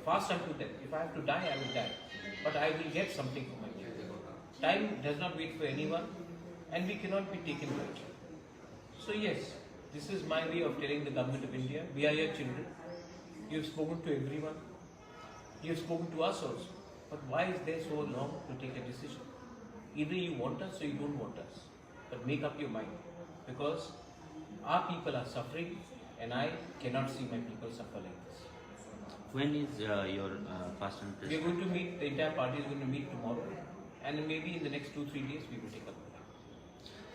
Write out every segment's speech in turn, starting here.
fast unto death. If I have to die, I will die. But I will get something for my children. Time does not wait for anyone, and we cannot be taken by it. So yes, this is my way of telling the government of India, we are your children. You have spoken to everyone. You have spoken to us also. But why is there so long to take a decision? Either you want us or you don't want us. But make up your mind. Because our people are suffering, and I cannot see my people suffer like this. When is your fast and We are going to meet, the entire party is going to meet tomorrow, and maybe in the next 2-3 days we will take up.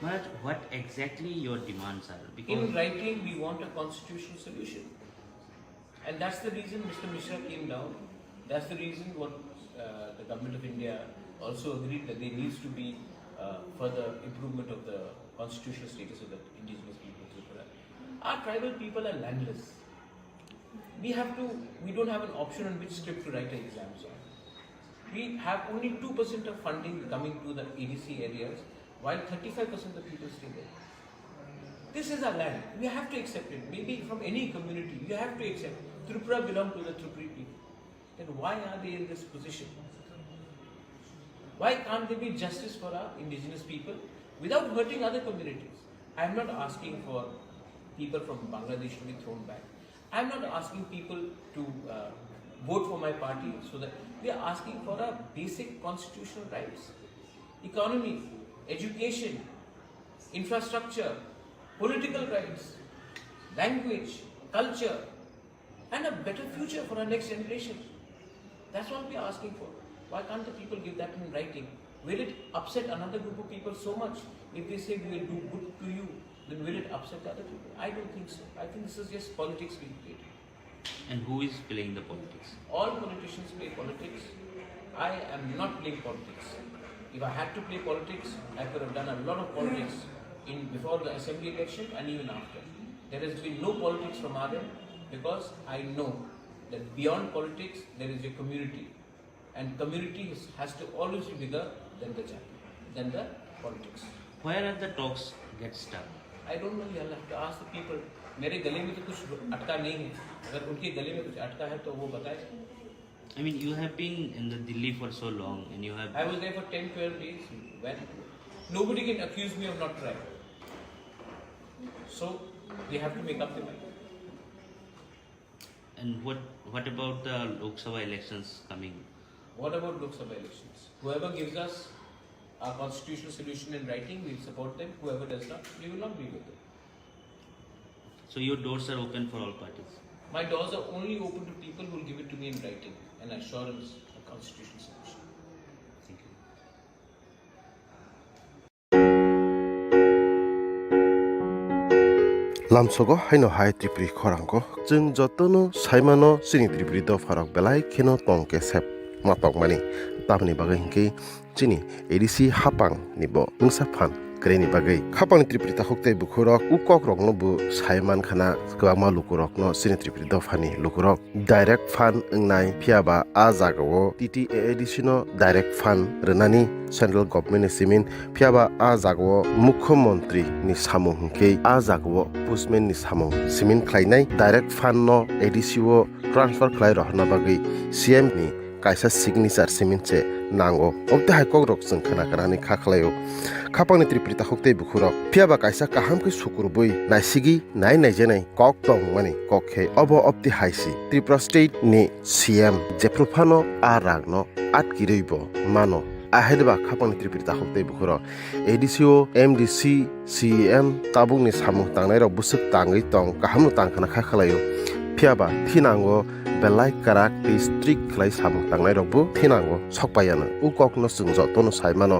But what exactly your demands are? Because In writing, we want a constitutional solution. And that's the reason Mr. Mishra came down. That's the reason what the government of India also agreed that there needs to be further improvement of the constitutional status of the indigenous people of Tripura. Our tribal people are landless. We don't have an option on which script to write our exams on. We have only 2% of funding coming to the ADC areas, while 35% of the people stay there. This is our land. We have to accept it. Maybe from any community, you have to accept. Tripura belongs to the Tripuri people. Then why are they in this position? Why can't there be justice for our indigenous people without hurting other communities? I am not asking for people from Bangladesh to be thrown back. I am not asking people to vote for my party, so that we are asking for our basic constitutional rights. Economy, education, infrastructure, political rights, language, culture, and a better future for our next generation. That's what we are asking for. Why can't the people give that in writing? Will it upset another group of people so much? If they say we will do good to you, then will it upset other people? I don't think so. I think this is just politics being played. and who is playing the politics? All politicians play politics. I am not playing politics. If I had to play politics, I could have done a lot of politics before the assembly election and even after. There has been no politics from our end, because I know that beyond politics there is a community, and community has to always be bigger than the politics. Where are the talks get stuck? I don't know. You'll have to ask the people. मेरे गले में तो कुछ अटका नहीं है. अगर उनके गले में कुछ अटका है तो वो बताए. I mean, you have been in the Delhi for so long, and you have. I was there for 10-12 days. When nobody can accuse me of not trying. So they have to make up their mind. And what about the Lok Sabha elections coming? What about Lok Sabha elections? Whoever gives us a constitutional solution in writing, we will support them. Whoever does not, we will not be with them. So your doors are open for all parties. My doors are only open to people who will give it to me in writing, an assurance, a constitutional solution. Thank you. lamsogo haino hai Tripuri Khorang ko jeng jotono saimano sini Tripuri do farak belai keno tongke sep matok mani tamni bagai hingke chini edisi hapang nibo nungsa phan kreni bagai khapang Tripuri ta hokte bukhurok ukok rok no bu saiman khana kwama lukurok no sini Tripuri do phani lukurok direct fan ngnai phiaba a jagao TTAADC no direct fan renani central government ni simin phiaba a jagao mukhyamantri ni samung hingke a jagao postman ni samung simin khlainai direct fan no ADC o transfer khlai rohna bagai CM ni kaisa signature simin che nango obte hai kogrok jeng khana kana ni khakhlayo khapang ni Tripuri ta hokte bukhurok phiaba kaisa kaham ke sukurbui naisigi nai jenai kok tong mani kokhe obo obti haisi Tripura state ni CM jeprufano a ragno atkireibo mano ahedba khapang ni Tripuri ta hokte bukhurok ADCO MDC CM tabung ni samung tangnai rok busuk tangai tong kaham no tangkhana khakhlayo phiaba thinango belai karak district khlai samung tangnai rokbu thinango sokpayano ukok no sungjo tono saimano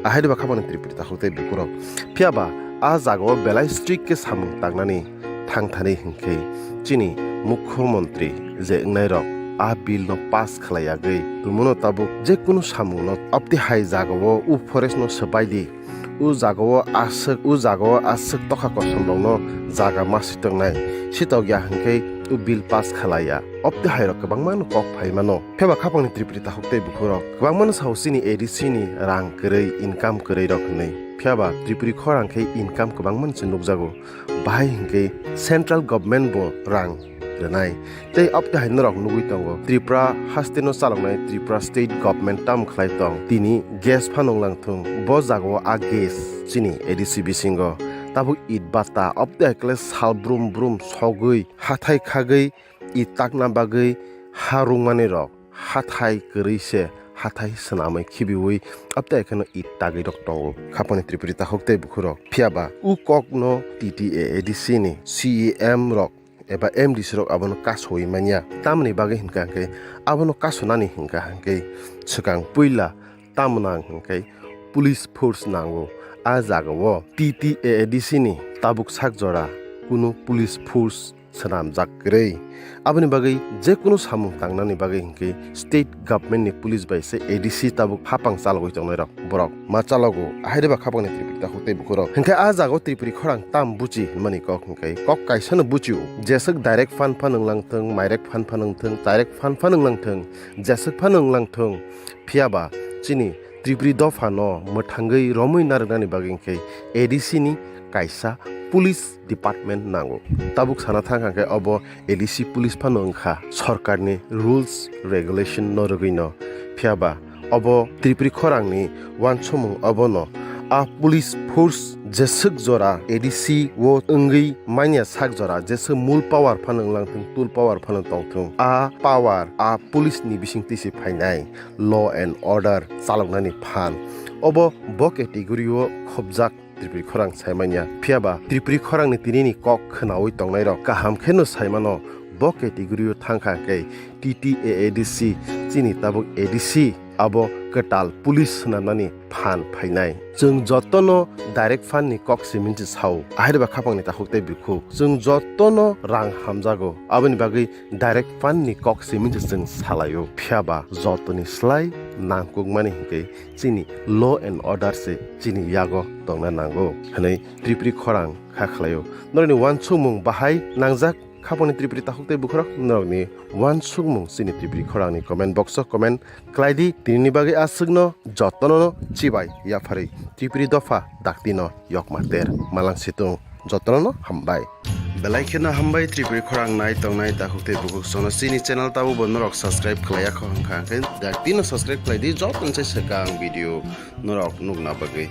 ahedba khapang ni Tripuri ta hokte bukhurok phiaba a jago belai strict ke samung tangnani thangthani hingke chini mukhyamantri je ngnai rok a bill no pass khlaiagei tumuno tabuk je kunu samung no apti hai jago u forest no sabaidi u jago asuk tokha kosom no jaga masitongnai sitogya hingke u bill pass khlaya opti hai rok bangman kok phaimano pheba khapang ni Tripuri ta hokte bukhurok bangman sausini ADC ni rang krei income krei rok nei phiaba Tripuri Khorang ke income bangman se nukjago bahai hingke central government bo rang lenai tei apte hai norok nugui tongo Tripura hasteno chaloknai Tripura state government tam khlai tong tini gas phanong langthung bo jago a gas chini ADC bisingo tabuk it bata apte kle sal brum brum sogui hathai khagui it takna bagui harungmani rok hathai krise hathai senamai khibiwi apte ekhano it tagi rok tongo khaponi Tripuri tahokte bukhurok phiaba u kokno TTA ADC ni CEM rok eba MDC rok abono kasoi manya tamni bage hinka ke abono kasonani hinka ke chukang puila tamnang hinkai police force nango a jagawo TTA ADC ni tabuk sakjora kuno police force sanam jakrei aboni bagai je kuno samung tangnani bagai hinke state government ni police bai se ADC tabuk hapang chalogoi tongnai rok borok ma chalogo haideba khapangni Tripuri ta hokte bukhoro hinke a jago Tripuri khorang tam buchi mani kok hinke kok kaisano buchiu jesek direct fan phanung langthung mairek fan phanung thung direct fan phanung langthung jesek phanung langthung phiaba chini Tripuri dofa no mothangei romoi narnani bagai hinke ADC ni kaisa police department nango tabuk sana thangkhe obo ADC police phanongkha sarkarni rules regulation no rogino phiaba obo Tripuri khorang ni wansomung obono a police force jesek jora ADC wo ongei manya sak jora jesek mul power phanong langthung tool power phanong tongthung a power a police ni bising tisi phainai law and order chaloknani phan obo bo category o khobjak Tripuri khorang saimanya phiaba Tripuri khorang ni tinini kok khnawi tongnai rok kaham kheno saimano bo category o thangkha ke TTA ADC chini tabuk ADC abo ketal police namani phan phainai jeng jotono direct fan ni kok siminti sau ahirba khapangni ta hokte bikhu jeng jotono rang hamjago aboni bagi direct fan ni kok siminti jeng salayo phiaba jotoni slai nangkukmani hingke chini law and order se chini yago tongna nango hanai Tripuri khorang kha khlayo norni wan chumung bahai nangjak khaponi Tripuri ta hokte bukhorok norni wan chumung chini Tripuri khorang ni comment box o comment klaidi tinini bagi asugno jotono chibai yaphari Tripuri dofa daktino yokmater malang situng jotono hambai belaikena hambai Tripuri khorang nai tongnai ta hokte bukuk sono chini channel tabu bonorok subscribe khlaya khongkha daktino subscribe klaidi joton se sekang video norok nugna bagi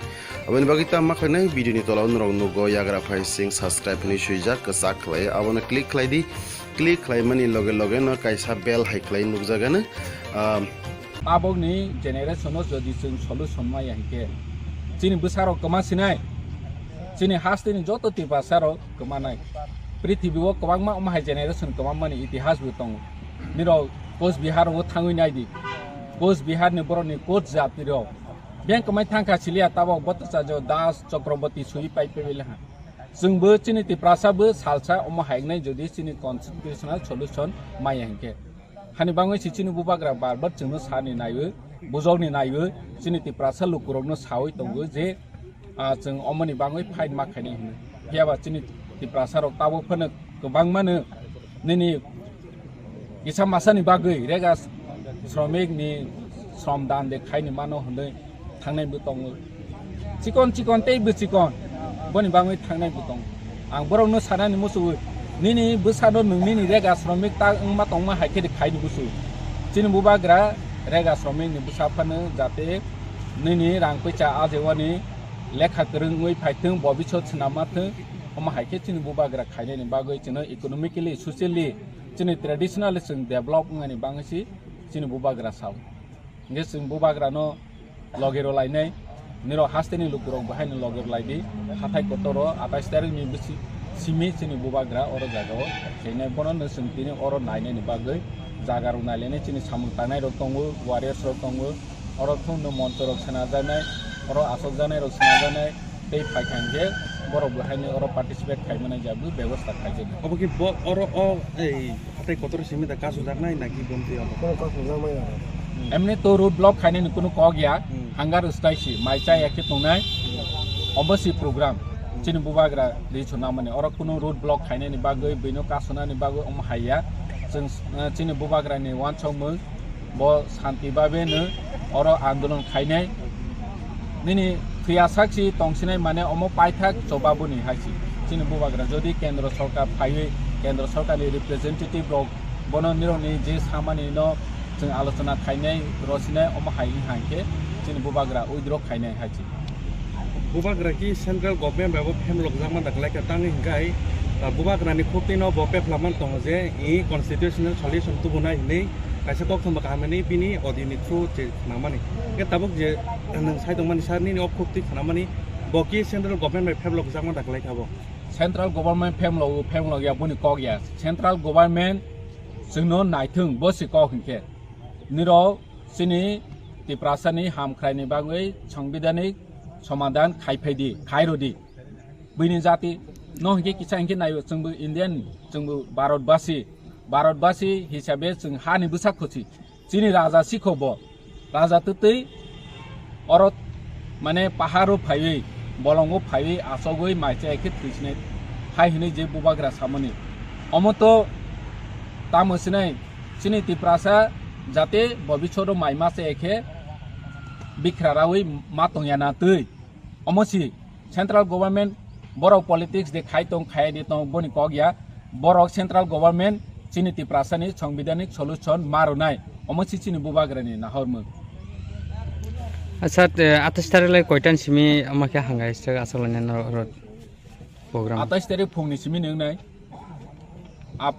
aboni bagi ta makhnai video ni tola norok nugo yagra phai sing subscribe ni suijak kasak khlai abona click klaidi click khlai mani loge loge no kaisa bell hai khlai nugjagana abogni generation o jodi sing solution ma yanke chini busaro kama sinai chini hastini joto tiba saro kama nai पृथ्वी वो कबांगमा उमाहाय generation कबांगमानि इतिहास बो दं निरो coach Bihar वो थांगै नायदि coach Bihar नि बरनि coach जात निरो बेंक कमाय थांखा सिलिया ताबो बतसा जो दास चक्रवर्ती सुई पाइपेबिला जोंबो चिनि तिप्रासाबो सालसा उमाहायनाय जदि चिनि कन्स्टिट्यूशनल सल्यूशन मायहंके हानि बाङै सिचिनि बुबाग्रा बारबत जोंनो सानि नायबो बुजौनि नायबो चिनि तिप्रासा लुकुरनो सावै दंगो जे जों अमनि बाङै फाइन माखायनाय होनो हियाबा चिनि Tripura rok tabo phane kobang mane nini isa masani bagui rega shromik ni shramdan dekhai ni mano honde thangnai bu tong chikon chikon tei bu chikon boni bangui thangnai bu tong ang borok no sanani musu nini busado nini rega shromik ta ma tong ma haike dekhai ni busu chini bubagra rega shromik ni busa phane jate nini rang paisa ajewani lekha korongoi phaithung bobishot snamathung oma haike chini bubagra khaine ni bagoi chino economically socially chini traditionally sing develop ngani bangsi chini bubagra saw nge sing bubagra no logero lainai niro hasteni lukurok bahaini logero laidi hathai kotoro 28 tarik ni bisi simi chini bubagra oro jagao chene bono no sing tini oro naine ni bagoi jagaru nailene chini samung tanai rok tongo warriors rok tongo oro thung no montor rok sana janai oro asok janai rok sana janai tei phaikhangje borok bahaini oro participate khaimana jabu ব্যবস্থা খাইছে अब कि oro o ei hatai kotor simita kasu jaknai naki bomti abo kasu jamai एमने तो road block खाने नि कुनु कह गया हंगार स्टाइसी माइचा याके तंनाय अबसि प्रोग्राम चिनि बुबाग्रा लिछना माने और कुनु रोड ब्लॉक खाने नि बागै बेनो कासना नि बागै अम हाया जों चिनि बुबाग्रा नि वानसमो बो शांति बाबेनो और आंदोलन खाइनाय निनि क्रियासाक्षी तंसिनाय माने अम पाइथाक जबाबुनि हासि चिनि बुबाग्रा जदि केंद्र सरकार फाइवे केंद्र सरकारनि रिप्रेजेंटेटिव रक बनो निरनि जे सामानि न जों आलोचना खायनाय रसिनाय अमा हाय हांके जोंनि बुबाग्रा उइद्र खायनाय हायथि बुबाग्रा की सेंट्रल गवर्नमेंट बाबो फेमलक जामा दाखलाय का तांनि हिंगाय बुबाग्रानि खोपतिनो बपे फ्लामान दङ जे इ कन्स्टिट्यूशनल सल्यूशन तुबुनाय नै कायसे कक्थम खामानि बिनि अडिनि थ्रु जे नामानि के ताबक जे नों साइदमानि सारनि अफ खोपति खानामानि बकि सेंट्रल गवर्नमेंट फेमलक जामा दाखलाय खाबो सेंट्रल गवर्नमेंट फेमलक या बुनि कग या सेंट्रल गवर्नमेंट जोंनो नायथों बसि कग हिंके निरो सिनि तिप्रासानि हामख्रायनि बागै संविधानिक समाधान खायफैदि खायरदि बैनि जाति न हिंके किसा हिंके नायो जोंबो इंडियन जोंबो भारतबासी हिसाबै जों हानि बुसाखोसि जोंनि राजा सिखब राजा तै अरत माने पाहारो फायै बलंगो फायै आसगै माइसे एखे थैसिनाय हायहनै जे बुबाग्रा सामनि अमत तामसिनाय सिनि तिप्रासा जाते भविष्यत माइमासे एखे बिख्रारावै मातंयाना तै अमसि सेंट्रल गवर्नमेंट बरक पॉलिटिक्स दे खायतों खायदे तो बनि कगया बरक सेंट्रल गवर्नमेंट चिनि तिप्रासानि संविधानिक सल्यूशन मारनाय अमसि चिनि बुबाग्रानि नाहरमो अच्छा 28 तारिखलाई कयटान सिमी माखे हांगायस्थ आसलने रद प्रोग्राम 28 तारिख फुंनि सिमी नोंनाय आप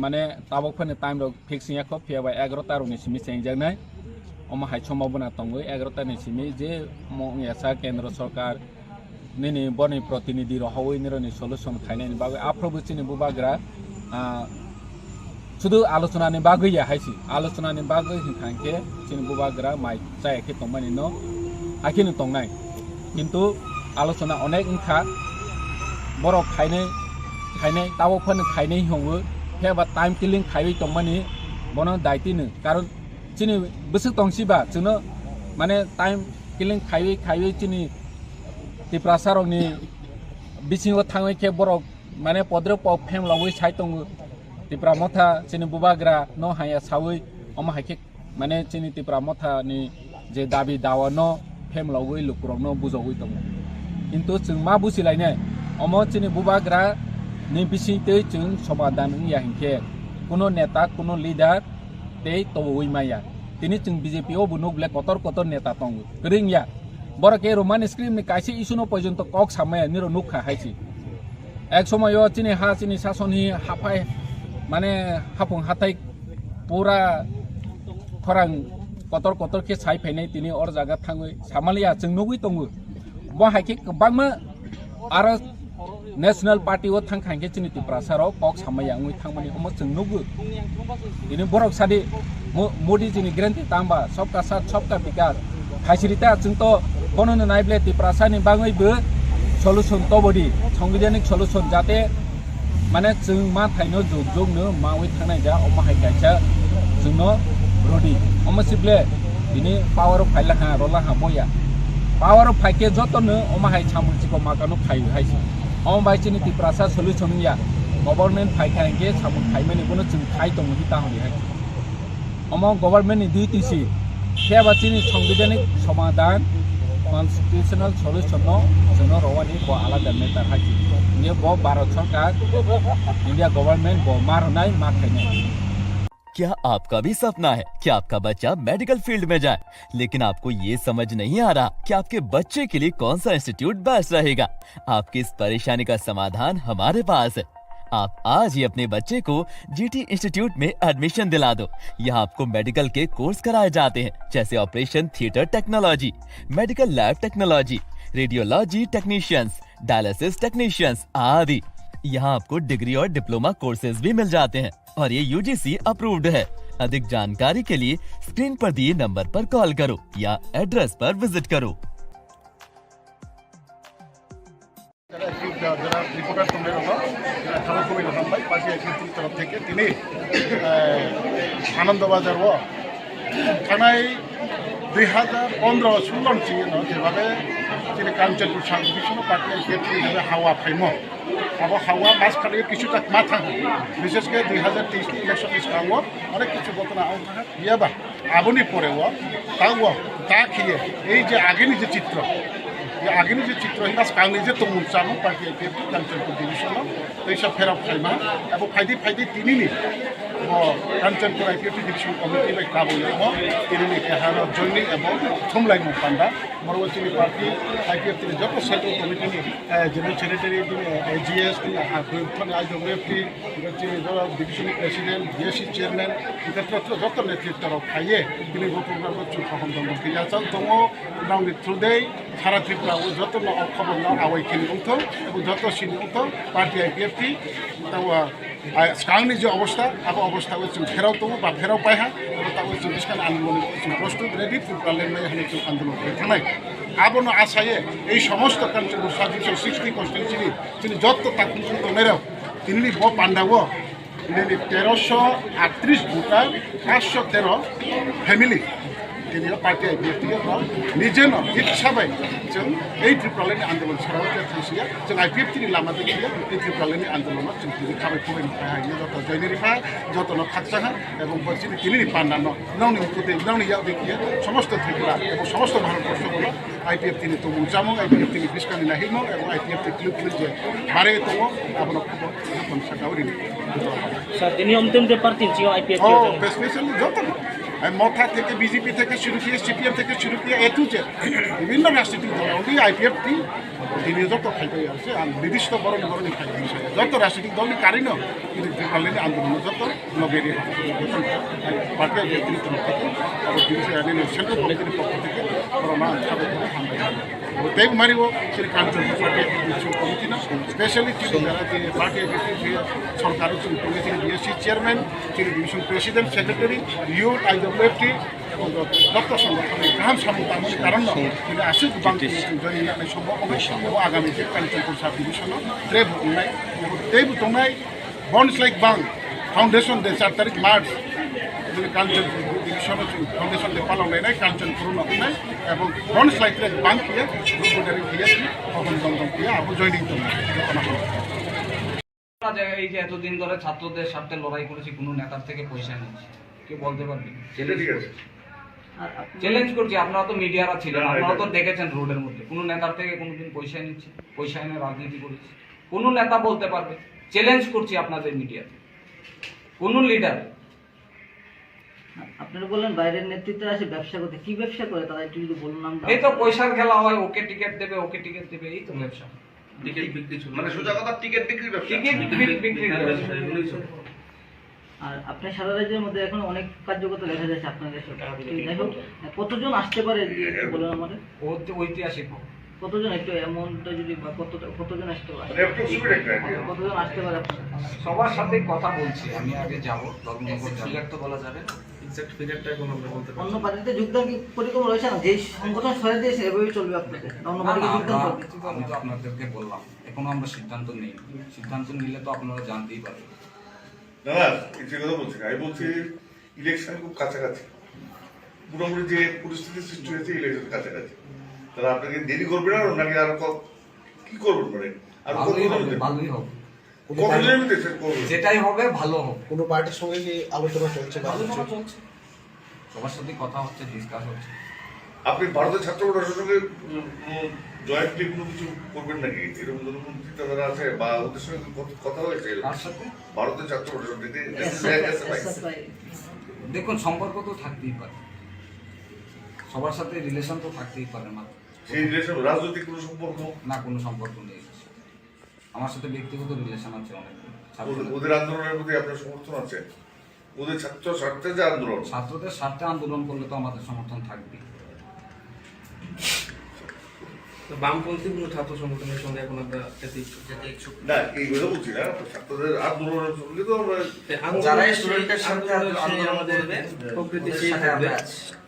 माने ताबकफोरनि टाइम रो फिक्सिंग याखौ फेबा 11 तारिखनि सिमी सेंजानाय अमा हाय समाव बना तंगो 11 तारिखनि सिमी जे मयासा केंद्र सरकार निनि बनि प्रतिनिधि रहवै निरनि सल्यूशन खायनायनि बागै आफ्रोबो चिनि बुबाग्रा शुद्ध आलोचनानि बागै या हायसि आलोचनानि बागै हिंखांके चिनि बुबाग्रा माइ जायखे तंमानि न आखिनि तंनाय किन्तु आलोचना अनेक इंखा बर खायनाय तावफोरनो खायनाय हंगो फेबा टाइम किलिंग खायबै तंमानि बनो दायतिनो कारण चिनि बोसो तंसिबा जोंनो माने टाइम किलिंग खायबै चिनि तिप्रासारनि बिसिङाव थाङै के बर माने पद्र प फेम लावै साइ तंगो तिप्रा मथा चिनि बुबाग्रा न हाया सावै अमा हाइके माने चिनि तिप्रा मथानि जे दाबि दावा न फेम लावै लुकुरं न बुजौै दङ किन्तु जों मा बुजिलायनो अम चिनि बुबाग्रा नि बिसिङै जों समाधान या हिंके कुनो नेता कुनो लिडार ते तवै माया तिनि जों बीजेपी ओ बुनो ब्ले कतर नेता तंगो रिंया बरके रोमान स्क्रीन में कायसे इशुनो पर्यंत कक सामाया निरो नुखा हायसि एक समय चिनि हा चिनि शासननि हाफाय माने हाफुं हाथाय पूरा खरां कतर के साइ फैनाय तिनि और जागा थाङै सामालिया जों नुगै दङो बा हायके गोबांमा आरो नेशनल पार्टी ओ थांखांके चिनि तिप्रासाराव कक सामाया उइ थांमानि हम जों नुगो दिनै बरक सादि मोदी जिनि ग्यारेन्टी तांबा सबका साथ सबका विकास खायसिरिता जों तो बननो नायब्ले तिप्रासानि बागैबो सल्यूशन तबदि संविधानिक सल्यूशन जाते माने जों मा थाइनो जोगनो मावै थांनाय जा अमा हायकायसा जोंनो रदि अमसिब्ले बिनि पावर अफ फाइला हा रोला हा बया पावर अफ फाइके जतनो अमा हाय सामुलसिको माकानो खायु हायसि अम बायचिनि तिप्रासा सल्यूशन या गवर्नमेंट फाइखांगे सामुल खायमेनि बनो जों खाय दङ हिता हरि हाय अम गवर्नमेंट नि डियूटी सि फेबाचिनि संविधानिक समाधान कन्स्टिट्यूशनल सल्यूशन जोंनो रवानि बो आलादा मेटार हायसि ये बो भारत सरकार इंडिया गवर्नमेंट बो मारनाय माखायनाय क्या आपका भी सपना है कि आपका बच्चा मेडिकल फील्ड में जाए, लेकिन आपको ये समझ नहीं आ रहा कि आपके बच्चे के लिए कौन सा इंस्टीट्यूट बेस्ट रहेगा? आपकी इस परेशानी का समाधान हमारे पास है। आप आज ही अपने बच्चे को जीटी इंस्टीट्यूट में एडमिशन दिला दो। यहाँ आपको मेडिकल के कोर्स कराए जाते हैं, जैसे operation theatre technology, medical lab technology, radiology technicians, dialysis technicians आदि। यहाँ आपको डिग्री और डिप्लोमा कोर्सेज भी मिल जाते हैं और ये यूजीसी अप्रूव्ड है। अधिक जानकारी के लिए स्क्रीन पर दिए नंबर पर कॉल करो या एड्रेस पर विजिट करो। रिपोर्टार हामबाई पार्टी तरफ থেকে তিনি আনন্দবাজার থানায় 2015-16 যেভাবে তিনি কাঞ্চনপুর সাংবিধানিক পার্টি যেভাবে হাওয়া ফাইমো আবো হাওয়া মাস খালি কিছুটা মাথা বিশেষ করে 2023 ইলেকশন ইসলামও অনেক কিছু ঘটনা ইয়াবা আবনি পরেও তাও তা খেয়ে এই যে আগের যে চিত্র আগেनि जे चित्र हिंगा कांगनि जे तमुल चामु पार्टी आईपीएफ कांचनपुर डिविजन तैसा फेराव फाइमा एबं फाइदि फाइदि तिनिनि कांचनपुर आईपीएफ डिविजन कमिटी बाय काबुलमो तिनिनि केहार जयनि एबं थुमलाइ मुपान्दा मरवचिनि पार्टी आईपीएफ तिनि जत सेंट्रल कमिटीनि general secretary AGS IWF division president BSC chairman इत्यादि जत नेतृत्व थायो तिनि गथ'फोरबो चुखाखन दं गैयाचाल दङ गावनि थ्रुदै सारा त्रिपुरा जत खबर आवैखिनि उंथों एबं जत सिनि उंथों पार्टी आईपीएफ टी कांगनि जे अवस्था अब अवस्था जों फेराव दङ बा फेराव पाइहा ताबो जों बिसखान आन्दोलन जों प्रस्तुत रेडी त्रिपुरा लेंनाय हानि जों आन्दोलन थांनाय आबनो आसाये এই সমস্ত কাঞ্চনপুর সাবডিভিশন 60 কনস্টিটিউয়েন্সি তিনি যত তাকুন দনেরাव তিনি ব পান্ডাও তিনি 1338 ভোটার 513 ফ্যামিলি তিনি পার্টি आईपीएफ নিজেন ইচ্ছাবাই जों এই त्रिपुरा लेंनाय आन्दोलन साराव जाथिसिया जों आईपीएफ टिनि लामा दिखिया এই त्रिपुरा लेंनाय आन्दोलन जों তিনি खाबाय फैनो हायो যত জয়নিরিফা যত ন খাকসাহা এবং বচিনি তিনি পান্ডানো নাউনি কুতে নাউনি याव देखिया समस्त त्रिपुरा এবং সমস্ত ভারতবর্ষ বলো आईपीएफ टिनि तो मुजामो आईपीएफ टिनि बिस्कानि नाहिमो এবং आईपीएफ টি ক্লিক ক্লিক যে বারে তো আপন খবর আপন সাকাউরি স্যার তিনি অন্তিম পেপার তিনছি আইপিএফ ও স্পেশালি যত মথা থেকে বিজেপি থেকে শুরু করে সিপিএম থেকে শুরু করে এ টু জেড বিভিন্ন রাজনৈতিক দল ওই আইপিএফ টি তিনি যত খাইতে আছে আর নির্দিষ্ট বড় বড় খাইতে যত রাজনৈতিক দল কারিন কিন্তু ত্রিপুরা আন্দোলন যত নবেরি পার্টি নেতৃত্ব থেকে সেন্ট্রাল কমিটির পক্ষ থেকে করোনা খাবে হামবাই তেগ মারিব সেই কাঞ্চনপুর পার্টি কমিটি না স্পেশালি তিনি যারা তিনি পার্টি সরকার কমিটির বিএসসি চেয়ারম্যান তিনি division president secretary youth IWF এবং যত সংগঠনের গাহাম সামনে কারণ তিনি আসে গোबां জয়নি जानाय সম্ভব आगामी काঞ্চনপুर साब डिविजन ट्रेब बुंनाय ट्रेब दंनाय बन्स लाइक बां फाउंडेशन दे 4 तारिख मार्च काঞ্চনपुर डिविजन फाउंडेशन दे पालनाय काঞ্চनपुर नखनाय এবং बन्स लाइक बां किया रुपदारि किया কখন দম কিয়া আবু জয়নি জায়গায় এই যে এতদিন ধরে ছাত্রদের স্বার্থে লড়াই করেছি কোনো নেতার থেকে পয়সা নিচ্ছি কে বলতে পারবেন চ্যালেঞ্জ করছি আপনারা তো মিডিয়ারা ছিলেন আপনারা তো দেখেছেন রোডের মধ্যে কোনো নেতার থেকে কোনোদিন পয়সা নিচ্ছি পয়সা এনে রাজনীতি করেছি কোনো নেতা বলতে পারবে চ্যালেঞ্জ করছি আপনাদের মিডিয়াতে কোনো লিডার আপনারা বললেন বাইরের নেতৃত্ব আসে ব্যবসা করতে কি ব্যবসা করে তারা একটু যদি বলুন নাম এই তো পয়সার খেলা হয় ওকে টিকিট দেবে এই তো ব্যবসা টিকিট বিক্রি মানে সোজা কথা টিকিট বিক্রি ব্যবসা টিকিট বিক্রি আর আপনার সারা রাজ্যের মধ্যে এখন অনেক কার্যকর্তা দেখা যাচ্ছে আপনাদের যাই হোক কতজন আসতে পারে বলুন আমাদের ঐতিহাসিক কতজন একটু অ্যামাউন্টটা যদি কতজন আসতে পারে কতজন আসতে পারে সবার সাথে কথা বলছি আমি আগে যাবো ধর্মনগর ফিগার তো বলা যাবে না অন্য পার্টিতে যোগদান কি পরিকল্পনা রয়েছে না যেই সংগঠন সরে দিয়েছে এভাবেই চলবে আপনাদের অন্য পার্টিতে যোগদান করবে আমি তো আপনাদেরকে বললাম এখনো আমরা সিদ্ধান্ত নেই সিদ্ধান্ত নিলে তো আপনারা জানতেই পারবেন দাদা কিছু কথা বলছি আমি বলছি ইলেকশন খুব কাছাকাছি মোটামুটি যে পরিস্থিতি সৃষ্টি হয়েছে ইলেকশন কাছাকাছি তাহলে আপনাকে দেরি করবে না নাকি আর কি করবেন মানে আর ভালোই হবে যেটাই হবে ভালো হবে। কোনো পার্টির সঙ্গে কি আলোচনা চলছে? আলোচনা চলছে, সবার সাথে কথা হচ্ছে, ডিসকাস হচ্ছে। আপনি ভারতের ছাত্র ফেডারেশনের সঙ্গে জয়েন্টলি কোনো কিছু করবেন নাকি? এরকম ধরুন চিন্তাধারা আছে বা ওদের সঙ্গে কথা হয়েছে? ভারতের ছাত্র ফেডারেশন দেখুন, সম্পর্ক তো থাকতেই পারে, সবার সাথে রিলেশন তো থাকতেই পারে। না সেই রিলেশন রাজনৈতিক কোনো সম্পর্ক না, কোনো সম্পর্ক নেই। আমার সাথে ব্যক্তিগত রিলেশন আছে অনেক। ওদের আন্দোলনের প্রতি আপনার সমর্থন আছে? ওদের ছাত্র স্বার্থে যে আন্দোলন, ছাত্রদের স্বার্থে আন্দোলন করলে তো আমাদের সমর্থন থাকবে। বামপন্থী কোনো ছাত্র সংগঠনের সঙ্গে এখন আমরা যেতে ইচ্ছুক না, এই কথা বলছি না। ছাত্রদের আন্দোলনের সঙ্গে তো আমরা যারা স্টুডেন্টের সাথে আমাদের প্রকৃতি সেই থাকবে,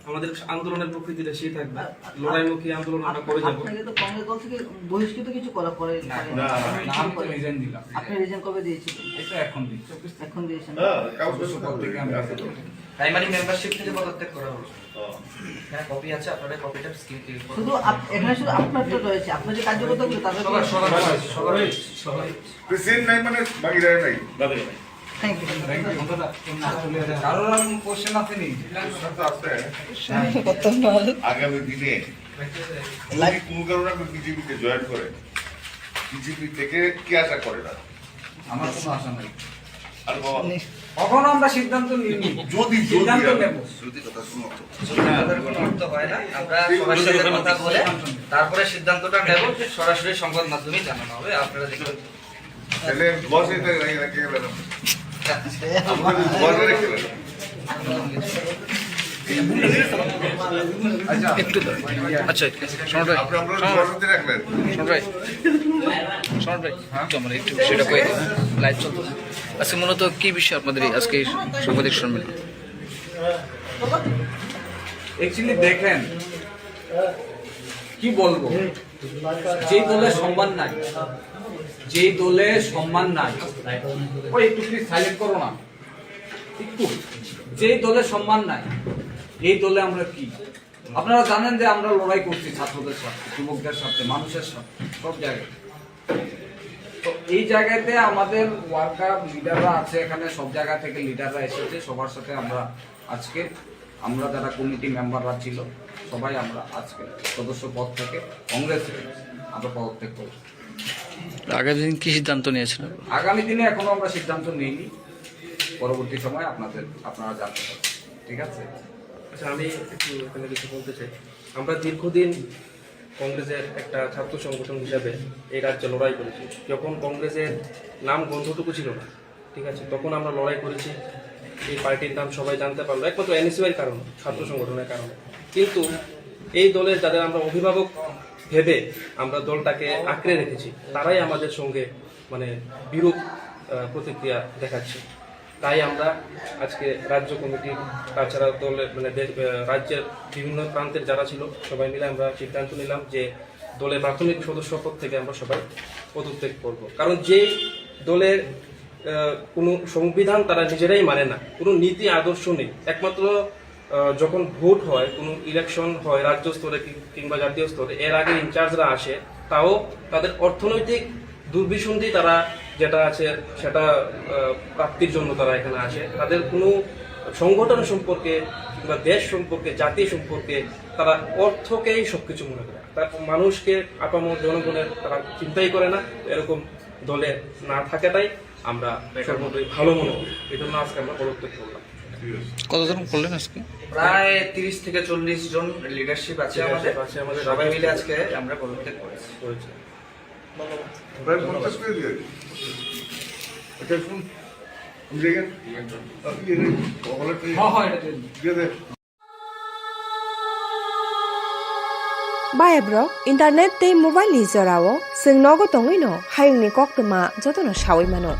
আমাদের আন্দোলনের প্রকৃতিটা সেই থাকবে, লড়াইমুখী আন্দোলন আমরা করে যাবো। আপনাকে তো কংগ্রেস দল থেকে বহিষ্কৃত কিছু করা পরে আমি তো রিজাইন দিলাম। আপনি রিজাইন কবে দিয়েছিলেন? এটা এখন দিচ্ছি। এখন দিয়েছেন? প্রাইমারি মেম্বারশিপ থেকে পদত্যাগ করা হলো। হ্যাঁ, কপি আছে, আপনারা কপিটা স্ক্রিন ক্লিক করুন। শুধু এখানে শুধু আপনারটা রয়েছে, আপনার যে কার্যকর্তাগুলো তাদের সবাই প্রেসিডেন্ট নাই মানে বাকিরা নাই। Thank you. কারোর কোশ্চেন আছে নি? আগামী দিনে যদি কোনো কারণে আপনি বিজেপিতে জয়েন করেন, বিজেপি থেকে কি আশা করে না? আমার কোনো আশা নাই। আর বাবা কখনো আমরা সিদ্ধান্ত নিইনি। যদি সিদ্ধান্ত নেব। যদি কথা শুনো আমাদের কোনো অর্থ হয় না, আমরা সবার সাথে কথা বলে তারপরে সিদ্ধান্তটা নেব, যে সরাসরি সংবাদ মাধ্যমে জানানো হবে, আপনারা দেখবেন। তাহলে বস এটা রেখে গেলেন, আমাদের বস রেখে গেলেন। আচ্ছা আপনি আমরা বসতে রাখলেন। আমার একটু সেটা কয়ে লাইভ চলতো। আজকে মূলত কি বিষয় আপনাদের আজকে সাংবাদিক সম্মেলন? অ্যাকচুয়ালি দেখেন কি বলবো, যেই দলের সম্মান নাই, যেই দলের সম্মান নাই, ওই একটু প্লিজ সাইলেন্ট করো না একটু, যেই দলের সম্মান নাই, এই দলে আমরা কি? আপনারা জানেন যে আমরা লড়াই করছি ছাত্রদের সাথে, যুবকদের সাথে, মানুষের সাথে, সব জায়গায়। তো এই জায়গাতে আমাদের ওয়ার্কার লিডাররা আছে এখানে, সব জায়গা থেকে লিডাররা এসেছে, সবার সাথে আমরা আজকে, আমরা যারা কমিটি মেম্বাররা ছিল সবাই আমরা আজকে সদস্য পদ থেকে কংগ্রেসে আমরা পদত্যাগ করছি। আগামী দিন কি সিদ্ধান্ত নিয়েছেন? আগামী দিনে এখনো আমরা সিদ্ধান্ত নিইনি, পরবর্তী সময় আপনারা জানতে পারবেন, ঠিক আছে? আচ্ছা, আমি একটু এখানে কিছু বলতে চাই। আমরা দীর্ঘদিন কংগ্রেসের একটা ছাত্র সংগঠন হিসাবে এই রাজ্যে লড়াই করেছি। যখন কংগ্রেসের নাম গন্ধটুকু ছিল না, ঠিক আছে, তখন আমরা লড়াই করেছি। এই পার্টির নাম সবাই জানতে পারলো একমাত্র এনএসইউর কারণে, ছাত্র সংগঠনের কারণে। কিন্তু এই দলের যাদের আমরা অভিভাবক ভেবে আমরা দলটাকে আঁকড়ে রেখেছি, তারাই আমাদের সঙ্গে মানে বিরূপ প্রতিক্রিয়া দেখাচ্ছে। তাই আমরা আজকে রাজ্য কমিটি, তাছাড়া দলের মানে রাজ্যের বিভিন্ন প্রান্তের যারা ছিল সবাই মিলে আমরা সিদ্ধান্ত নিলাম যে দলের প্রাথমিক সদস্য পদ থেকে আমরা সবাই পদত্যাগ করব। কারণ যে দলের কোনো সংবিধান তারা নিজেরাই মানে না, কোনো নীতি আদর্শ নেই, একমাত্র যখন ভোট হয়, কোনো ইলেকশন হয় রাজ্য স্তরে কিংবা জাতীয় স্তরে, এর আগে ইনচার্জরা আসে, তাও তাদের অর্থনৈতিক দুর্বিসন্ধি তারা যেটা আছে সেটা প্রাপ্তির জন্য তারা এখানে আসে। তাদের কোনো সংগঠন সম্পর্কে কিংবা দেশ সম্পর্কে, জাতি সম্পর্কে তারা অর্থকেই সবকিছু মনে করে। তার মানুষকে আপামর জনগণের তারা চিন্তাই করে না। এরকম দলে না থাকাটাই আমরা সর্বোপরি ভালো মনে করি। এই জন্য আজকে আমরা পদত্যাগ করলাম। কতজন করলেন আজকে? প্রায় 30 থেকে 40 জন লিডারশিপ আছে আমাদের, সবাই মিলে আজকে আমরা পদত্যাগ করেছি। প্রায় 50 করে দিয়ে আচ্ছা শুন, আমি দেখেন আপনি দিয়ে দেন। Bayabro internet te mobile ni zorao sing nogo tongoi no hayung ni kok tuma joto no shawai mano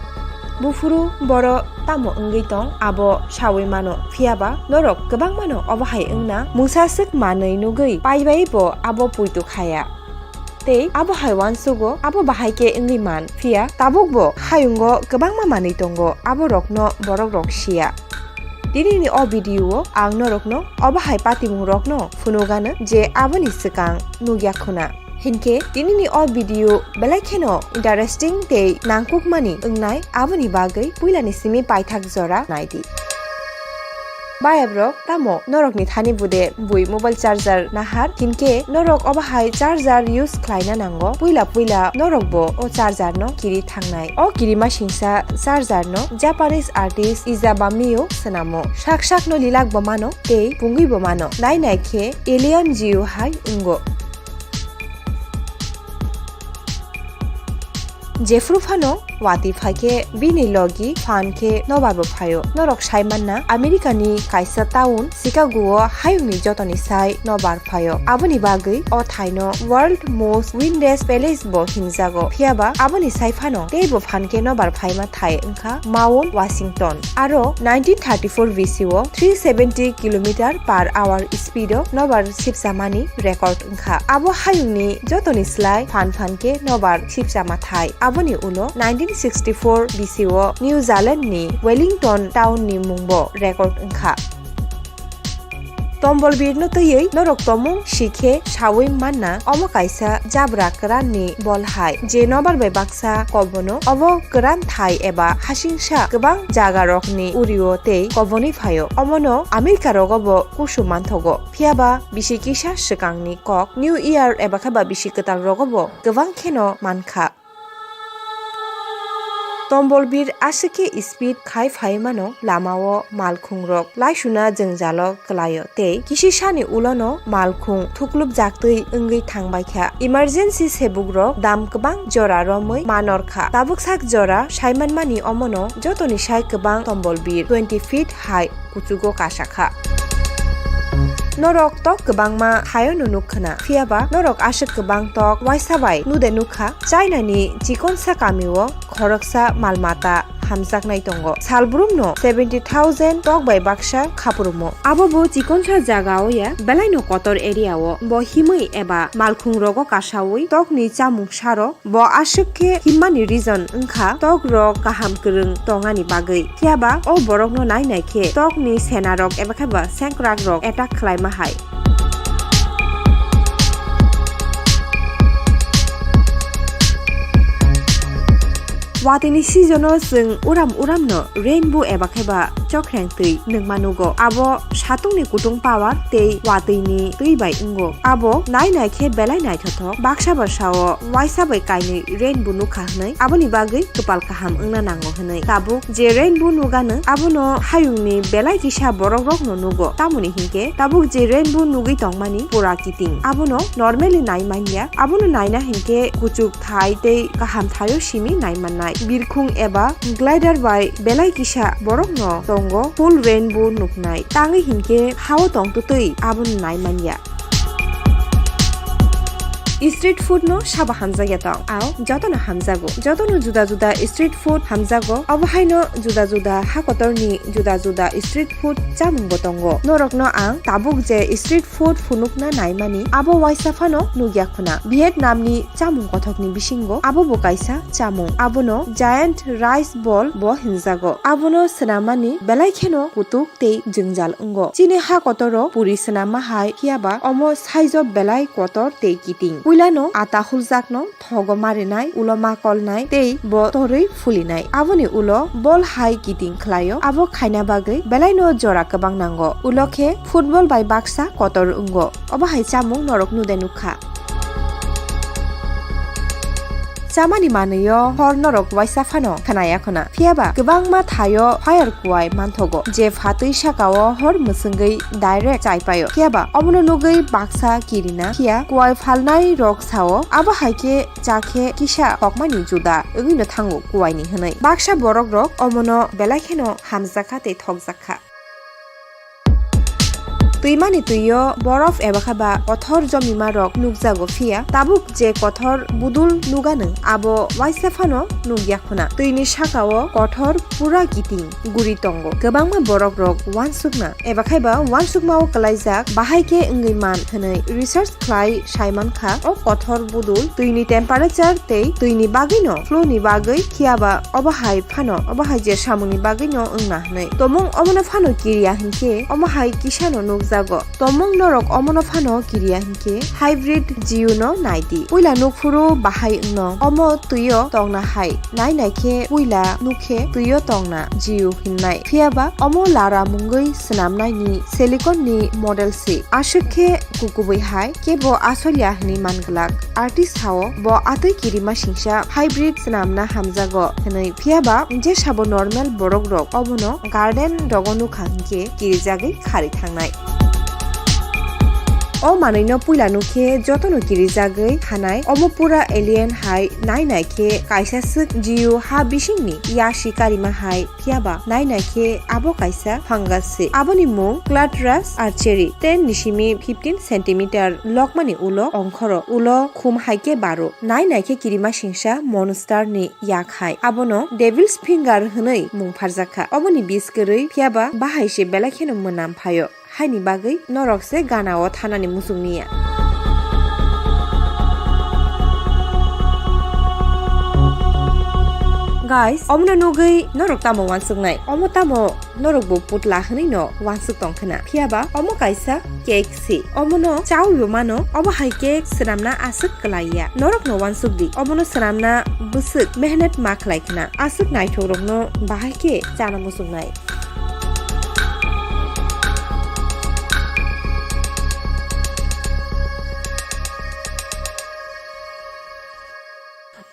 bufuru boro tamo ngai tong abo shawai mano phiaba norok gobang mano obahai ungna mungsa sik manei nugui paibai bo abo puitu khaya tei abo haiwan sugo abo bahai ke ngai man phia tabuk bo hayungo gobang ma manei tongo abo rokno borok rok sia Dini o video ang norokno obahai patimung rokno funogana je aboni sikang nugya khuna hinke dini o video belakheno interesting te nangkuk mani ungnai aboni bagai puilani simi paithak jora naidi Bayabro tamo norokni thani bude bui mobile charger nahar hinke norok obahai charger use khlaina nango puila norokbo o charger no kiri thangnai o kirima singsa charger no Japanese artist Izabamiyo sanamo shak no lilak bomano tei pungui bomano nai khe alien jiu hai ungo Jeffru phano wati phake bini logi fan ke nobabo phayo norok saimanna America ni kaisa town Chicago hayungni jotoni sai nobar phayo aboni bagai o thaino world most windiest palace bo himjago phiaba aboni sai phano teibo phanke nobar phaima thai engkha Mount Washington aro 1934 BC o 370 km/h speed o nobar sipsamani record engkha abo hayungni jotoni slai phanke nobar sipsama thai aboni ulo 1964 BC o New Zealand ni Wellington town ni mungbo record engkha Tombol bir no tuyei norok tomung shikhe shawoi manna omo kaisa jabra kran ni bol hai je nobar bai baksa kobono obo kran thai eba hasingsa gobang jaga rok ni urio tei koboni phayo omono Amerika rogobo kusuman thogo phiaba bisikisa sikang ni kok New Year eba khaba bisikatang rogobo gobang kheno mankha Tombolbir asike speed khai phaimano lamao malkhung rok laisuna jengjalo klayo tei kisi sani ulono malkhung thuklub jaktui ongui thangbai kha emergency sebuk rok dam kbang jora romoi manor kha tabuk sak jora saimanmani omono jotoni sai kbang tombolbir 20 feet high kuchugo kasakha Norok tok kebangma hayo nunuk khana phiaba norok asik kebang tok waisabai nude nukha China ni chikonsa kamiwo khoroksa malmata hamjaknai tongo salbrumno 70,000 tok bai baksa khapurumo abobo chikonsa jagao ya belaino kotor area o bo himui eba malkhung rogo kasawi tok ni chamung saro bo asikhe himmani reason ongkha tok rok kaham krung tongani bagui phiaba o borokno nainai khe tok ni sena rok eba khaba senkrak rok attack khlai mahai Watini seasono sing uram no rainbow eba kheba chokhrang tui nungmanugo abo satungni kutung power tei watini tui bai ungo abo nai khe belai nai thothok baksa barsao waisa bai kaini rainbow nukha hnai aboni bagui kupal kaham ungna nango hnai tabu je rainbow nugano abono hayungni belai kisa borok rok no nugo tamuni hinke tabuk je rainbow nugui tongmani pura kiting abono normally nai manya abono naina hinke kuchuk thai tei kaham thayo simi nai manai birkhung eba glider by belai kisa borok no tongo full rainbow nuknai tangi hinke hawo tong tutui abun nai manya Street food no saba hamjagya tong ao jotono hamjago jotono juda juda street food hamjago obahaino juda juda hakotorni juda juda street food chamung botongo norokno ang tabuk je street food funukna naimani abo waisafano nugya khuna Vietnam ni chamung kothokni bisingo abo bokaisa chamung abono giant rice ball bo hinjago abono snamani belai kheno kutuk tei jengjal ungo chini hakotoro puri snama hai kiaba omo saijo belai kotor tei kiting Puilano ata huljakno thogo marinai uloma kolnai tei bo torui fulinai aboni ulo ball hai kiting khlayo abo khaina bagui belaino jora kabang nango ulokhe football bai baksa kotor ungo oba hai chamung norok nude nukha Chamani manayo hor norok waisafano khanaya khona phiaba gobangma thayo fire kuai manthogo je phatui sakao hor musungui direct chaipayo phiaba omono nugui baksa kirina phia kuai phalnai rok sao abo haike chakhe kisa hokmani juda ungino thangu kuai ni hnai baksa borok rok omono belakheno hamjaka te thokjakha Tuimani tuyo borof eba khaba kothor jomima rok nukjago phia tabuk je kothor budul nugano abo waisafano nugya khuna tuini sakao kothor pura kiting guri tongo gobangma borok rok wansukna eba khaiba wansukmao kalaijak bahaike ungui man hwnai research khlai saiman kha o kothor budul tuini temperature tei tuini bagino flow ni bagui khiaba obahai phano obahai je samuni bagino ungna hnai tomung omono phano kiriya hinke omahai kisano nukja Tomong norok omono phano kiriya hinke hybrid jiuno naidi puila nukfuru bahai no omo tuyo tongna hai nai khe puila nukhe tuyo tongna jiu hinnai phiaba omo lara mungui snamnai ni silicon ni model si ashukhe kukubui hai kebo asolia hni manglak artist hao bo atui kirima singsa hybrid snamna hamjago hnai phiaba je sabo normal borok rok omono garden dogonu khangke kirijagi khari thangnai O manaino puila nukhe jotono kirijagui hanai omo pura alien hai nai khe kaisa suk jiu ha bisingni ya shikarima hai phiaba nai khe abo kaisa fungus se aboni mung Clatras archery 10 nisimi 15 cm lokmani ulo ongkhoro ulo khum haike baro nai khe kirima singsa monster ni ya khai abono devil's finger hnai mung pharjakha oboni biskerui phiaba bahaise belakheno monam phayo haini bagui norokse ganao thanani musungniya guys omna nogei norok tamo wansuk nai omo tamo norok bo putla hni no wansuk tong khana phiaba omo kaisa cake si omo no chau yo mano omo hai cake sramna asuk klaiya norok no wansuk di omo no sramna busuk mehnat ma khlai khana asuk nai thorok no bahai ke chana musuk nai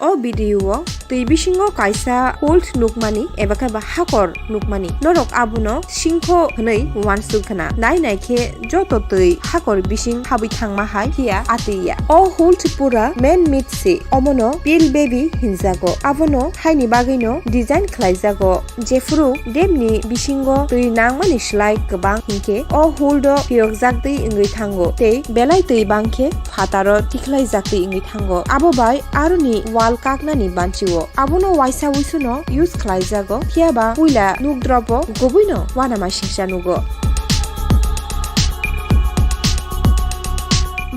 o video o tui bisingo kaisa hold nukmani eba ka ba hakor nukmani norok abuno singkho hnei wansuk khana nai nai khe joto tui hakor bising habi thangma hai hiya atiya o hold pura man meet se omono pil baby hinjago abono haini bagino design khlaijago jefru demni bisingo tui nangmani slai kbang hinke o hold o piyok jakdei ingui thango tei belai tui bangkhe phataro tiklai jakdei ingui thango abo bai aruni wal kaknani banchiwo abono waisa wisuno use khlaijago phiaba puila nukdropo gobuino wanama singsa nugo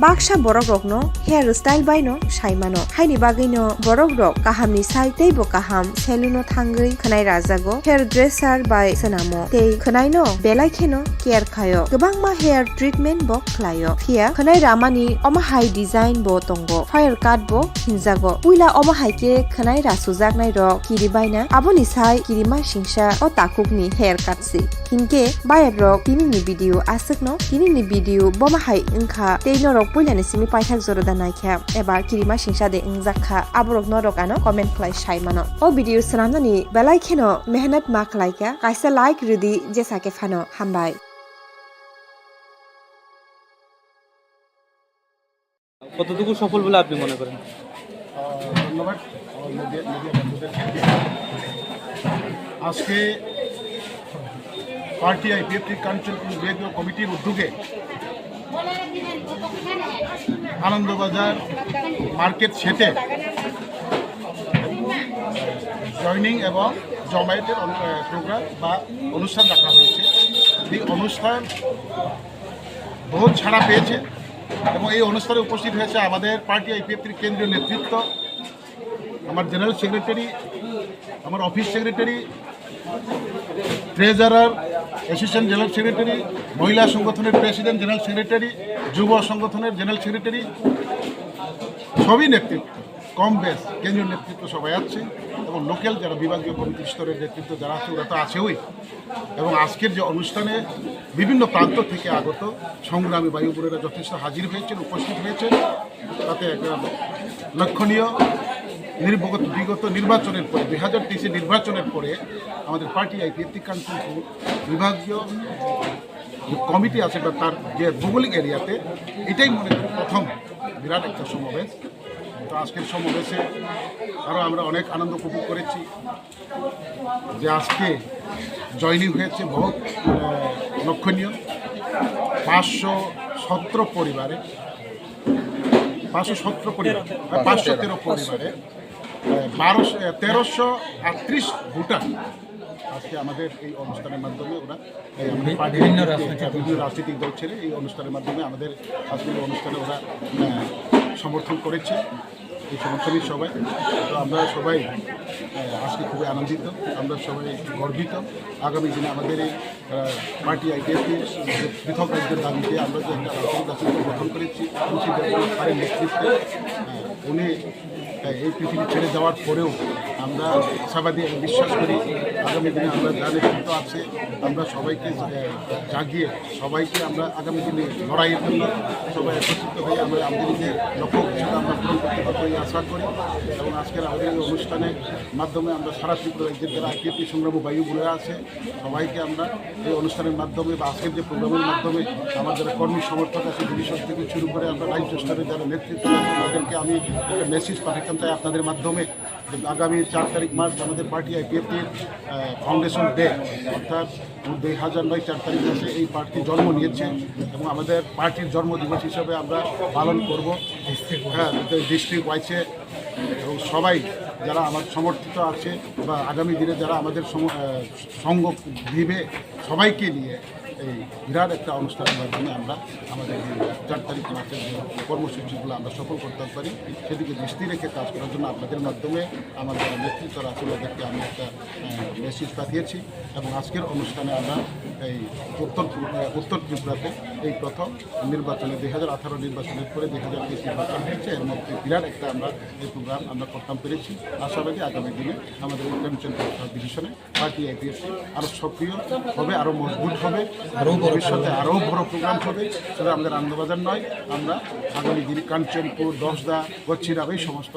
baksa borok rokno hair style baino saimano haini bagino borok rok kahamni sai teibo kaham seluno thangui khnai rajago hair dresser bai sanamo tei khnai no belai kheno care khayo gobangma hair treatment bo khlayo phia khnai ramani oma hai design bo tongo fire cut bo hinjago puila oma hai ke khnai ra sujak nai rok kiri baina aboni sai kirima singsa o takukni hair cut si hinke bayar rok tinini video asukno tinini video boma hai ingkha tei norok puilani simi paithak joroda naikha eba kirima singsa de ingjakha aborok norok ano comment khlai sai mano o video sanamnani belai kheno mehnat ma khlaika kaisa like rudi jesake phano hambai কতটুকু সফল বলে আপনি মনে করেন ধন্যবাদ media বন্ধুদেরকে আজকে party IPFT Kanchanpur বিভাগীয় কমিটির উদ্যোগে আনন্দবাজার মার্কেট সেটে জয়নিং এবং জমায়েতের প্রোগ্রাম বা অনুষ্ঠান রাখা হয়েছে এই অনুষ্ঠান বহুত ছাড়া পেয়েছে এবং এই অনুষ্ঠানে উপস্থিত হয়েছে আমাদের পার্টি আইপিএফটির কেন্দ্রীয় নেতৃত্ব আমার জেনারেল সেক্রেটারি আমার office secretary treasurer assistant general secretary মহিলা সংগঠনের প্রেসিডেন্ট জেনারেল সেক্রেটারি যুব সংগঠনের জেনারেল সেক্রেটারি সবই নেতৃত্ব কম বেশ কেন্দ্রীয় নেতৃত্ব সবাই আছে এবং লোকাল যারা বিভাগীয় কমিটি স্তরের নেতৃত্ব যারা আছে ওরা তো আছেই এবং আজকের যে অনুষ্ঠানে বিভিন্ন প্রান্ত থেকে আগত সংগ্রামী বায়ু বোনেরা যথেষ্ট হাজির হয়েছেন উপস্থিত হয়েছেন তাতে একটা লক্ষণীয় বিগত নির্বাচনের পরে 2023 নির্বাচনের পরে আমাদের পার্টি আইপিএফটি কাঞ্চনপুর বিভাগীয় কমিটি আছে বা তার যে ভৌগোলিক এরিয়াতে এটাই মনে করি প্রথম বিরাট একটা সমাবেশ তো আজকের সমাবেশে আরও আমরা অনেক আনন্দ উপভোগ করেছি যে আজকে জয়নিং হয়েছে বহুত লক্ষণীয় 517 পরিবারে 513 পরিবারে 1338 ভোটার আজকে আমাদের এই অনুষ্ঠানের মাধ্যমে ওরা বিভিন্ন রাজনৈতিক দল ছেড়ে এই অনুষ্ঠানের মাধ্যমে আমাদের আজকের অনুষ্ঠানে ওরা সমর্থন করেছে এই সমর্থনই সবাই তো আমরা সবাই আজকে খুবই আনন্দিত আমরা সবাই গর্বিত আগামী দিনে আমাদের এই পার্টি আইপিএফটির পৃথক রাজ্যের দাবিতে আমরা যে একটা রাজনৈতিক গঠন করেছি সারের নেতৃত্বে উনি এই পৃথিবী ছেড়ে যাওয়ার পরেও আমরা আশাবাদী এবং বিশ্বাস করি আগামী দিনে আমরা যা নেতৃত্ব আছে আমরা সবাইকে জাগিয়ে সবাইকে আমরা আগামী দিনে লড়াইয়ের জন্য সবাই একত্রিত হয়ে আমরা আমাদের যে লক্ষ্য সেটা আমরা পূরণ করতে পারবো এই আশা করি এবং আজকের আমাদের এই অনুষ্ঠানের মাধ্যমে আমরা সারা ত্রিপুরা রাজ্যের যারা আইপিএফটি সংগ্রামী বায়ু বোনেরা আছে সবাইকে আমরা এই অনুষ্ঠানের মাধ্যমে বা আজকের যে প্রোগ্রামের মাধ্যমে আমার যারা কর্মী সমর্থক আছে ডিভিশন থেকে শুরু করে আমরা রাজ্য স্তরে যারা নেতৃত্ব আছে তাদেরকে আমি একটা মেসেজ পাঠাতাম চাই আপনাদের মাধ্যমে আগামী 4 তারিখ মার্চ আমাদের পার্টি আইপিএফটির ফাউন্ডেশন ডে অর্থাৎ 2009 4 তারিখ মাসে এই পার্টি জন্ম নিয়েছে এবং আমাদের পার্টির জন্মদিবস হিসাবে আমরা পালন করব ডিস্ট্রিক্ট ওয়াইজে এবং সবাই যারা আমার সমর্থিত আছে বা আগামী দিনে যারা আমাদের সঙ্গ দিবে সবাইকে নিয়ে এই বিরাট একটা অনুষ্ঠানের মাধ্যমে আমরা আমাদের 4 তারিখ মাসের যে কর্মসূচিগুলো আমরা সফল করতে পারি সেদিকে দৃষ্টি রেখে কাজ করার জন্য আপনাদের মাধ্যমে আমার যারা নেতৃত্বরা আছে ওদেরকে আমি একটা মেসেজ পাঠিয়েছি এবং আজকের অনুষ্ঠানে আমরা এই উত্তর ত্রিপুরাতে এই প্রথম নির্বাচনে 2018 নির্বাচনের পরে 2023 নির্বাচন হয়েছে এর মধ্যে বিরাট একটা আমরা এই প্রোগ্রাম আমরা করতাম পেরেছি আশাবাদী আগামী দিনে আমাদের উত্তরাঞ্চল ডিভিশনে পার্টি আইপিএসসি আরও সক্রিয় হবে আরও মজবুত হবে আরও ভবিষ্যতে আরও বড় প্রোগ্রাম হবে শুধু আমাদের আনন্দবাজার নয় আমরা আগামী দিনে কাঞ্চনপুর দশদা গচ্ছিরাব এই সমস্ত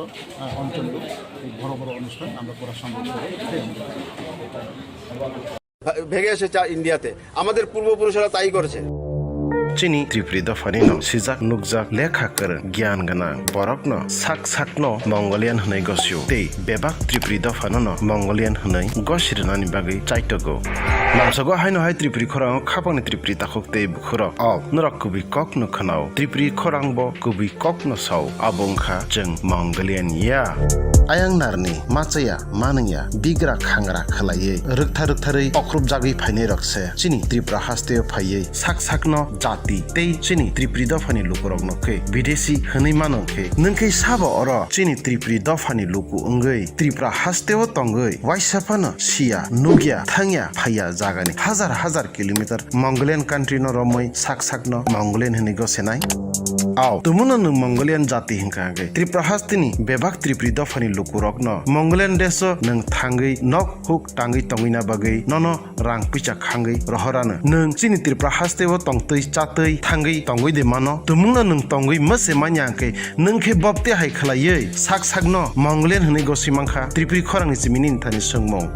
অঞ্চলগুলো এই বড় বড় অনুষ্ঠান আমরা করা সম্ভব হবে ভেঙে এসেছে ইন্ডিয়াতে আমাদের পূর্বপুরুষরা তাই করেছে chini Tripuri dofani no sijak nukjak lekha kar gyan gana borok no sak no Mongolian hnai gosyo tei bebak Tripuri dofano no Mongolian hnai gosirnani bagai chaitogo lamsago haino hai Tripuri Khorang khapani Tripuri takhok tei bukhuro ob norok kubi kok no khanao Tripuri Khorang bo kubi kok no sau abongkha jeng Mongolian ya ayang narni machaya manungya bigra khangra khalaye ruktarei okrup jagui phaine rokse chini Tripura hasteo phaiye sak no jati tei chini Tripuri dofani lukurok no khe bidesi hwnui mano khe nungkhe sabo oro chini Tripuri dofani luku ungoi Tripura hasteo tongoi waisapano sia nugya thangya phaiya jagani হাজার kilometre Mongolian country no romoi sak no Mongolian hini go senai aw tumuno no Mongolian jati hingka ge Tripura hastini bebak Tripuri dofani lukurok no Mongolian deso nang thangai nok huk tangai tongina bagai nono rang picha khangai rohorano nang chini Tripura hasteo tongtei chatei thangai tongoi de mano tumuno nang tongoi mase manyangke nangkhe bopte hai khlaiye sak no Mongolian hini go simangkha Tripuri Khorang ni siminin thani sungmong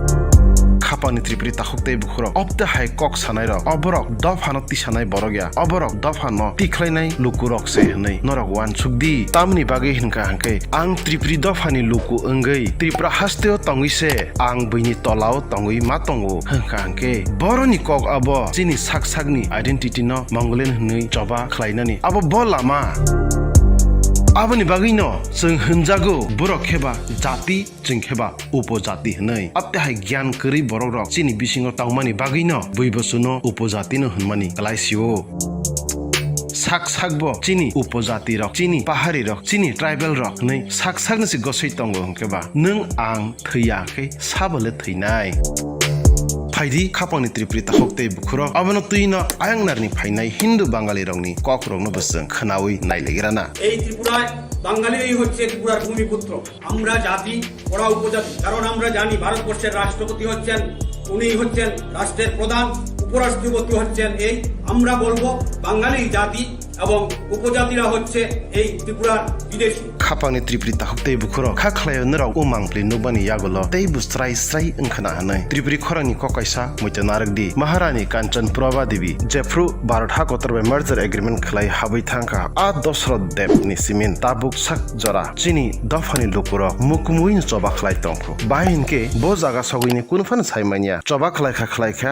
khapani Tripuri takhokte bukhuro opte hai kok sanai ro oborok dofano tisanai borogya oborok dofano tikhlainai lukurok se hnai norok wan chukdi tamni bage hinka hangke ang Tripuri dofani luku ongei Tripura hasteo tongise ang buini tolao tongoi matongo hangka hangke boroni kok abo chini sakni identity no Mongolian hnai joba khlainani abo bolama aboni bagino जों होनजागौ borok kheba jati जों kheba upojati hnai apte hai gyan kri borok rok chini bisingo tangmani bagino buibosuno upojati no hunmani klaisio sak bo chini upojati rok chini pahari rok chini tribal rok nei sak nasi gosoi tongo hkeba nung ang theiya khe sabole theinai फाइदि खापनि Tripuri takhokte bukhuro abono tuino ayangnarni phainai Hindu Bangali rokni kokrokno bosong khnawi nailegirana এই ত্রিপুরায় বাঙালিই হচ্ছে ত্রিপুরার ভূমিপুত্র আমরা জাতি ওরা উপজাতি কারণ আমরা জানি ভারতবর্ষের রাষ্ট্রপতি হচ্ছেন উনি হচ্ছেন রাষ্ট্রের প্রধান উপরাষ্ট্রপতি হচ্ছেন এই আমরা বলবো বাঙালি জাতি এবং উপজাতিরা হচ্ছে এই ত্রিপুরার বিদেশী খাপানি Tripuri takhokte bukhuro khakhlayo nrok umangpli nubani yagolo tei bustrai ongkhana hanai Tripuri Khorangni kokaisa muitanarakdi Maharani Kanchan Prabha Devi Jeffru Bharat Hakotorbe merger agreement khlai habai thangka a Dosrod Dev ni simin tabuk sak jora chini dofani lukuro mukmuin choba khlai tongkho bahinke bo jaga sogini kunfan saimania choba khlaikha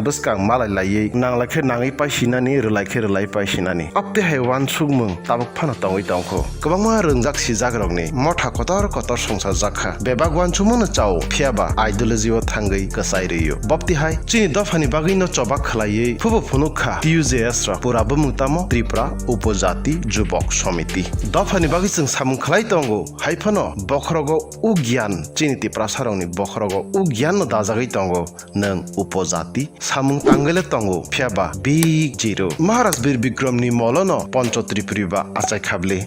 buskang malai laiye nanglakhe nangai paisinani rulai paisinani apte haiwan sugmung tabuk phana tongoi tongkho kwbangma rwngjak sijak rokni motha kotor songsar jakha bebagwan chumono chao phiaba ideology o thangai kasai riyo bopti hai chini dofani bagino choba khlaiye phubo phunukha TUJS ra purabo mutamo Tripura upojati jubok samiti dofani bagi chung samung khlai tongo haifano bokhrogo ugyan chini Tripura sarongni bokhrogo ugyan no dajagai tongo nang upojati samung tangele tongo phiaba big zero Maharaj Bir Bikramni molono Pancho Tripuri ba achai khable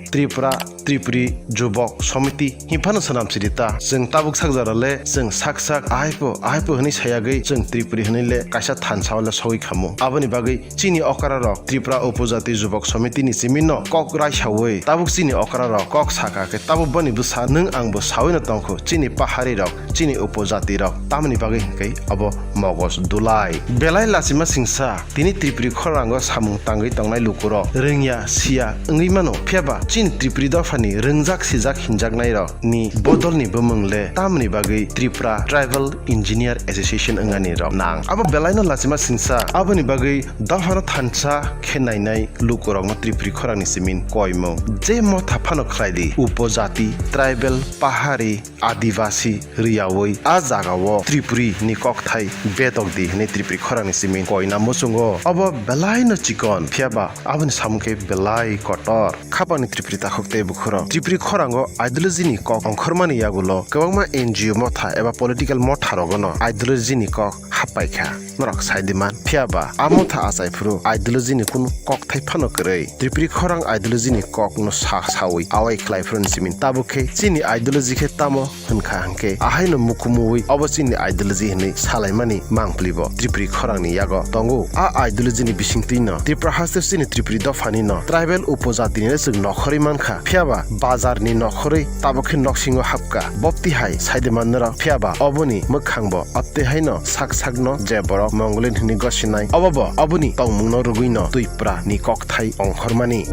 Tripuri jubok samiti himphano sanam sirita जों tabuk sakjarale जों sak aipo hni sayagei जों Tripuri hnile kaisa thansawle sogoi khamo aboni bagai chini okara rok Tripura upojati jubok samiti ni simino kok rai sawoi tabuk chini okara rok kok saka ke tabuk bani busa nung angbo sawina tongkho chini pahari rok chini upojati rok tamni bagai hingkai abo mogos dulai belai lasima singsa tini Tripuri Khorango samung tangai tongnai lukuro rengya sia ngei mano phiaba chini Tripuri dofani rengjak sijak hinjaknai rok ni bodolni bumung le tamni bagai Tripura tribal Engineer Association angani rok nang abo belaino lasima singsa aboni bagai dafano thansa khenainai lukorok no Tripuri Khorang ni simin koimo je mo thapano khlaidi upojati tribal pahari adivasi riyawoi a jagao Tripuri ni kokthai betok di ne Tripuri Khorang ni simin koina mosungo abo belaino chikon phiaba aboni samke belai kotor khapani Tripuri takhokte bukhoro Tripuri Khorango ideology ni kok ongkhormani yagulo kwangma NGO motha eba political motha rogono ideology ni kok hapaikha norok saidiman phiaba amotha asaifuru ideology ni kun kok thai phano krei Tripuri Khorang ideology ni kok no sawi awai khlai frun simin tabukhe chini ideology khe tamo hunka hangke ahaino mukumuwi obosini ideology hni salaimani mangplibo Tripuri Khorang ni yago tongu a ideology ni bisingtino Tripura hasefsini Tripuri dofani no tribal upojati ni sing nokhori mankha phiaba bazar ni nokhori tabukhe noksingo hapka bopti hai saidiman nora phiaba oboni mokhangbo apte haino sakno je borok mongolin hni gosinai obobo oboni tongmungno ruguino tuipra ni kokthai ongkhormani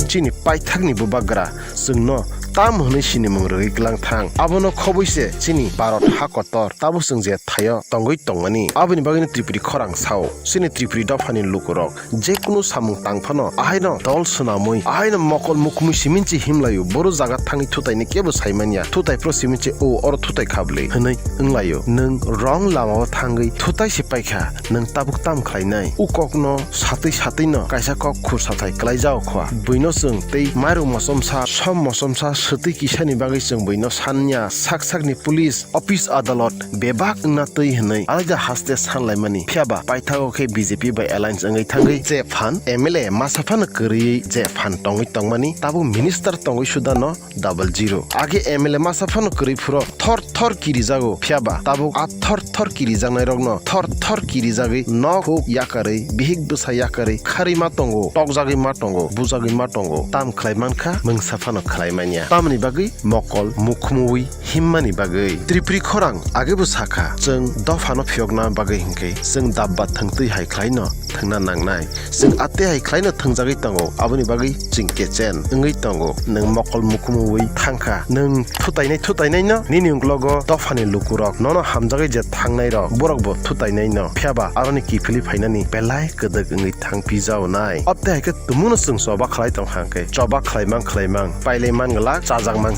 chini paithakni bubagra sungno tam hne sini mungroi klang thang abono khoboise chini barot hakotor tabu sungje thayo tongoi tongmani aboni bagini Tripuri Khorang sao sini Tripuri dofani lukorok je kunu samung tangphano ahaino dol sunamoi ahaino mokol mukumi siminchi himlayu boru jaga thangi thutaini kebo saimania thutai pro siminchi o or thutai khable hnai nglayo nung rong lamao thangai thutai sipaikha nung tabuk tam khlainai ukokno satei no kaisa kok khursathai klaijao khwa buino sung tei maru mosomsa som mosomsa sati kisani bagai sung buino sanya sakni police office adalot bebak na tei hnai alja haste sanlaimani phiaba paithao khe BJP by alliance angai thangai je phan MLA masafan kri je phan tongi tongmani tabu minister tongi sudano 00 age MLA masafan kri phuro thor kiri jago phiaba tabu a thor kiri jangnai rogno thor kiri jagi no ho yakare bihik busa yakare khari ma tongo tokjagi ma tongo bujagi ma tongo tam khlaimankha mungsafano khlaimania tamni bagi mokol mukhumui himmani bagi Tripuri Khorang age bu sakha jeng dofano phiokna bagi hingke jeng dabba thangtui hai khlaino thangna nangnai jeng ate hai khlaino thangjagi tongo aboni bagi jingke chen ngai tongo nang mokol mukhumui thangkha nang thutainai no nini unglogo dofani lukurok nono hamjagi je thangnai ro borokbo thutainai no phiaba aroni kifili phainani belai kedak ngai thangpi jao nai apte haike tumuno sung soba khlai tong hangke choba khlaimang pailei mangla chajangmang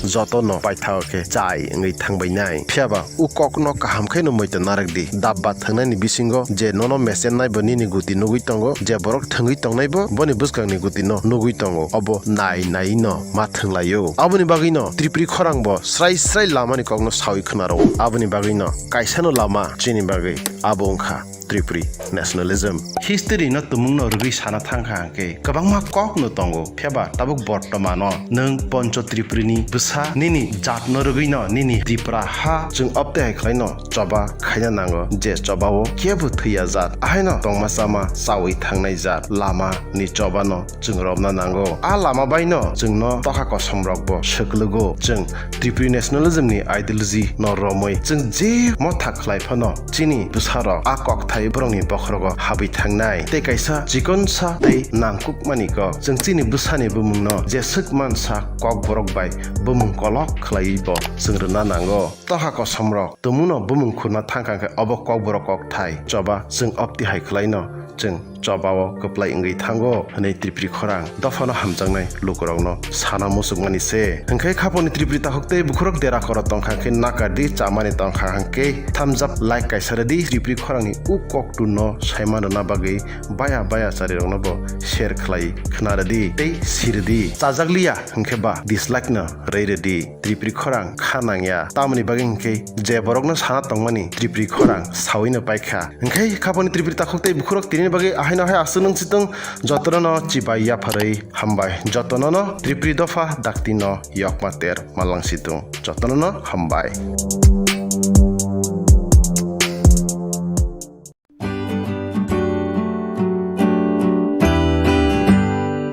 jotono paithauke chai ngai thangbai nai phiaba ukokno kahamkhai no moita narakdi dabba thangnani bisingo je nono mesen nai boni ni guti nugui tongo je borok thangui tongnai bo boni buskangni guti no nugui tongo obo nai no ma thanglayo aboni bagino Tripuri Khorang bo srai lamani kokno sawi khnaro aboni bagino kaisano lama chini bagai abo ongkha Tripuri nationalism history no tumungno rugui sana thangkha hangke kabangma kok no tongo phiaba tabuk bortomano nung poncho Tripuri ni busa nini jat no rugui no nini Tripura ha jung apte hai khlaino choba khaina nango je chobao kebu thuya jat ahaino tongma sama sawi thangnai jat lama ni choba no jung robna nango a lama baino jung no toka ko somrokbo shuklugo jung Tripuri nationalism ni ideology no romoi jung je mo thaklai phano chini busaro a kok thai brongni bokhrogo habi thangnai te kaisa jikon sa tei nangkuk maniko jung chini busani bumungno je sukman sa kok borok bai bumung kolok khlaibo sungrna nango toha ko somrok tumuno bumung khurna thangkha obo kok borok kok thai choba jung opti hai khlaino jung chobao kaplai ngai thango hanei Tripuri Khorang dofano hamjangnai lukorokno sana musukmani se hangkai khaponi Tripuri tahokte bukhurok dera khoro tongkha ke nakadi chamani tongkha hangke thumbs up like kaisaradi Tripuri Khorangni ukok tuno saimano na bagi baya sari rokno bo share khlai khnaradi tei sirdi chajaglia hangke ba dislike na reiredi Tripuri Khorang khanangya tamni bagi hangke je borokno sana tongmani Tripuri Khorang sawino paikha hangkai khaponi Tripuri tahokte bukhurok tirini bagi ahina hai asunung sitong jotono chibaya pharai Hambai jotono Tripuri dofa daktino yokmater malang situng jotono Hambai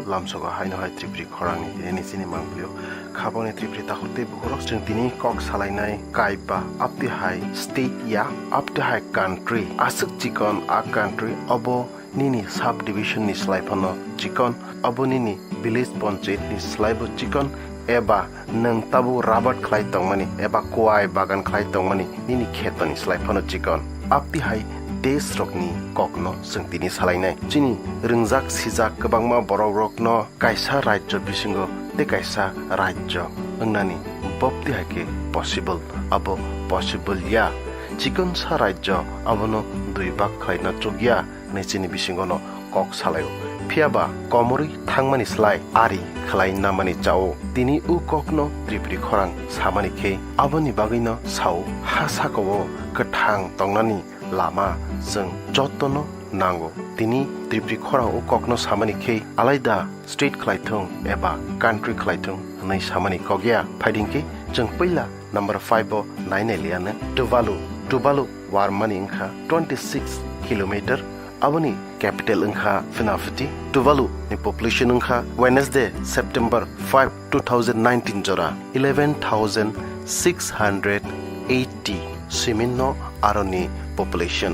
lamsoga haino hai Tripuri Khorang ni eni sini mangblio khaboni Tripuri tahokte bukhurok jeng tini kok salainai kaiba apti hai state ya apti hai country asuk chikon a country obo nini subdivision ni slaipano chikon abo nini village panchayat ni slaibo chikon एबा नों ताबु rubber खलाय तंगमानि एबा कोआय बागान खलाय तंगमानि निनि खेतनि स्लाइफानो chicken आपति हाय देश रकनि ककनो जोंतिनि सालायनाय चिनि रोंजाक सिजाक गोबांमा बरक रकनो कायसा राज्य बिसिंगो ते कायसा राज्य अंगनानि बप्ति हायके possible अबो possible या चिकन सा राज्य अबनो दुई बाग खलायना चोगिया नेचिनि बिसिंगोनो कक सालायो फियाबा कमरी थांमानि स्लाय आरि खलाय नामानि जाओ तिनि उ ककनो त्रिपुरी खरां सामानि खे अबनि बागैनो साउ हासाकवो गोथां तंनानि लामा जों जतनो नांगौ तिनि त्रिपुरी खरां उ ककनो सामानि खे आलायदा स्टेट खलायथों एबा कान्ट्री खलायथों नै सामानि कगिया फाइदिंके जों पहिला नम्बर 5 ओ नाइनेलियानो टुवालु वारमानि इंखा 26 किलोमीटर अबनी कैपिटल इंखा फिनाफिटी टुवालु नि पॉपुलेशन इंखा वेडनेसडे सेप्टेम्बर 5 2019 जोरा 11,680 सिमिनो आरोनि पॉपुलेशन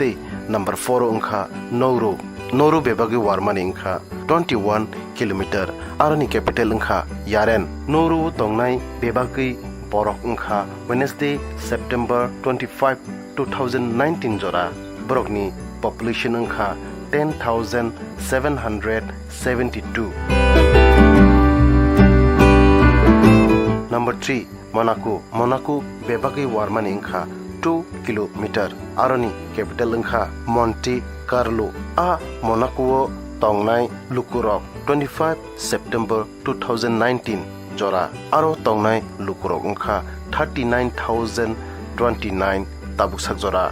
ते नंबर 4 इंखा नौरो बेबागी वारमानि इंखा 21 किलोमीटर आरोनि कैपिटल इंखा यारेन नौरो तंनाय बेबागी बरक इंखा वेडनेसडे सेप्टेम्बर 25 2019 जोरा बरकनि पॉपुलेशन इंखा 10,772 नंबर 3 मोनाको बेबागी वारमानि इंखा 2 किलोमीटर आरोनि कैपिटल इंखा मॉन्टी कार्लो आ मोनाको तंगनाय लुकुरक 25 सेप्टेम्बर 2019 जोरा आरो तंगनाय लुकुरक इंखा 39,029 ताबुकसाक जोरा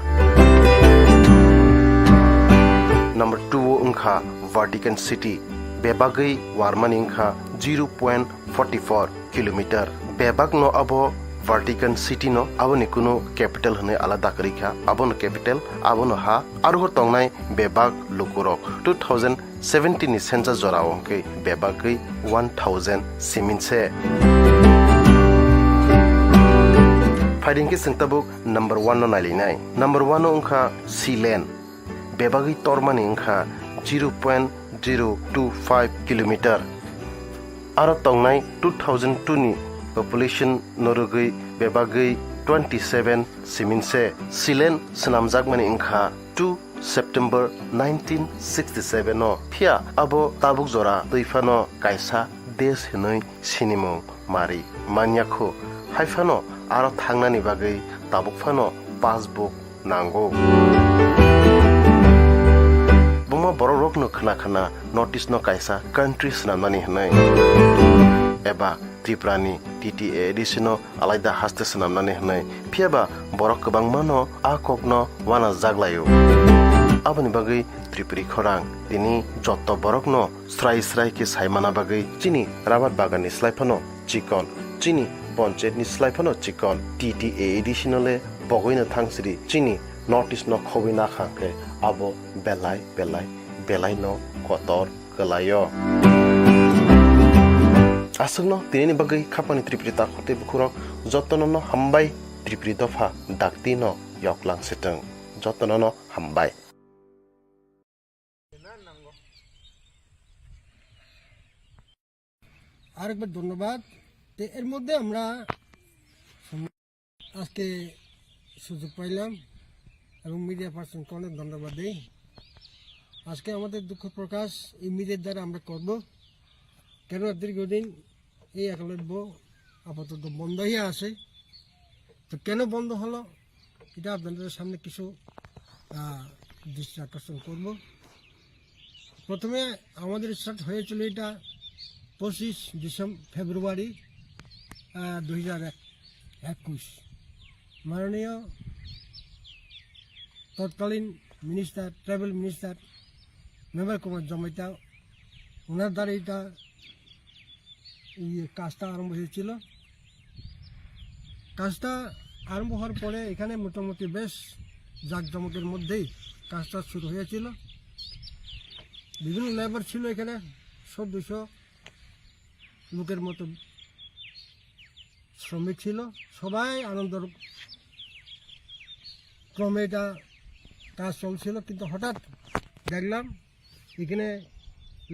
नंबर 2 इंखा वाटिकन सिटी बेबागै वारमानि इंखा 0.44 किलोमीटर बेबाग नो अबो वाटिकन सिटी नो अबनि कुनो कैपिटल हने आलादा करिखा अबनो कैपिटल अबनो हा आरो तंगनाय बेबाग लुकुरक 2017 नि सेंसस जोरा अंके बेबागै 1000 सिमिनसे फाइडिंके संताबुक नंबर 1 नो नालिनाय नंबर 1 नो अंखा सीलेन बेबागै तोरमानि अंखा 0.025 किलोमीटर आरो तंगनाय 2002 नि पॉपुलेशन नोरुगै बेबागै 27 सिमिनसे सीलेन सनामजाक मानि इंखा 2 सेप्टेम्बर 1967 नो फिया अबो ताबुक जोरा दैफानो कायसा देश हनै सिनिमो मारि मान्याखो हाइफानो आरो थांनानि बागै ताबुकफानो पासबुक नांगौ बुमा बरो रोकनो खना नोटिस नो कायसा कंट्री सनामनानि हनै एबा त्रिपुरानि टीटीए एडिशनो आलायदा हास्ते सनामनानि हनै फियाबा बरक गोबां मानो आ ककनो वाना जागलायो आबनि बागै त्रिपुरी खरां दिनि जत्त बरकनो स्राय के साइमाना बागै चिनि राबार बागाननि स्लाइफानो चिकन चिनि पंचायतनि स्लाइफानो चिकन टीटीए एडिशनले बगैनो थांसिरि चिनि नोटिस नो खबिना खांके आबो बेलाय नो कतर गलायो आसलनो तिनि बागै खापानि त्रिपुरी ताखते बुखुरक जतननो हामबाय त्रिपुरी दफा दाक्ति न यकलां सेटं जतननो हामबाय আরেকবার ধন্যবাদ এর মধ্যে আমরা আজকে সুযোগ পাইলাম এবং মিডিয়া পার্সনকে অনেক ধন্যবাদ দিই আজকে আমাদের দুঃখ প্রকাশ এই মিডিয়ার দ্বারা আমরা করব কেন দীর্ঘদিন এই একলব্য আপাতত বন্ধ হয়ে আছে তো কেন বন্ধ হলো এটা আপনাদের সামনে কিছু দৃষ্টি আকর্ষণ করব প্রথমে আমাদের স্টার্ট হয়েছিল এটা 25 ফেব্রুয়ারি 2021 মাননীয় তৎকালীন minister travel minister member Kumar Jamatia ওনার দ্বারা এটা কাজটা আরম্ভ হয়েছিল কাজটা আরম্ভ হওয়ার পরে এখানে মোটামুটি বেশ জাঁকজমকের মধ্যেই কাজটা শুরু হয়েছিল বিভিন্ন লেবার ছিল এখানে 100-200 লোকের মতো শ্রমিক ছিল সবাই আনন্দ ক্রমে এটা কাজ চলছিল কিন্তু হঠাৎ দেখলাম এখানে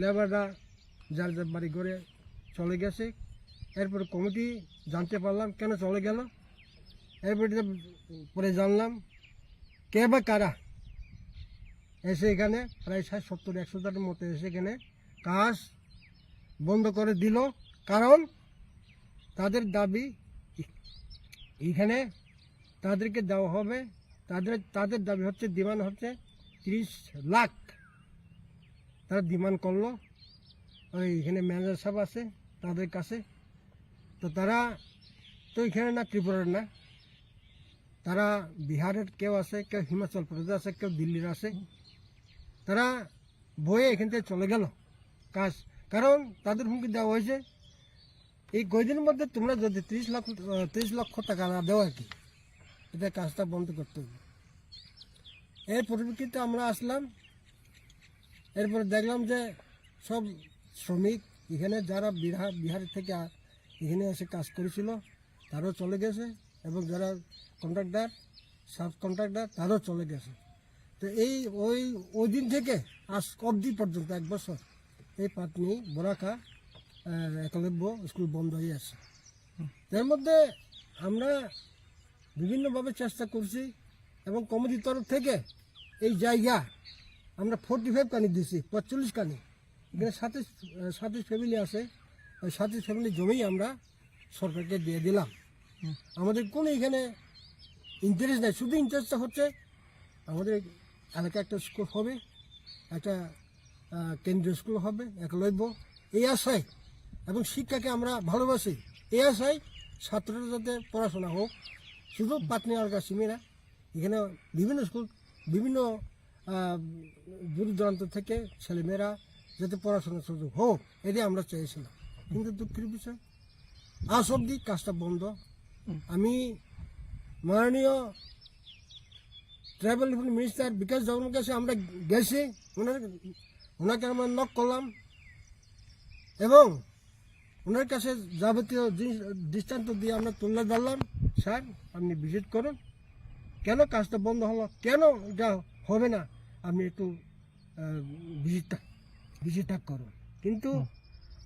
লেবাররা যার যার বাড়ি ঘরে চলে গেছে। এরপরে কমিটি জানতে পারলাম কেন চলে গেল। এরপরে পরে জানলাম কে বা কারা এসে এখানে প্রায় 60-70-100টার মতো এসে এখানে কাজ বন্ধ করে দিল। কারণ তাদের দাবি এখানে তাদেরকে দেওয়া হবে, তাদের দাবি হচ্ছে, ডিমান্ড হচ্ছে 30 লাখ। তারা ডিমান্ড করলো ওই এখানে ম্যানেজার সাহেব আছে তাদের কাছে। তো তারা তো এখানে না, ত্রিপুরার না, তারা বিহারের কেউ আছে, কেউ হিমাচল প্রদেশ আছে, কেউ দিল্লির আছে। তারা বয়ে এখান থেকে চলে গেল কাজ। কারণ তাদের হুমকি দেওয়া হয়েছে এই কয়দিনের মধ্যে তোমরা যদি 30 লক্ষ টাকা না দেওয়া আর কি, এটা কাজটা বন্ধ করতে হবে। এর পরিপ্রেক্ষিতে আমরা আসলাম। এরপরে দেখলাম যে সব শ্রমিক এখানে যারা বিহার থেকে এখানে এসে কাজ করেছিল তারাও চলে গেছে, এবং যারা কন্ট্রাক্টর সাব কন্ট্রাক্টর তারাও চলে গেছে। তো এই ওই দিন থেকে আজ অবধি পর্যন্ত 1 বছর এই পাটনি বোরাকা একলব্য স্কুল বন্ধ হয়ে আছে। এর মধ্যে আমরা বিভিন্নভাবে চেষ্টা করছি, এবং কমিটির তরফ থেকে এই জায়গা আমরা 45 কানি দিছি, 45 কানি। এখানে 27 ফ্যামিলি আছে, ওই 27 ফ্যামিলি জমি আমরা সরকারকে দিয়ে দিলাম। আমাদের কোনো এখানে ইন্টারেস্ট নাই, শুধু ইন্টারেস্টটা হচ্ছে আমাদের এলাকায় একটা স্কুল হবে, একটা কেন্দ্রীয় স্কুল হবে একলব্য, এই আশায়, এবং শিক্ষাকে আমরা ভালোবাসি এই আশায় ছাত্ররা যাতে পড়াশোনা হোক। শুধু পাটনি আলগা সীমে না, এখানে বিভিন্ন স্কুল, বিভিন্ন দূর দূরান্ত থেকে ছেলেমেয়েরা যাতে পড়াশোনার সুযোগ হোক, এটাই আমরা চেয়েছিলাম। কিন্তু দুঃখের বিষয় আজ অবধি কাজটা বন্ধ। আমি মাননীয় ট্রাইবাল মিনিস্টার বিকাশ জগনের কাছে আমরা গেছি, ওনাকে আমরা নক করলাম, এবং ওনার কাছে যাবতীয় দৃষ্টান্ত দিয়ে আমরা তুলে ধরলাম, স্যার আপনি ভিজিট করুন, কেন কাজটা বন্ধ হলো, কেন এটা হবে না, আপনি একটু ভিজিটটা করুন। কিন্তু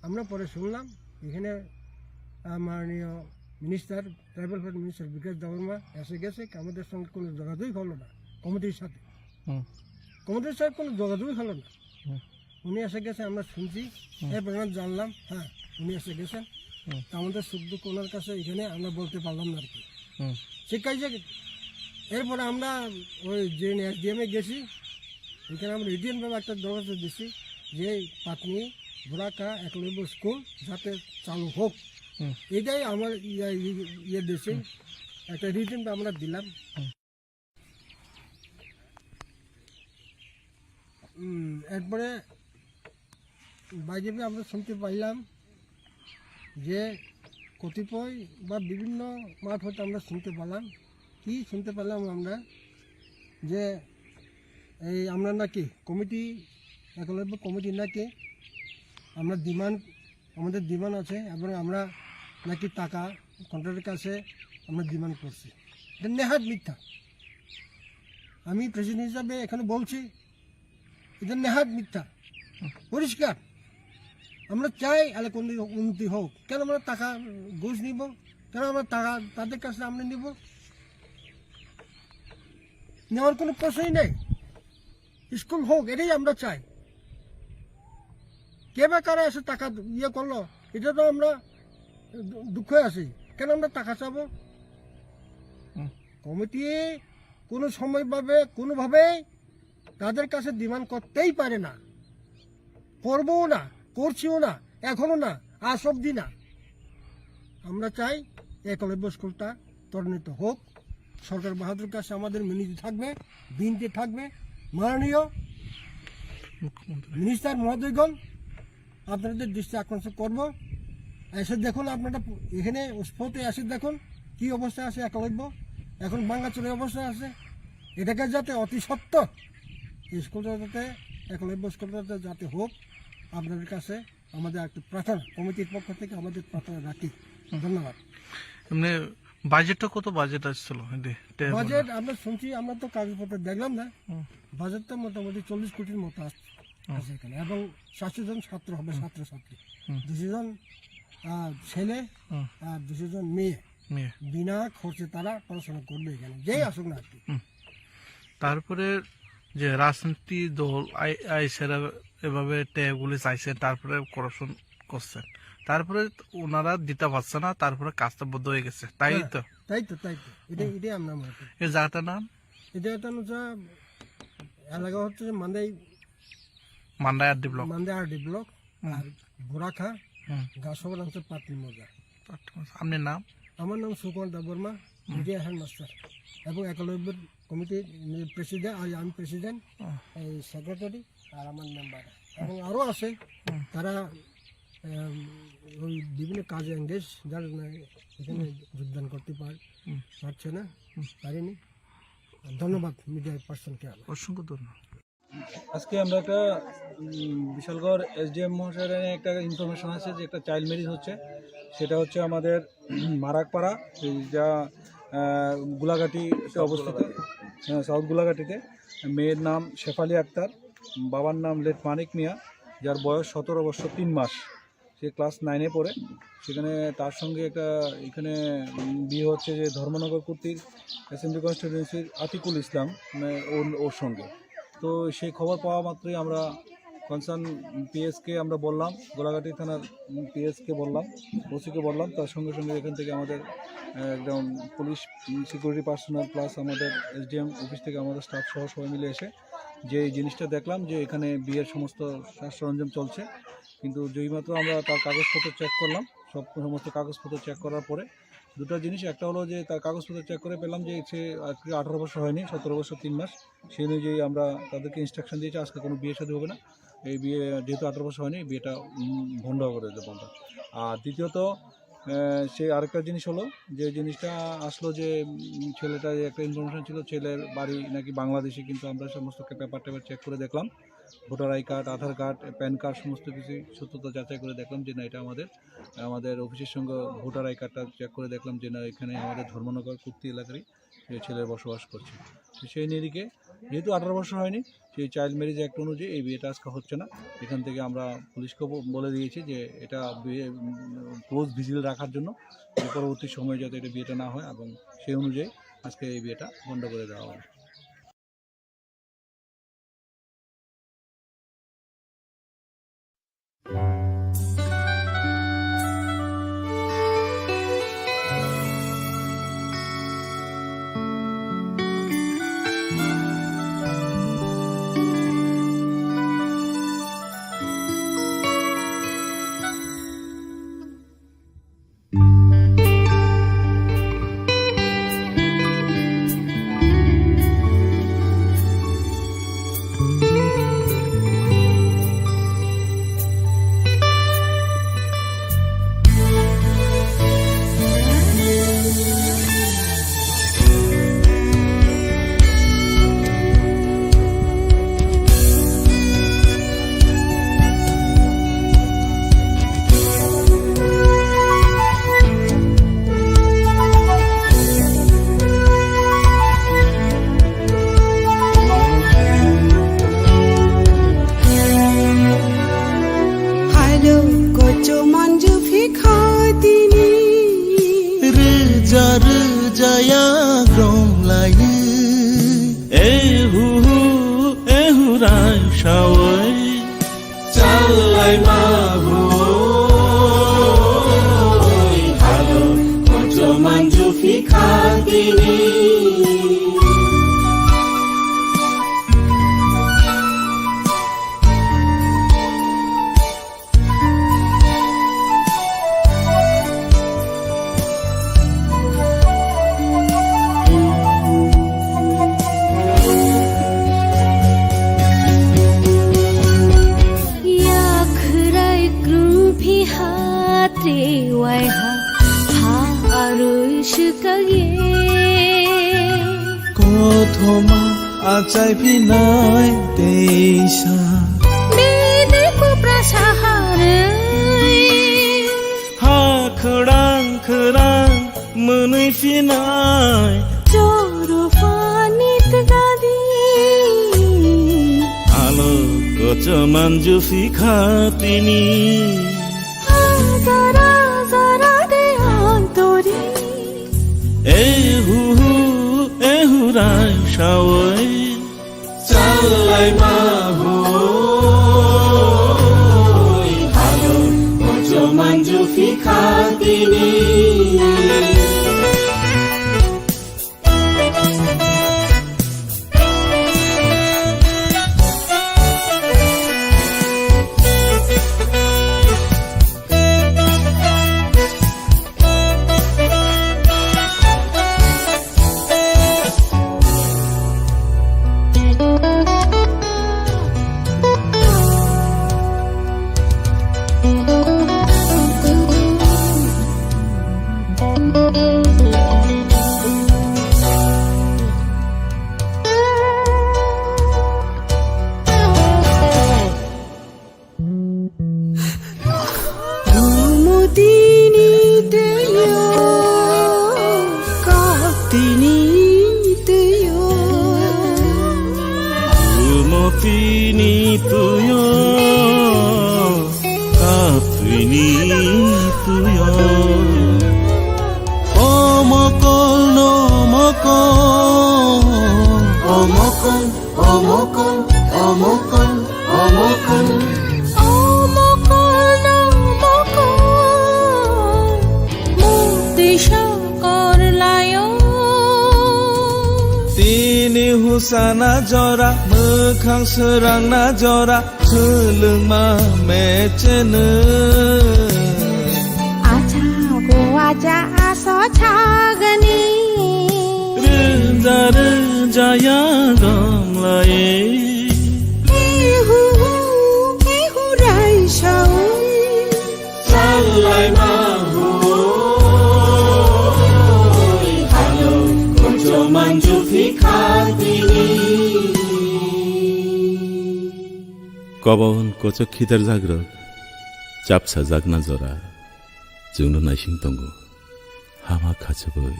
আমরা পরে শুনলাম এখানে মাননীয় মিনিস্টার, ট্রাইবাল মিনিস্টার বিকাশ দেববর্মা এসে গেছে, আমাদের সঙ্গে কোনো যোগাযোগই হলো না, কমিটির সাথে কোনো যোগাযোগই হলো না। উনি এসে গেছে আমরা শুনছি, এরপর জানলাম হ্যাঁ উনি এসে গেছেন। আমাদের সুখ দুঃখ ওনার কাছে এখানে আমরা বলতে পারলাম না আর কি, সে কাজে। এরপরে আমরা ওই যে এসডিএমে গেছি, এখানে আমরা রিটেনভাবে একটা দরখাস্ত দিচ্ছি যে পাটনি বোরাকা একলব্য স্কুল যাতে চালু হোক, এটাই আমার ইয়ে দেশে একটা রিটেনটা আমরা দিলাম। এরপরে বাইরে আমরা শুনতে পাইলাম যে কতিপয় বা বিভিন্ন মারফত আমরা শুনতে পেলাম, কি শুনতে পেলাম আমরা, যে এই আমরা নাকি কমিটি একলব্য কমিটি নাকি আমরা আমাদের ডিমান্ড আছে, এবং আমরা নাকি টাকা কন্ট্রাক্টরের কাছে আমরা ডিমান্ড করছি। এটা নেহাত মিথ্যা। আমি প্রেসিডেন্ট হিসাবে এখানে বলছি এটা নেহাত মিথ্যা, পরিষ্কার। আমরা চাই এলাকা উন্নতি হোক, কেন আমরা টাকা ঘুষ নিব, কেন আমরা টাকা তাদের কাছে আমরা নিব, নেওয়ার কোনো প্রশ্নই নেই। স্কুল হোক এটাই আমরা চাই। কে বা কারা এসে টাকা ইয়ে করলো, এটা তো আমরা দুঃখে আছি, কেন আমরা টাকা চাবো। কমিটি কোনো সময় পাবে কোনোভাবেই তাদের কাছে ডিমান্ড করতেই পারে না, করবও না, করছিও না, এখনো না, আজ অবধি না। আমরা চাই একলব্য স্কুলটা ত্বরান্বিত হোক। সরকার বাহাদুর কাছে আমাদের মিনতি থাকবে, বিনতি থাকবে, মাননীয় মিনিস্টার মহোদয়গণ আপনাদের দৃষ্টি আকর্ষণ করব, এসে দেখুন, আপনারা এখানে স্পটে এসে দেখুন কী অবস্থা আছে একলব্য, এখন ভাঙাচুরের অবস্থা আছে। এটাকে যাতে অতি সত্ত্বর স্কুলটা যাতে একলব্য স্কুলটা যাতে হোক, আপনাদের কাছে আমাদের একটা প্রার্থনা, কমিটির পক্ষ থেকে আমাদের প্রার্থনা রাখি। ধন্যবাদ। এমনি বাজেটটা কত বাজেট আসছিল? বাজেট আমরা শুনছি, আমরা তো কাগজপত্র দেখলাম না, বাজেটটা মোটামুটি 40 কোটির মতো আসছে। আছে এখানে, এবং 700 জন ছাত্র হবে, ছাত্রছাত্রী, 200 জন ছেলে আর 200 জন মেয়ে, বিনা খরচে তারা পড়াশোনা করবে এখানে, যেই আসুক না আর কি। তারপরে যে রাজনীতি দল আইসেরা এভাবে ট্যাগুলি চাইছে, তারপরে করাপশন করছেন, তারপরে ওনারা দিতে পারছে না, তারপরে কাজটা বন্ধ হয়ে গেছে, তাই তো? তাই তো এটাই আমরা মনে করি। এই জায়গাটার নাম এলাকা হচ্ছে মান্ডাই আরডি ব্লক, আর বোরাখা গাছসভা অঞ্চল পাটনি মজা। আপনার নাম? আমার নাম সুকুমার দেববর্মা, মিডিয়া হেডমাস্টার এবং একলব্য কমিটির প্রেসিডেন্ট, আর আমি প্রেসিডেন্ট, এই সেক্রেটারি আর আমার মেম্বার, এবং আরও আছে তারা ওই বিভিন্ন কাজে এঙ্গেজ, যারা এখানে যোগদান করতে পারছে না, পারেনি। ধন্যবাদ মিডিয়া পার্সনকে, অসংখ্য ধন্যবাদ। আজকে আমরা একটা বিশালগড় SDM মহাশয়ের একটা ইনফরমেশন আছে যে একটা চাইল্ড ম্যারেজ হচ্ছে, সেটা হচ্ছে আমাদের মারাকপাড়া, যা গোলাঘাটিতে অবস্থিত, সাউথ গোলাঘাটিতে। মেয়ের নাম শেফালি আক্তার, বাবার নাম লেট মানিক মিয়া, যার বয়স 17 বছর 3 মাস। সে ক্লাস 9-এ পড়ে। সেখানে তার সঙ্গে একটা এখানে বিয়ে হচ্ছে যে ধর্মনগর কর্তৃক অ্যাসেম্বলি কনস্টিটিউয়েন্সির আতিকুল ইসলাম ওর সঙ্গে। তো সেই খবর পাওয়া মাত্রই আমরা কনসার্ন পিএসকে আমরা বললাম, গোলাঘাটি থানার পিএসকে বললাম, ওসিকে বললাম, তার সঙ্গে সঙ্গে এখান থেকে আমাদের একদম পুলিশ সিকিউরিটি পার্সোনাল প্লাস আমাদের SDM অফিস থেকে আমাদের স্টাফ সহ সবাই মিলে এসে যে এই জিনিসটা দেখলাম যে এখানে বিয়ের সমস্ত সরঞ্জাম চলছে, কিন্তু যেইমাত্র আমরা তার কাগজপত্র চেক করলাম, সমস্ত কাগজপত্র চেক করার পরে দুটো জিনিস, একটা হলো যে তার কাগজপত্র চেক করে পেলাম যে সে আজকে 18 বছর হয়নি, 17 বছর 3 মাস। সেই অনুযায়ী আমরা তাদেরকে ইনস্ট্রাকশন দিয়েছি আজকে কোনো বিয়ে শাদী হবে না, এই বিয়ে যেহেতু 18 বছর হয়নি, বিয়েটা ভণ্ড করে দেবো আমরা। আর দ্বিতীয়ত সে আরেকটা জিনিস হলো যে জিনিসটা আসলো যে ছেলেটা একটা ইনফরমেশন ছিল, ছেলের বাড়ি নাকি বাংলাদেশে, কিন্তু আমরা সমস্ত পেপার চেক করে দেখলাম, voter I card, Aadhaar card, pan card সমস্ত কিছু সত্যতা যাচাই করে দেখলাম যে না এটা আমাদের অফিসের সঙ্গে ভোটার আই কার্ডটা চেক করে দেখলাম যে না এখানে আমাদের ধর্মনগর কুর্তি এলাকারই ছেলের বসবাস করছে। সেই নিরিখে যেহেতু 18 বছর হয়নি, সেই চাইল্ড ম্যারেজ অ্যাক্ট অনুযায়ী এই বিয়েটা আজকে হচ্ছে না। এখান থেকে আমরা পুলিশকে বলে দিয়েছি যে এটা ক্লোজ ভিজিল রাখার জন্য, পরবর্তী সময়ে যাতে এটা বিয়েটা না হয়, এবং সেই অনুযায়ী আজকে এই বিয়েটা বন্ধ করে দেওয়া হবে। Acai pinai desa Bidiku prasaharai Ha kerang menui pinai Joro fanit gadi Halo Kocaman jufi khatini Zara zara de antori Ehu rai shawai Chalai mahu Halo Kocaman jufi khatini Sana jora mekhang serang na jora Seleng ma mecene Acha go aja aso chagani Renja renja ya gam lae Ihu rai shawi Salai mahu Halo Koco manju fikatini Kobon kocok khidar jagrok chapsa jagna jora jungno naising tongo hama khachogoi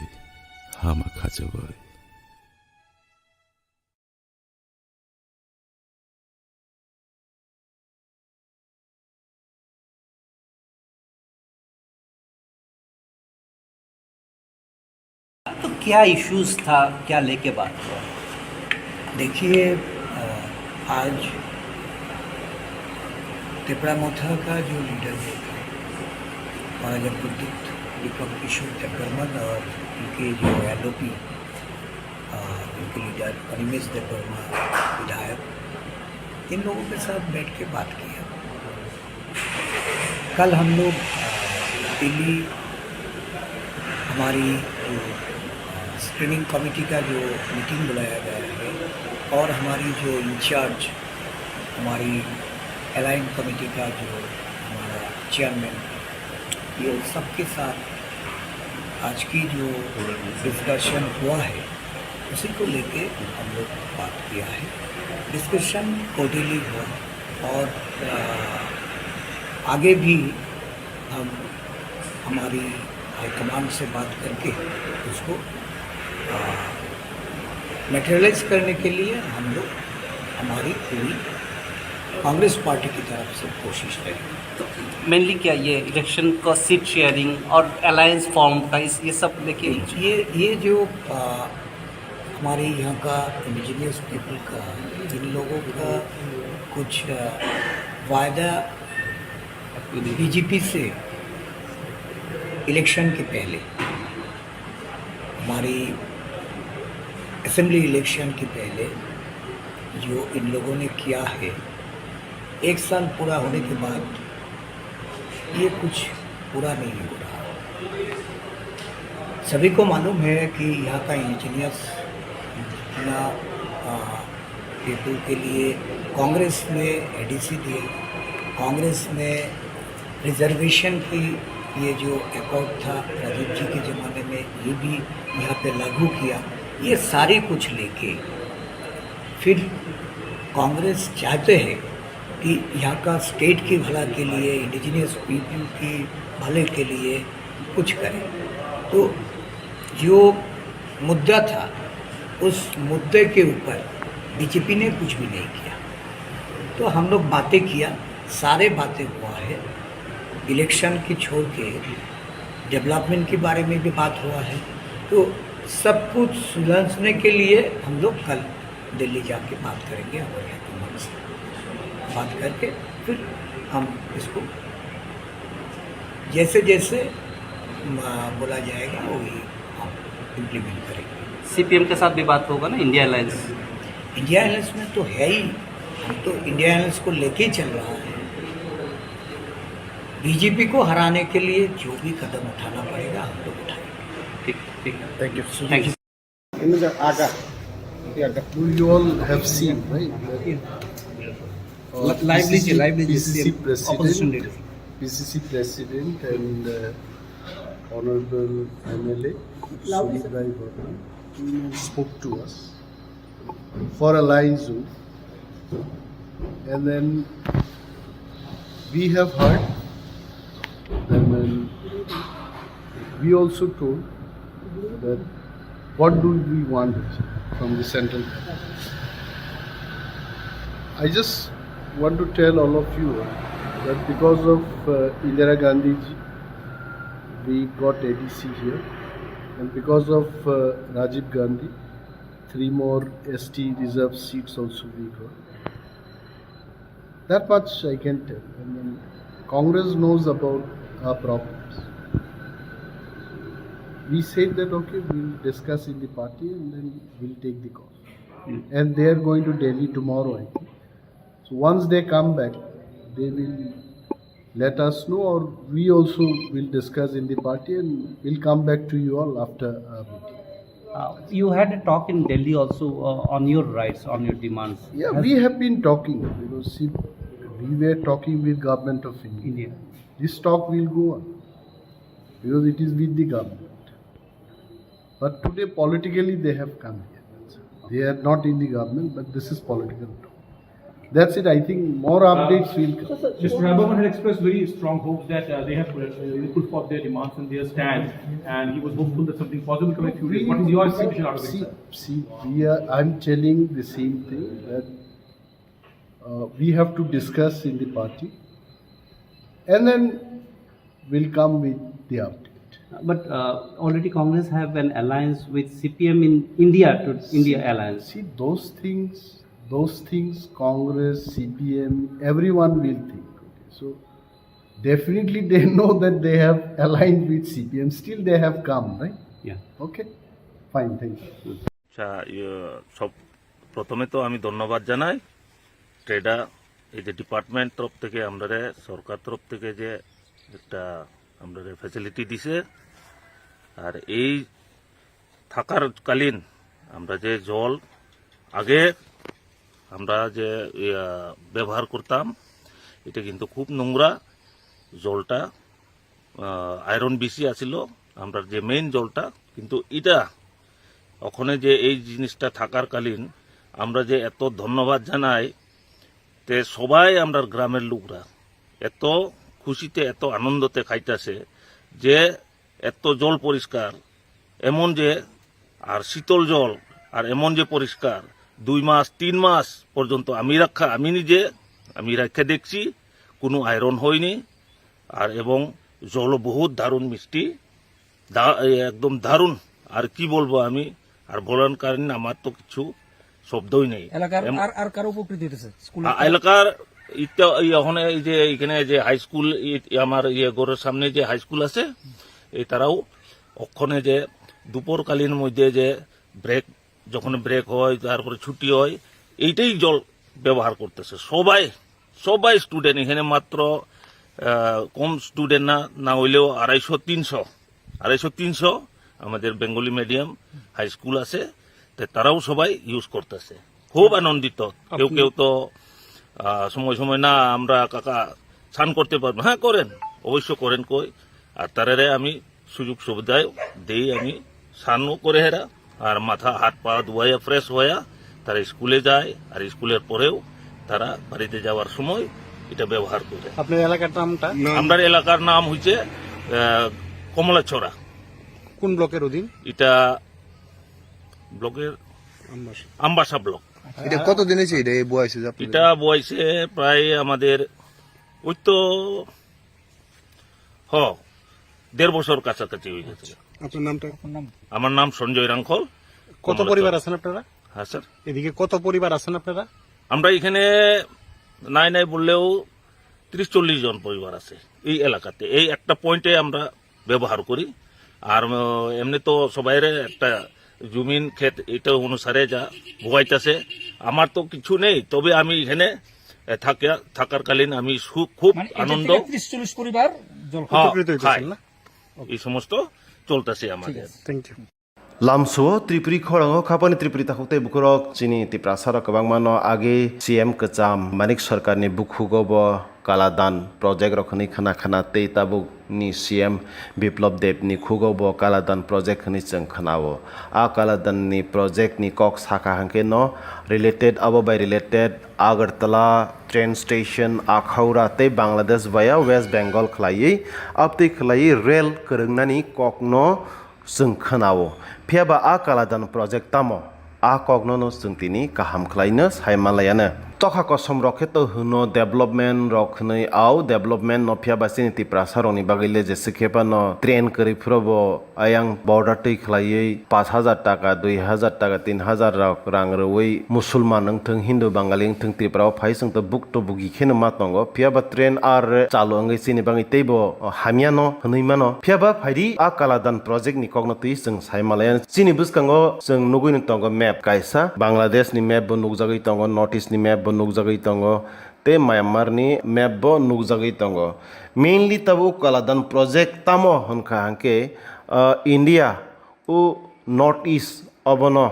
तो क्या issues था, क्या लेके बात हुआ? देखिए आज त्रिपुरा मोथा का जो लीडर था महाराजा कुलदीप दीपक किशोर देबबर्मन और उनके जो LOP उनके लीडर अनिमेश देबबर्मा विधायक, इन लोगों के साथ बैठ के बात किया। कल हम लोग दिल्ली हमारी स्क्रीनिंग कमेटी का जो मीटिंग बुलाया गया है और हमारी जो इंचार्ज हमारी अलाइन कमेटी का जो हमारा चेयरमैन, ये सबके साथ आज की जो डिस्कशन हुआ है उसी को लेके हम लोग बात किया है। डिस्कशन कोर्डियली हुआ और आगे भी हम हमारी हाईकमान से बात करके उसको मटेरियलाइज करने के लिए हम लोग हमारी पूरी कांग्रेस पार्टी की तरफ से कोशिश रहेगी। तो मेनली क्या ये इलेक्शन का सीट शेयरिंग और अलायंस फॉर्म का ये सब लेके ये जो हमारे यहाँ का इंडिजिनियस पीपल का इन लोगों का कुछ वायदा बीजेपी से इलेक्शन के पहले हमारी असेंबली इलेक्शन के पहले जो इन लोगों ने किया है, एक साल पूरा होने के बाद ये कुछ पूरा नहीं हो रहा। सभी को मालूम है कि यहाँ का इंजीनियर्स पीपल के लिए कांग्रेस में एडीसी दिए, कांग्रेस में रिजर्वेशन की ये जो अकॉर्ड था राजीव जी के ज़माने में, ये भी यहाँ पे लागू किया। ये सारे कुछ लेके फिर कांग्रेस चाहते हैं कि यहाँ का स्टेट की भला के लिए, इंडिजिनियस पीपल की भले के लिए कुछ करें। तो जो मुद्दा था उस मुद्दे के ऊपर बीजेपी ने कुछ भी नहीं किया। तो हम लोग बातें किया, सारे बातें हुआ है। इलेक्शन की छोड़ के डेवलपमेंट के बारे में भी बात हुआ है। तो सब कुछ सुलझने के लिए हम लोग कल दिल्ली जाके बात करेंगे हमारे हुकूमत से, बात करके फिर हम इसको जैसे जैसे बोला जाएगा वही हम इम्प्लीमेंट करेंगे। सीपीएम के साथ भी बात होगा ना, इंडिया अलायंस? इंडिया अलायंस में तो है ही, हम तो इंडिया अलायंस को लेके ही चल रहा है। बीजेपी को हराने के लिए जो भी कदम उठाना पड़ेगा हम लोग उठाएंगे। ठीक ठीक, thank you. Thank you. You all have seen, right? PCC President and Honorable MLA Tripuri Khorang spoke to us for alliance zone, and then we have heard, and then we also told that what do we want from the central government. I just want to tell all of you that because of Indira Gandhi ji, we got ADC here, and because of Rajiv Gandhi, 3 more ST reserve seats also we got. That much I can tell. And then Congress knows about our problems. We said that okay, we'll discuss in the party and then we'll take the call. And they are going to Delhi tomorrow, I think. So once they come back, they will let us know, or we also will discuss in the party and we'll come back to you all after our meeting. You had a talk in Delhi also on your rights, on your demands. Yeah, we have been talking because see, we were talking with government of India. This talk will go on because it is with the government. But today politically they have come here. They are not in the government, but this is political talk. That's it. I think more updates will come. Mr. Rabaman had expressed very strong hopes that they have put forth their demands and their stand, and he was hopeful that something positive will come in few days. What is your expectation out of it, sir? I'm telling the same thing, that we have to discuss in the party, and then we'll come with the update. But already Congress have an alliance with CPM in India to India alliance. See, those things, Congress, CPM, everyone will think. Okay? So definitely they know that they have aligned with CPM. Still they have come, right? Yeah. Okay. Fine. Thank you. আচ্ছা, সব প্রথমে তো আমি ধন্যবাদ জানাই ট্রেডা এই যে department তরফ থেকে আমরা সরকার তরফ থেকে যে একটা আমরা ফ্যাসিলিটি দিছে, আর এই থাকার কালীন আমরা যে জল আগে আমরা যে ব্যবহার করতাম এটা কিন্তু খুব নোংরা জলটা, আয়রন বেশি আছিল আমরা যে মেইন জলটা, কিন্তু এটা ওখানে যে এই জিনিসটা থাকার কালীন আমরা যে এত ধন্যবাদ জানাই, তে সবাই আমরা গ্রামের লোকরা এত খুশিতে এত আনন্দতে খাইতেছে যে এত জল পরিষ্কার, এমন যে আর শীতল জল আর এমন যে পরিষ্কার 2 মাস 3 মাস পর্যন্ত আমি নিজে রাখা দেখছি, কোনো আয়রন হয়নি, আর এবং জলও বহুত দারুণ মিষ্টি, একদম দারুণ। আর কি বলবো আমি, আর বলার কারণে আমার তো কিছু শব্দই নেই। আর কার উপকৃত হইতেছে এলাকার এখন এই যে এখানে যে হাই স্কুল আমার ঘরের সামনে যে হাই স্কুল আছে, এই তারাও ওখানে যে দুপুরকালীন মধ্যে যে যখন ব্রেক হয় তারপরে ছুটি হয় এইটাই জল ব্যবহার করতেছে সবাই স্টুডেন্ট। এখানে মাত্র কম স্টুডেন্ট না হইলেও 250-300 আমাদের বেঙ্গলি মিডিয়াম হাই স্কুল আছে, তারাও সবাই ইউজ করতেছে, খুব আনন্দিত। কেউ তো সময় না আমরা কাকা স্নান করতে পারবো, হ্যাঁ করেন, অবশ্য করেন কই, আর তারারে আমি সুযোগ সুবিধা দেই, আমি স্নানও করে হেরা আর মাথা হাত পা ধোয়া ফ্রেশ হয়ে তারা স্কুলে যায়, আর স্কুলের পরেও তারা বাড়িতে যাওয়ার সময় এটা ব্যবহার করে। আপনার এলাকার নামটা? আমার এলাকার নাম হচ্ছে কমলাছড়া। কোন ব্লকের অধীন? এটা ব্লকের আমবাসা ব্লক। এটা কতদিন হয়েছে এটা বয়সে? এটা বয়সে প্রায় আমাদের ওই তো 1.5 বছর কাছাকাছি হয়ে গেছে। আপনার নামটা? আমার নাম সঞ্জয় রাঙ্খল। কত পরিবার আছেন আপনারা? হ্যাঁ স্যার। এদিকে কত পরিবার আছেন আপনারা? আমরা এখানে নাই বললেও 30-40 জন পরিবার আছে এই এলাকাতে। এই একটা পয়েন্টে আমরা ব্যবহার করি। আর এমনি তো সবাই একটা জমিন ক্ষেত এটা অনুসারে যা ভোগাইতেছে। আমার তো কিছু নেই, তবে আমি এখানে থাকার কালীন আমি খুব আনন্দ। 30-40 পরিবার এই সমস্ত চলতেছে আমাদের। Thank you. লামসো ত্রিপুরি খরাঙ্গ খাপানি ত্রিপুরি তাকুতে বুকুরক চিনি ত্রিপ্রাসার কবাংমানো আগে সিএম কচাম মানিক সরকারনি বুকুগব কালাদান প্রজেক্ট রখনি খানা খানা তেই তাবুক ni CM Biplab Deb ni খুগব কালাদান প্রজেক্ট ni जों খানাও আ কালাদান ni প্রজেক্ট ni কক সাকা হাঙ্কে ন রিলেটেড আবো বাই related Agartala train station Akhaura তে বাংলাদেশ বায়া ওয়েস্ট বেঙ্গল খলাই আপতি খলাই রেল করংনানি কক ন जों खोनावो फेबा आ कालादान प्रजेक्ट तामो आ कग्ननो जों तिनि गाहाम खलायनो सायमालायानो तखा कसम रखे तो हुनो डेभलपमेंट रखनै आव डेभलपमेंट न फेबा सिनि टिप्रासारनि बागैले जेसे खेबा न ट्रेन करिफ्रबो आयां बर्डार तै खलायै 5000 टाका 2000 टाका 3000 रां रवै मुसलमान नोंथों हिंदू बांगाली नोंथों टिप्राव फाइ जों तो बुक तो बुगि खेनो मातंगो फेबा ट्रेन आर चालु अंगै सिनि बाङै तैबो हामियानो हनैमानो फेबा फाइरि आ कालादान प्रजेक्ट नि कग्न तै जों सायमालायानो सिनि बुसकांगो जों नुगैनो तंगो मैप कायसा बांग्लादेश नि मैप बो नुगजागै तंगो नॉर्थ ईस्ट नि मैप बो नुगजागै तंगो ते म्यांमार नि मैप बो नुगजागै तंगो मेनली तबो कालादान प्रोजेक्ट तामो हनखा हांके इंडिया उ नॉर्थ ईस्ट अबनो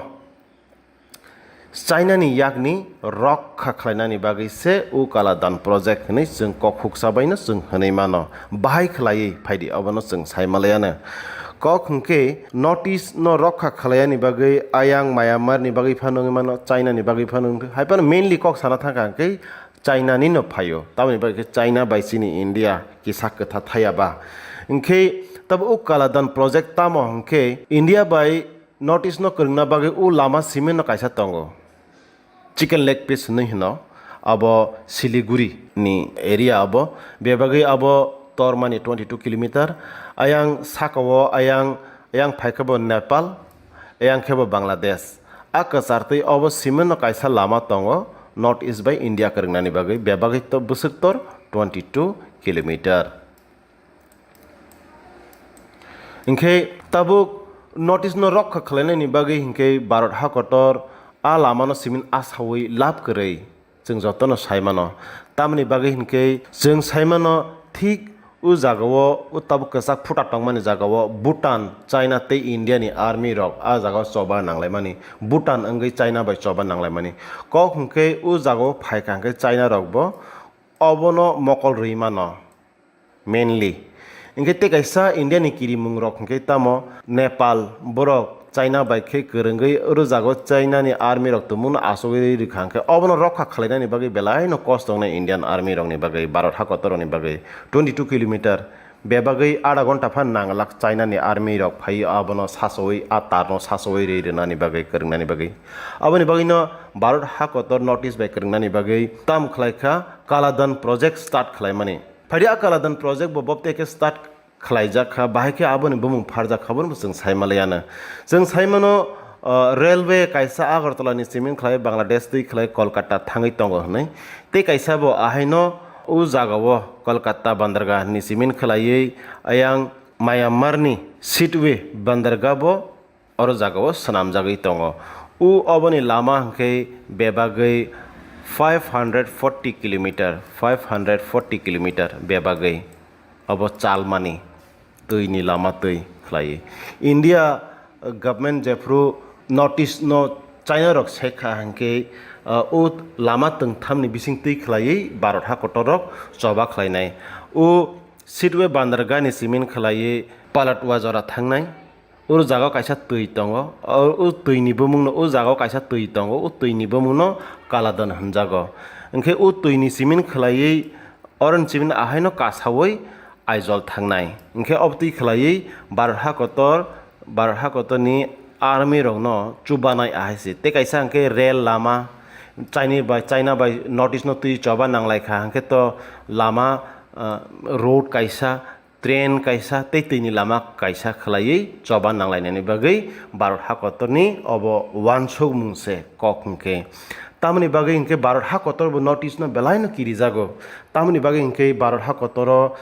चाइना नि यागनि रक्षा खालायनानि बागैसे उ कालादान प्रोजेक्ट नि जों कखुक साबायनो जों हनै मानो बाहाय खलायै फायदि अबनो जों सायमालायानो कक हंके नॉर्थ ईस्ट न रक्षा खालायानि बागै आयां म्यांमार नि बागै फानोङै मानो चाइना नि बागै फानोङै हायपान मेनली कक साना थांका हंके चाइना नि न फायो तामनि बागै चाइना बायसिनि इंडिया कि साकथा थायाबा हंके तब उ कालादान प्रोजेक्ट तामो हंके इंडिया बाय नॉर्थ ईस्ट न करना बागै उ लामा सिमेन्ट न कायसा तंगो चिकेन लेग पीस नै हनो अब सिलीगुड़ी नि एरिया अब बेबागै अब तोरमानि 22 किलोमीटर आयां साकावो आयां फाइकाबो नेपाल आयां खेबो बांग्लादेश आ कसारतै अब सिमेन्ट कायसा लामा तंगो नॉर्थ ईस्ट बाय इंडिया करंगनानि बागै बेबागै तो बुसुक्तर 22 किलोमीटर इनखे ताबुक नॉर्थ ईस्ट न रक्षा खालायनायनि बागै हिंखे भारत हाकटर आ लामानो सिमेन्ट आसावै लाभ करै जों जतनो सायमानो तामनि बागै हिंखे जों सायमानो ठीक उ जागावो उ तब कसाक फुटा टंगमानि जागावो भूटान चाइना ते इंडिया नि आर्मी रक आ जागाव चबा नांलायमानि भूटान अंगै चाइना बाय चबा नांलायमानि कक हंखे उ जागाव फायखांखे चाइना रकबो अबनो मकल रैमानो मेनली इनखे ते कैसा इंडिया नि किरि मुं रक हंखे तामो नेपाल बरक चाइना बायखे करंगै ओरो जागो चाइना नि आर्मी रक तो मुन आसोगै रिखांखे अबनो रक्षा खालायनानि बागै बेलाय न कस्ट दंना इंडियन आर्मी रकनि बागै भारत हाकतरनि बागै 22 किलोमीटर बेबागै आधा घंटा फान नांगलाक चाइना नि आर्मी रक फाइ अबनो सासोय आ तारनो सासोय रेरनानि बागै करंनानि बागै अबनि बागै न भारत हाकतर नॉर्थ ईस्ट बाय करंनानि बागै ताम खलायखा कालादान प्रोजेक्ट स्टार्ट खलायमानि फाइया कालादान प्रोजेक्ट बबतेके स्टार्ट खलायजाखा बाहायखे आबोनि बुमुं फारजाखाबोन जों सायमालायानो जों सायमानो रेलवे कायसा आगरतलानि सिमेन्ट खलाय बांग्लादेश दै खलाय कलकाता थाङै तंगो हनै ते कायसाबो आहायनो उ जागावो कलकाता बन्दरगाहनि सिमेन्ट खलायै आयां म्यांमारनि सिटवे बन्दरगाहबो और जागावो सनाम जागै तंगो उ अबनि लामा हंखे बेबागै 540 किलोमीटर बेबागै अब चालमानि दैनि लामा दै खलायै इंडिया गभर्नमेंट जेफ्रु नॉर्थ ईस्ट न चाइना रक सेखा हंके उ लामा तंगथामनि बिसिं दै खलायै भारत हाकटरक चबा खलायनाय उ सिटवे बन्दरगाहनि सिमेन्ट खलायै पालाटवा जरा थांनाय उ जागा कायसा दै दंगो उ दैनिबो मुंनो उ जागा कायसा दै दंगो उ दैनिबो मुंनो कालादान हनजागो ओंखे उ दैनि सिमेन्ट खलायै अरन सिमेन्ट आहायनो कासावै आइजल थांनाय ओंखे अबति खलायै भारत हाकतरनि आर्मी रंनो चुबानाय आहायसि ते कायसा ओंखे रेल लामा China by notice no tui choba nanglai kha hangke to lama road kaisa train kaisa tei ni lama kaisa khlai choba nanglai ni bagai Bharat hakotorni obo wansuk mungse kok hingke tamni bagai hingke Bharat hakotor bo notice no belai no kiri jago tamni bagai hingke Bharat hakotoro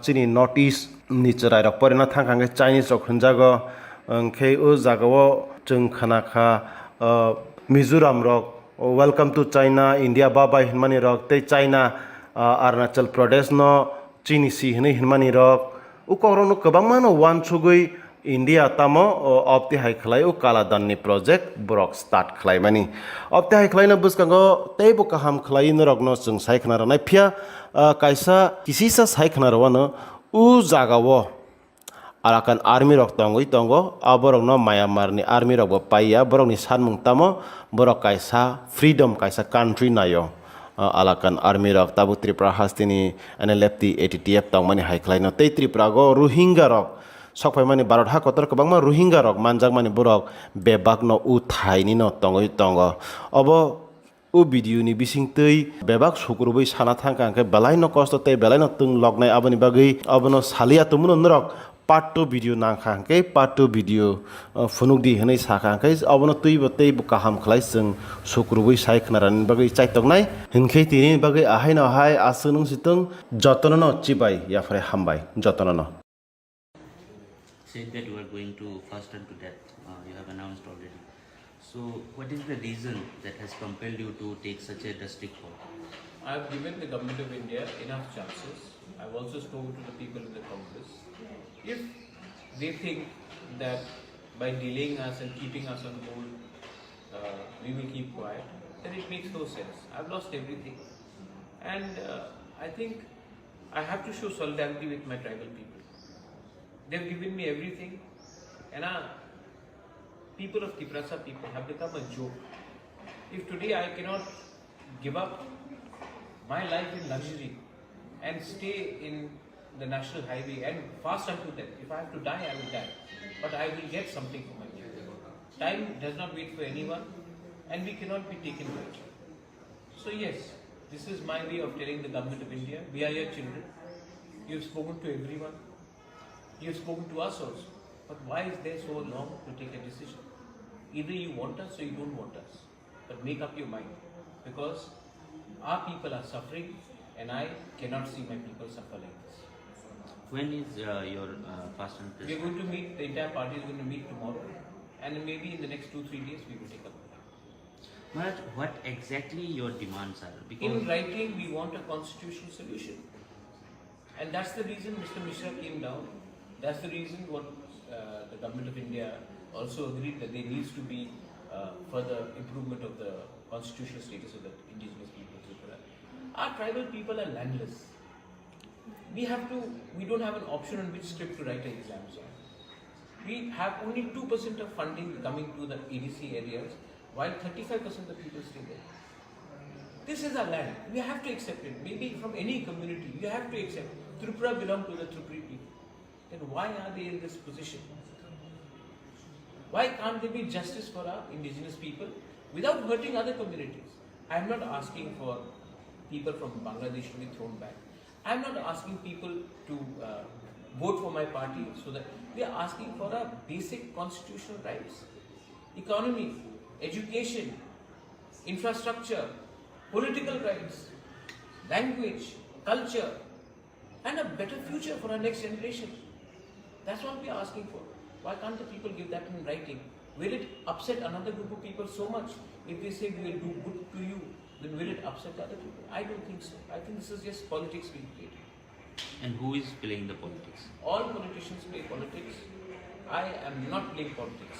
chini notice ni cherai rok pore na thangkangke Chinese rok hunjago hingke o jagao chung khana kha Mizoram rok welcome to China India babai hinmani rok tei China Arunachal Pradesh no Chini si hinmani rok ukorong no kabangma no wansugui India tamo opti hai khlai o kala danni project brok start khlai mani opti hai khlai na buskango tei bo kaham khlai no rok no chung sai khna ranai phia kaisa kisisa sai khna rawano u jagao Arakan army rok tongo aborok no Myanmar ni army rok bo paiya borok ni sanmung tamo borok kaisa freedom kaisa country nayo alakan army rok tabu Tripura hastini lepti ATTF tongmani haiklai no tei Tripura go Rohingya rok sokpai mani Bharat hakotor kabangma Rohingya rok manjak mani borok bebak no u thai ni no tongo obo o video ni bising tei bebak sukurubui sana thangka angke belai no kosto tei belai no tung lognai aboni bagai abono salia tumuno norok part 2 video nangkha ke part 2 video funuk di henai sakha ke abono tui bo tei bu kaham khlai sung sukrubui sai khnaran bagai chaitongnai hinkhei tini bagai ahai no hai asunung situng jotono no chibai ya fare hambai jotono no said that you are going to fasten to death you have announced already so what is the reason that has compelled you to take such a drastic call I have given the government of India enough chances. I have also spoken to the people in the Congress. If they think that by delaying us and keeping us on hold, we will keep quiet, then it makes no sense. I've lost everything. And I think I have to show solidarity with my tribal people. They've given me everything. And people of Tiprasa people have become a joke. If today I cannot give up my life in luxury and stay in the national highway and fast unto death. If I have to die, I will die. But I will get something for my life. Time does not wait for anyone and we cannot be taken lightly. So yes, this is my way of telling the government of India, we are your children. You have spoken to everyone. You have spoken to us also. But why is there so long to take a decision? Either you want us or you don't want us. But make up your mind. Because our people are suffering and I cannot see my people suffer like this. When is your fast and press? We are going to meet, the entire party is going to meet tomorrow and maybe in the next 2-3 days we will take up. Maharaj, what exactly your demands are? Because in writing we want a constitutional solution and that's the reason Mr. Mishra came down. That's the reason what the government of India also agreed that there needs to be further improvement of the constitutional status of the indigenous people. Our tribal people are landless. We don't have an option on which script to write our exams on. We have only 2% of funding coming to the ADC areas, while 35% of the people stay there. This is our land. We have to accept it. Maybe from any community, you have to accept. Tripura belongs to the Tripuri people. Then why are they in this position? Why can't there be justice for our indigenous people without hurting other communities? I am not asking for people from Bangladesh to be thrown back. I am not asking people to vote for my party so that we are asking for our basic constitutional rights. Economy, education, infrastructure, political rights, language, culture and a better future for our next generation. That's what we are asking for. Why can't the people give that in writing? Will it upset another group of people so much if they say we will do good to you? Then will it upset other people? I don't think so. I think this is just politics being played. And who is playing the politics? All politicians play politics. I am not playing politics.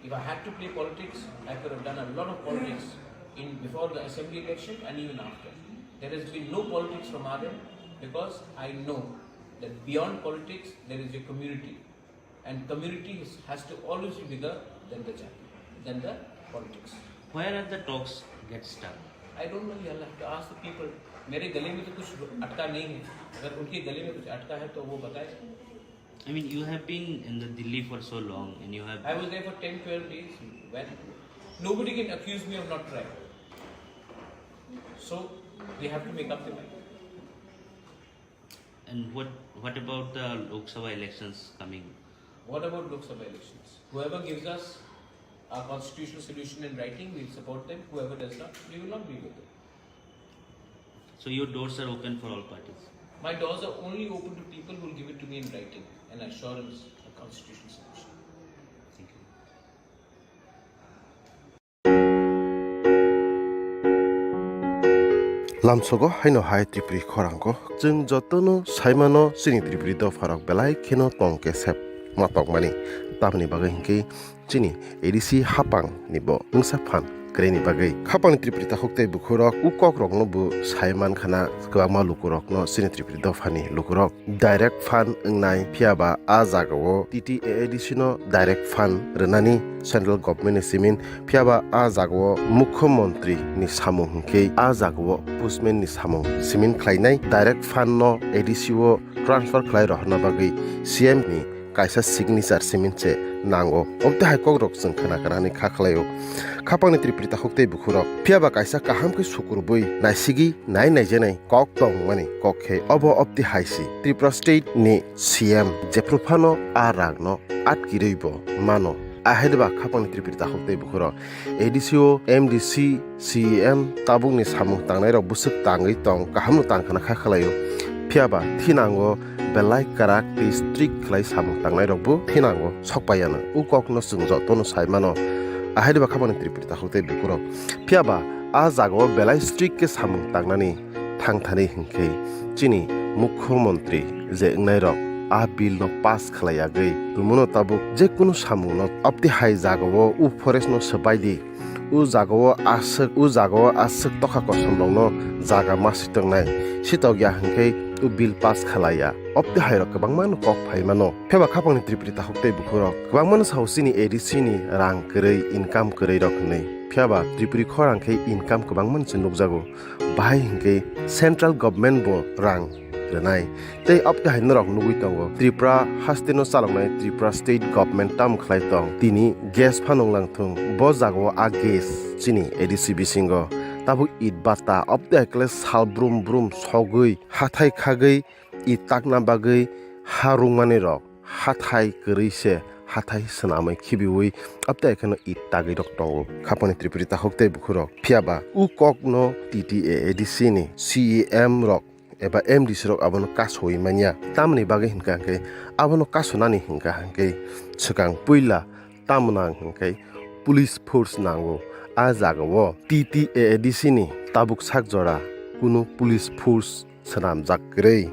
If I had to play politics, I could have done a lot of politics before the assembly election and even after. There has been no politics from our end because I know that beyond politics there is a community. And community has to always be bigger than the politics. Where are the talks get stuck? I don't know. You'll have to ask the people. मेरे गले में तो कुछ अटका नहीं है. अगर उनके गले में कुछ अटका है तो वो बताएं. I mean, you have been in the Delhi for so long, and you have. I was there for 10-12 days. When nobody can accuse me of not trying. So they have to make up their mind. And what about the Lok Sabha elections coming? What about Lok Sabha elections? Whoever gives us a constitutional solution in writing, we'll support them. Whoever does not, we will not be with them. So your doors are open for all parties. My doors are only open to people who will give it to me in writing, an assurance, a constitutional solution. Thank you. lamsogo haino hai Tripuri Khorang ko jeng jotono saimano sini Tripuri do farok belai kheno tongke sep matok mani tamni bagai hingke chini edisi hapang nibo nungsa phan kreni bagai khapang Tripuri ta hokte bukhorok ukok rok no bu saiman khana kwama lukurok no sini Tripuri do phani lukurok direct fan ngnai phiaba a jagao TTAADC no direct fan renani central government ni simin phiaba a jagao mukhyamantri ni samung hingke a jagao postman ni samung simin khlainai direct fan no ADC o transfer khlai rohna bagai CM ni kaisa signature simin che nango obte hai kogrok sing khana khana ni khakhlayo khapang ni Tripuri ta hokte bukhurok phiaba kaisa kaham ke sukurbui naisigi nai jenai kok tong mani kokhe obo obti haisi Tripura state ni CM jeprufano aragno atkireibo mano ahedba khapang ni Tripuri ta hokte bukhurok ADCO MDC CEM tabung ni samung tangnai rok busuk tangai tong kaham no tangkhana khakhlayo phiaba thinango belai karak district khlai samung tangnai rokbu thinango sokpayana ukok no sungjo tono saimano ahedba khapang ni Tripuri ta hokte bukhurok phiaba a jago belai strict ke samung tangnani thangthani hingke chini mukhyamantri je ngnai rok a bill no pass khlaiagei tumuno tabuk je kunu samung no apti hai jago u forest no sabaidi u jago asuk tokha kosomrong no jaga masitongnai sitogya hingke u bill pass khalaya opti hai rok kwbangman kok phaimano pheba khapang ni Tripuri ta hokte bukhorok kwbangman sausini ADC ni rang krei income krei rok nei phiaba Tripuri Khorang khe income kwbangman se nukjago bahai hingke central government bo rang renai tei opti hai norok nugui tongo Tripura hasteno chalongnai Tripura state government tam khlai tong tini gas phanong langthung bo jago a gas chini ADC bisingo tabu it bata opti hai kle sal brum sogui hathai khagei it takna bagai harungmani rok hathai krise hathai sanamai khibiwi apta ekhano it tagai rok tongo khapani Tripuri ta hokte bukhurok phiaba u kokno TTAADC ni CEM rok eba MDC rok abono kasoi manya tamni bagai hinka ke abono kasonani hinka hanke chukang puila tamna hinke police force nango a jagao TTAADC ni tabuk sakjora kuno police force sanam jakrei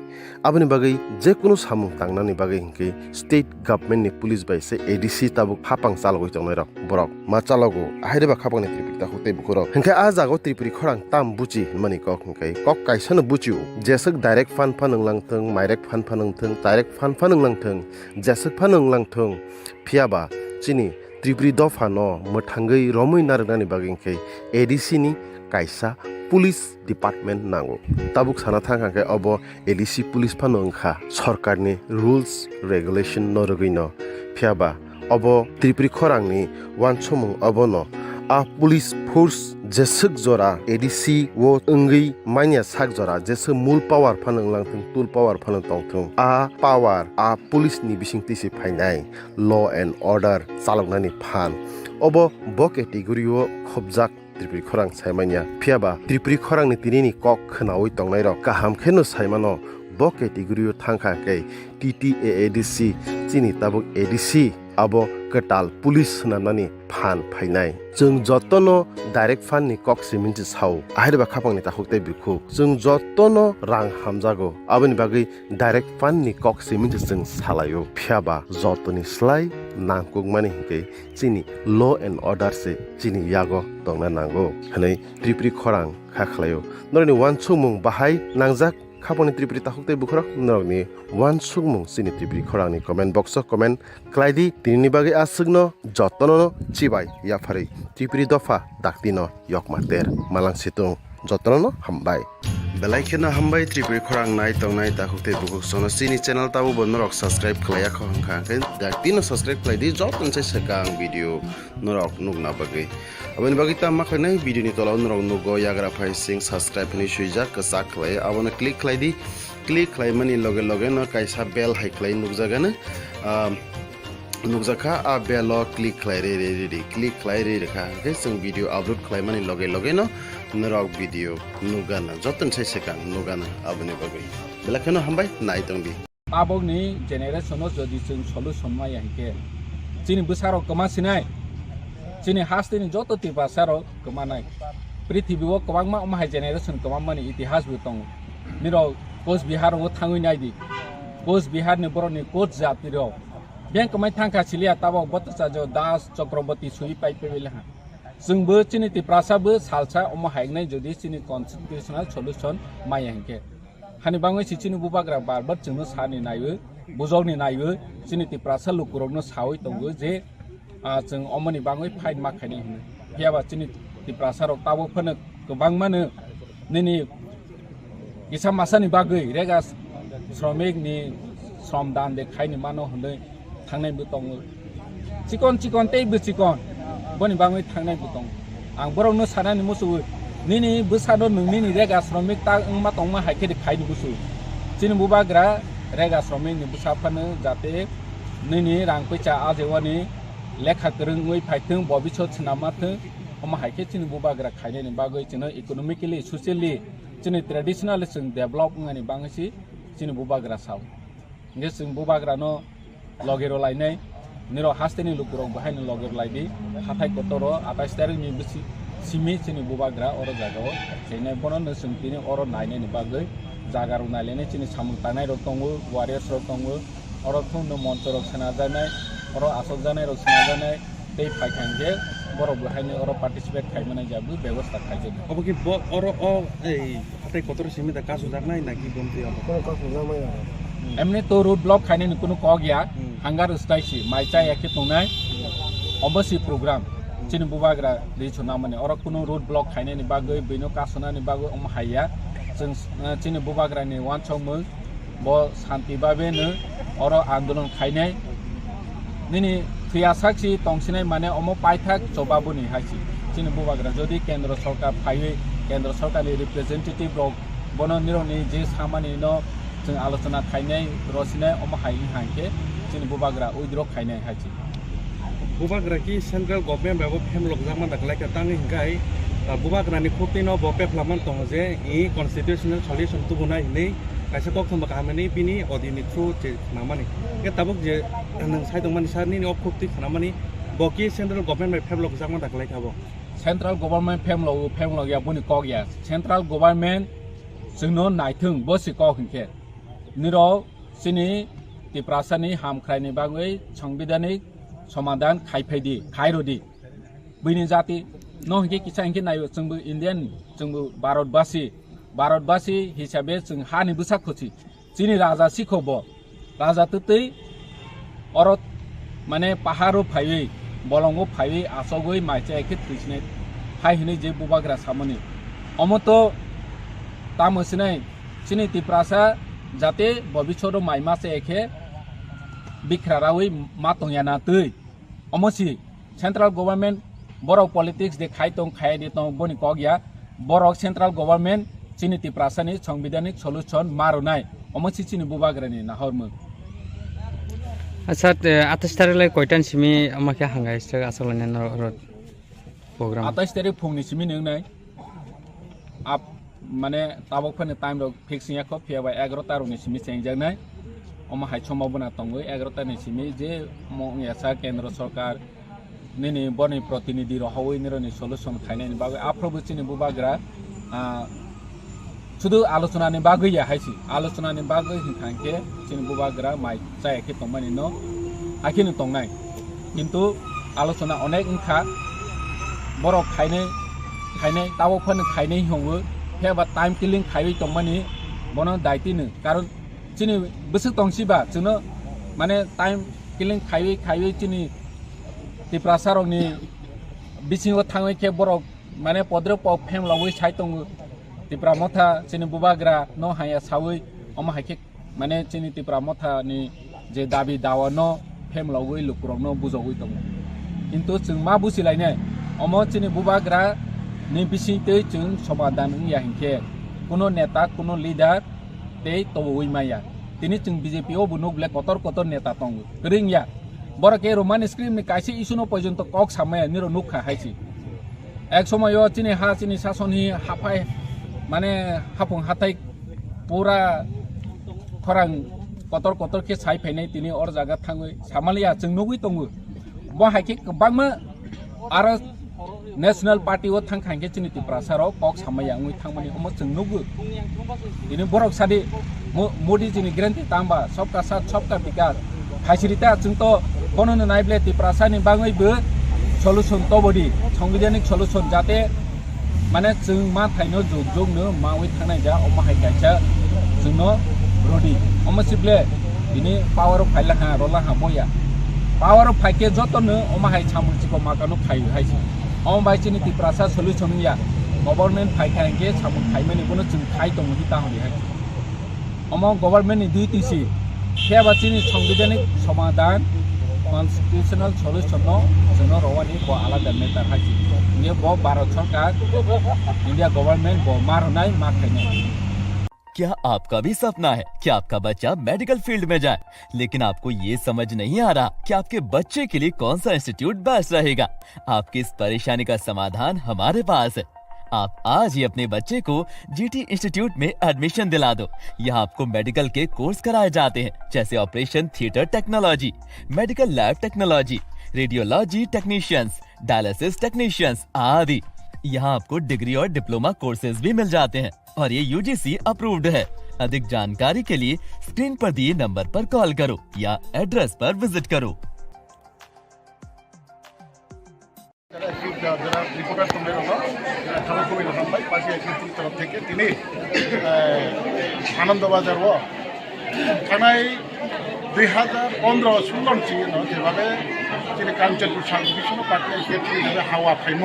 aboni bagai je kuno samung tangnani bagai hinke state government ni police bai se ADC tabuk hapang chalogoi tongnai rok borok ma chalogo ahireba khapang ni Tripuri ta hokte bukhorok hinke a jago Tripuri Khorang tam buchi mani kok hinke kok kaisano buchiu jesuk direct fan phanung langthung direct fan phanung thung direct fan phanung langthung jesuk phanung langthung phiaba chini Tripuri dofa no mothangei romoi narnani bagai hinke ADC ni kaisa police department nango tabuk sana thangkhe obo ADC police phano wngkha sarkarni rules regulation no rogino phiaba obo Tripuri Khorang ni wansomung obono a police force jesuk jora ADC wo ongei manya sak jora jesuk mul power phano langthung tool power phano tongthung a power a police ni bisingti se phainai law and order chaloknani phan obo bo category o khobjak Tripuri Khorang saimanya phiaba Tripuri Khorang ni tinini kok khnawi tongnai rok kaham kheno saimano bo category o thangkha ke TTAADC chini tabuk ADC abo ketal police namani phan phainai jeng jotono direct fan ni kok siminti sau ahirba khapang ni ta hokte bikhu jeng jotono rang hamjago aboni bagai direct fan ni kok siminti jeng salayo phiaba jotoni slai nangkuk mani hingke chini law and order se chini yago tongna nango hanai Tripuri Khorang khakhlayo norni wansumung bahai nangjak khapani Tripuri ta hokte bukhorok norni wansumung chini Tripuri Khorang ni comment box o comment klaidi tinini bagai asugno jotono chibai yaphari Tripuri dofa daktino yokmater malang situng jotono Hambai belai kheno Hambai Tripuri Khorang nai tongnai ta hukte bukuk sono sini channel tabu bonorok subscribe khlaya khong khang dak tino subscribe khlai di jot unse sekang video norok nugna bagai abani bagi ta makhnai video ni tola norok nugo yagra phai sing subscribe ni suija kasak khlai abona click khlai di click khlai mani loge loge no kaisa bell hai khlai nugjaga na nukjaka a belo click khlai re click khlai re kha ke sing video upload khlai mani loge loge no norok video nugana joton sai sekang nugana abani bagai bela kheno Hambai nai tongbi abogni generation jodi जों solution mai hanke chini busaro kama sinai chini hastini joto tipa saro kama nai prithibi o kwangma omhai generation kama mani itihas bu tong niro Coach Bihar o thangui nai di Coach Bihar ni boroni coach jati ro bank mai thangka chilia tabo botsa jo das chakrabati sui pai pebela जोंबो chini tiprasa bo salsa omhai nai jodi chini constitutional solution mai hanke hani bangoi chini bubagra barbar chungno sani naibo bujogni naibo chini tiprasa lukurogno sawi tongo je जों omoni bangoi fight makhani hino hiaba chini tiprasa rok tabo phone gobang mano nini isa masani bagai rega श्रमिक ni श्रमदान देखायनि मानो होनै थांनाय बो दङ chicken तैबो chicken बनि बाङै थांनाय बो दङ आं बरनो सानानि मोसौ निनि बोसादो नोंनि रेगा श्रमिक ता मा तंमा हाइखे देखायनि बुसु चिनि बुबाग्रा रेगा श्रमिक नि बुसाफानो जाते निनि रां पैसा आजेवानि लेखा गोरोङै फाइथों भबिष्यत सिनामाथों अमा हाइखे चिनि बुबाग्रा खायनायनि बागै चिनो इकोनॉमिकली सोशली चिनि ट्रेडिशनल जों डेभलप ngani बाङैसि चिनि बुबाग्रा साव nge जों बुबाग्रा no logero lainai niro hasteni lukurok bahaini logero laidi hathai kotoro 28 tarik ni bisi simi chini bubagra oro jagao chene bono no sungtini oro naine ni bagai jagaru nailene chini samung tanai rok tongo warriors rok tongo oro thung no montor rok sana janai oro asok janai rok sana janai tei phaikangge boro bahaini oro participate khaimana jabu ব্যবস্থা খাইছে oboki oro o ei hathai kotoro simi da kasu jarnai naki bomti abo কোনো কাজ জামাই আর एमने तो road block खाने नि कुनु क गया हांगार स्टाइसी माइचा एके तंनाय अबसि प्रोग्राम चिनि बुबाग्रा दैछना माने और कुनु रोड ब्लॉक खाने नि बागै बेनो कासना नि बागै अमहाया जों चिनि बुबाग्रा नि वान छमो ब शान्ति बाबेनो और आंदोलन खाइनाय निनि फ्रियासाखि तंसिनाय माने अम पाइथाक जबाबुनि हासि चिनि बुबाग्रा जदि केन्द्र सरकार फाइवे केन्द्र सरकारनि रिप्रेजेंटेटिभ रक बन निरनि जे सामानि न जों आलोचना खाइनाय रसिनाय अमहाय हांके जों बुबाग्रा उइद्र खाइनाय हासि बुबाग्रा की सेंट्रल गवर्नमेंट बाबो फेम लकजामा दाखलाय का तांनि हिंगाय बुबाग्रा नि खोतिनो बपे फ्लामान दङ जे इ कन्स्टिट्यूशनल सल्यूशन तुबुनाय नै कायसे कखम बाखामानि बिनि अडिनि थ्रु जे नामानि के ताबुक जे नों साइदंमानि सारनि अफ खोति खानामानि बकि सेंट्रल गवर्नमेंट फेम लकजामा दाखलाय खाबो सेंट्रल गवर्नमेंट फेम लग या बुनि क गया सेंट्रल गवर्नमेंट जोंनो नायथों बसि क हिंके निरो चिनि तिप्रासानि हामख्रायनि बागै संविधानिक समाधान खायफैदि खायरदि बैनि जाति न हिंके किसा हिंके नायो जोंबो इंडियन जोंबो भारतबासी हिसाबै जों हानि बुसाखोसि चिनि राजा सिखब राजा तै और माने पाहारो फायै बलंगो फायै आसगै माइचा एखे थैसिनाय फायहनै जे बुबाग्रा सामनि अमतो तामसिनाय चिनि तिप्रासा जाते भविष्यत माइमासे एखे बिख्रारावै मातंयाना तै अमसि सेंट्रल गवर्नमेंट बर पॉलिटिक्स दे खाइतों खायदे तं बनि क गया बर सेंट्रल गवर्नमेंट चिनि तिप्रासानि संविधानिक सल्यूशन मारुनाय अमसि चिनि बुबाग्रानि नाहरमो अच्छा 28 तारिखलाई कयटान सिमी अमाखे हांगायस्थ आसलने प्रोग्राम 28 तारिख फुंनि सिमी नोंनाय आप माने ताबक फने टाइम रो फिक्सिंग या खप फियाबा 11 तारिखनि सिमी सेंजानाय अमा हाय समावबना तंगो 11 तारिखनि सिमी जे मंगयासा केन्द्र सरकार निनि बनि प्रतिनिधि रहवै निरनि सल्यूशन खायनायनि बागै आफ्रोबो चिनि बुबाग्रा सुदु आलोचनानि बागै या हायसि आलोचनानि बागै हिंखांके चिनि बुबाग्रा माइ जायाखै तंमानि न आखिनि तंनाय किन्तु आलोचना अनेक इंखा बरक खायनाय ताबक फने खायनाय हंगो फेबा टाइम किलिंग खायबै तंमानि बन दायतिनो कारण चिनि बोसो तंसिबा जोंनो माने टाइम किलिंग खायबै चिनि तिप्रासारनि बिसिङाव थाङै के बरक माने पद्र प फेम लवै साइ दङ Tripura motha chini bubagra no haya sawi oma haike mane chini Tripura motha ni je dabi dawa no femlawui lukurong no bujogui tongo kintu chung ma busilaine omo chini bubagra ni bisite chung somadan ya hinke kuno neta kuno leader tei tobui maya tini chung BJP o bunuk black kotor neta tongo ring ya borake roman screen ni kaisi isuno porjonto kok samaya niro nukha haisi এক সময় চিনি হা চিনি শাসনি হাফাই মানে হাফুং হাতাই পুরা খরাং কতর কে সাই ফাইনাই তিনি or জায়গা থাঙ্গৈ সামালিয়া जों नुगुइ दङो ब हाइके गोबांमा आरो नेशनल पार्टी ओ थांखांके चिनि Tripura साराव कक सामाया ngui थांमानि अमो जों नुगु दिनै बरक सादि मोदी जिनि ग्यारेन्टी तांबा सबका साथ सबका विकास फाइसिलिटा जोंथ कोनोनो नायब्ले Tripura सानि बाङैबो solution to body संविधानिक solution जाते माने जों मा थाइनो जोगनो मावै थांनाय जा अमा हायकाचा जोंनो रडी अमा सिब्ले बिनि पावर अफ फाइला हा रोला हा बया पावर अफ फाइके जतनो अमा हाय सामुचिको माकानो फाइ हायसि अमा बाइचिनि Tripura सा solution या गभर्नमेन्ट फाइखांगे सामु फाइमानि बनो जों फाइ दङ हिता हरि हाय अमा गभर्नमेन्ट नि दुइटिसि फेबाचिनि संविधानिक समाधान constitutional solution no जोंनो रवानि को आलादा मेटार हायसि ये बो भारत सरकार इंडिया गवर्नमेंट बो मारनाय माखायनाय क्या आपका भी सपना है कि आपका बच्चा मेडिकल फील्ड में जाए, लेकिन आपको ये समझ नहीं आ रहा कि आपके बच्चे के लिए कौन सा इंस्टीट्यूट बेस्ट रहेगा? आपकी इस परेशानी का समाधान हमारे पास है। आप आज ही अपने बच्चे को जीटी इंस्टीट्यूट में एडमिशन दिला दो। यहाँ आपको मेडिकल के कोर्स कराए जाते हैं, जैसे operation theatre technology, medical lab technology, radiology technicians, dialysis technicians आदि। यहाँ आपको डिग्री और डिप्लोमा कोर्सेज भी मिल जाते हैं और ये UGC अप्रूव्ड है। अधिक जानकारी के लिए स्क्रीन पर दिए नंबर पर कॉल करो या एड्रेस पर विजिट करो। আনন্দবাজার থানায় 2015-16 যেভাবে তিনি কাঞ্চনপুর সাংগঠনিক পার্টি যেভাবে হাওয়া ফাইম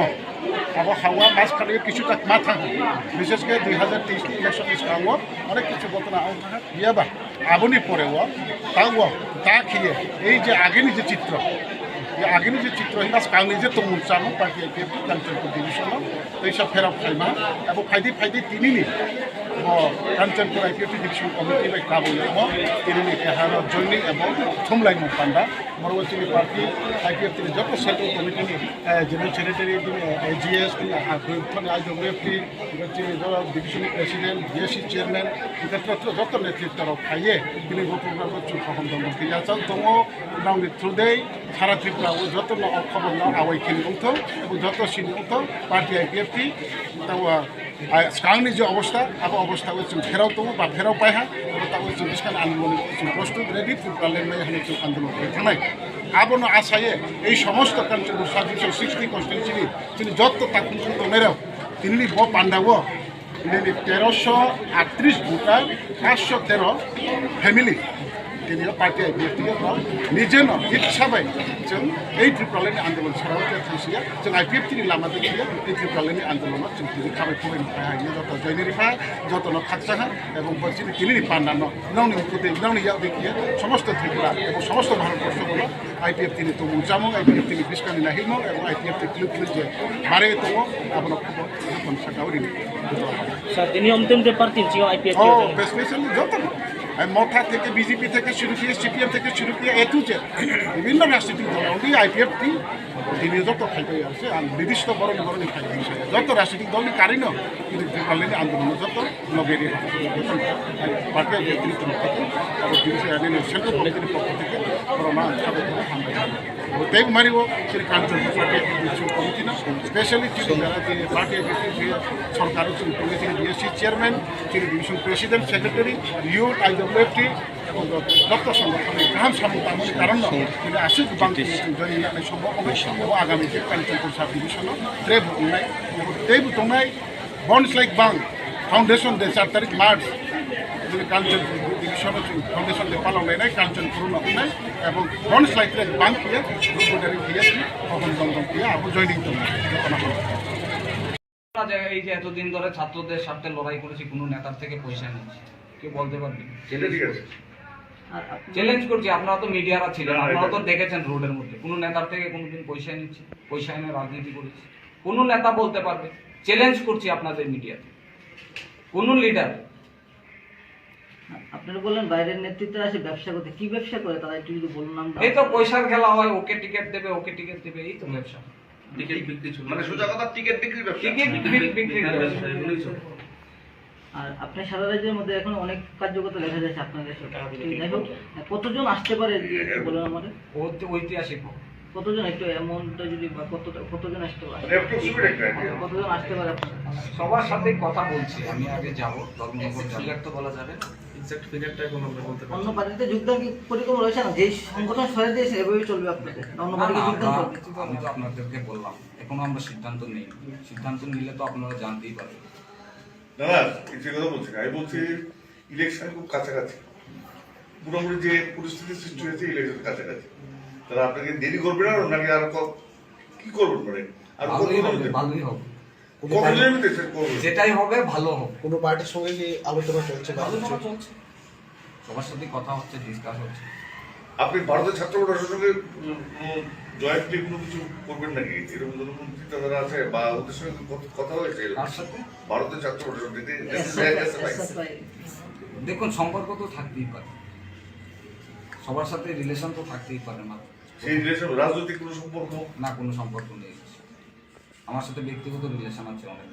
আবো হাওয়া মাস খালি কিছুটা মাথা বিশেষ করে 2023 ইলেকশন ইসকাঙ্গ অনেক কিছু ঘটনা ইয়াবা আবনি পরেও তাও তা খেয়ে এই যে আগেনি যে চিত্র আগেনি যে চিত্র হিমাস কাংনি যে তমুল চামু পার্টি কাঞ্চনপুর ডিভিশন এইসব ফেরাও ফাইমা এবং ফাইদি তিনিনি কাঞ্চনপুর IPFT ডিভিশন কমিটি বাই কাবুলেম তিনিনি এহানো জয়নি এবং থুমলাইমু পান্ডা মরবচিনি পার্টি IPFT যত সেন্ট্রাল কমিটিনি general secretary GS IWFT division president DSC chairman যত নেতৃত্বরাও খাইয়ে তিনি গতবার চুপহম দমকে যাচাল দङ নাউনি থ্রুদেই সারা ত্রিপুরা যত খবর নাও আওয়াইখিনি উঠো এবং যত সিনি উঠো পার্টি IPFT তাও স্কাংনি যে অবস্থা আবো অবস্থা जों फेराव दङ बा फेराव पाइहा ताव जों बिसखान आन्दोलन जों प्रस्तुत रेडि ত্রিপুরা লেনবাই हानि जों आन्दोलन थांनाय आबनो आसाये এই সমস্ত কাঞ্চনপুর 60 কনস্টিটিউয়েন্সি তিনি যত তাকুন মেরাও তিনি ব পান্ডাও তিনি 1338 ভোটার 513 ফ্যামিলি তিনি পার্টি IPFT নিজেন ইচ্ছাবাই जों এই ত্রিপুরা লেন আন্দোलन সারাও থাইसिया जों IPFT नि लामा देखिया এই ত্রিপুরা লেন আন্দোलन जों তিনি খাবাই খুবাই হাইনি যত জয়নিরিফা যত ন খাকসাহা এবং বলছিনি তিনি পান্ডা নাউনি উকুতে নাউনি ইয়া দেখিয়া সমস্ত ত্রিপুরা এবং সমস্ত ভারতবর্ষ বলো IPFT नि তো মুজামং IPFT नि বিসকানি নাহিমং এবং IPFT ক্লিক যে মারে তো আপন খবর যখন সাকাউরি স্যার তিনি অন্তিম যে পার্টি ছিল IPFT স্পেশালি যত মঠা থেকে বিজেপি থেকে শুরু করে CPM থেকে শুরু করে A to Z বিভিন্ন রাজনৈতিক দল ওই IPFT তিনি যত খাইতে আছে আর নির্দিষ্ট বড় খাইতে যত রাজনৈতিক দল কারিনো কিন্তু ত্রিপুরা আন্দোলন যত নগেরি পার্টি নেতৃত্ব থেকে এবং সেন্ট্রাল কমিটির পক্ষ থেকে করোনা হামবাই তেগ মারিব সেই কাঞ্চনপুর পার্টি কমিটি না স্পেশালি যারা পার্টি সরকার কমিটি DSC চেয়ারম্যান তিনি division president secretary youth IWFT এবং যত সংগঠনের গাহাম সামনে কারণ তিনি আসে বাংলাদেশ জয়নি সম্ভব আগামী কাঞ্চনপুর সাব ডিভিশন ট্রেব বুনাই ট্রেব দंनाय বন্ডস লাইক বাং ফাউন্ডেশন ডে 4 তারিখ March Kanchanpur division foundation day পালন কাঞ্চনপুর নয় এবং বন্ডস লাইক বাং কিয়া গ্রুপ দিয়ে তখন দম কিয়া আবু জয়নি দंनाय যে এই যে এতদিন ধরে ছাত্রদের স্বার্থে লড়াই করেছি, কোনো নেতার থেকে পয়সা নিয়েছি? কেউ বলতে পারবে? সেটা ঠিক আছে। চ্যালেঞ্জ করছি, আপনারা তো মিডিয়ারা ছিলেন, আপনারা তো দেখেছেন রোডের মধ্যে কোনো নেতার থেকে কোনোদিন পয়সা নিচ্ছি, পয়সা এনে রাজনীতি করেছি? কোন নেতা বলতে পারবে? চ্যালেঞ্জ করছি আপনাদের মিডিয়াতে, কোন লিডার? আপনারা বললেন বাইরের নেতৃত্বরা আসে ব্যবসা করতে, কি ব্যবসা করে তারা একটু যদি বলুন নাম? এই তো পয়সার খেলা হয়, ওকে টিকিট দেবে, ওকে টিকিট দেবে, এই তো ব্যবসা। টিকিট বিক্রি, মানে সোজা কথা টিকিট বিক্রি ব্যবসা। টিকিট বিক্রি ব্যবসা। আর আপনার সারা রাজ্যের মধ্যে এখন অনেক কার্যকতা দেখা যাচ্ছে আপনাদের সাথে। যাই হোক, কতজন আসতে পারে বলুন আমাদের? ঐতিহাসিক কতজন, একটু অ্যামাউন্টটা যদি কতজন আসতে পারে, কতজন আসতে পারে? সবার সাথে কথা বলছি, আমি আগে যাবো, ফিগার তো বলা যাবে না, এক্সাক্ট ফিগারটা এখন আমরা বলতে পারি। অন্য পার্টিতে যোগদান কি পরিকল্পনা রয়েছে না? যে সংগঠন সরে দিয়েছে এভাবেই চলবে আপনাদের, অন্য পার্টিতে যোগদান করবে? আমি তো আপনাদেরকে বললাম, এখনো আমরা সিদ্ধান্ত নেই, সিদ্ধান্ত নিলে তো আপনারা জানতেই পারবেন। দাদা যে কথা বলছি, আমি বলছি ইলেকশন খুব কাছাকাছি, পুরোপুরি যে পরিস্থিতি সৃষ্টি হয়েছে ইলেকশন কাছাকাছি, তারা আপনাকে দেরি করবে না নাকি আর কি করবেন? মানে আর ভালোই হবে, যেটাই হবে ভালো হবে। কোনো পার্টির সঙ্গে কি আলোচনা চলছে? আলোচনা চলছে, সবার সাথে কথা হচ্ছে, ডিসকাস হচ্ছে। আপনি ভারতের ছাত্র সংগঠনের সঙ্গে জয়েন্টলি কোনো কিছু করবেন নাকি? এরকম কোনো চিন্তাধারা আছে বা ওদের সঙ্গে কথা হয়েছে? ভারতের ছাত্র সংগঠনের দেখুন, সম্পর্ক তো থাকতেই পারে, সবার সাথে রিলেশন তো থাকতেই পারে, মাত্র সেই রিলেশন রাজনৈতিক কোনো সম্পর্ক না, কোনো সম্পর্ক নেই। আমার সাথে ব্যক্তিগত রিলেশন আছে অনেক।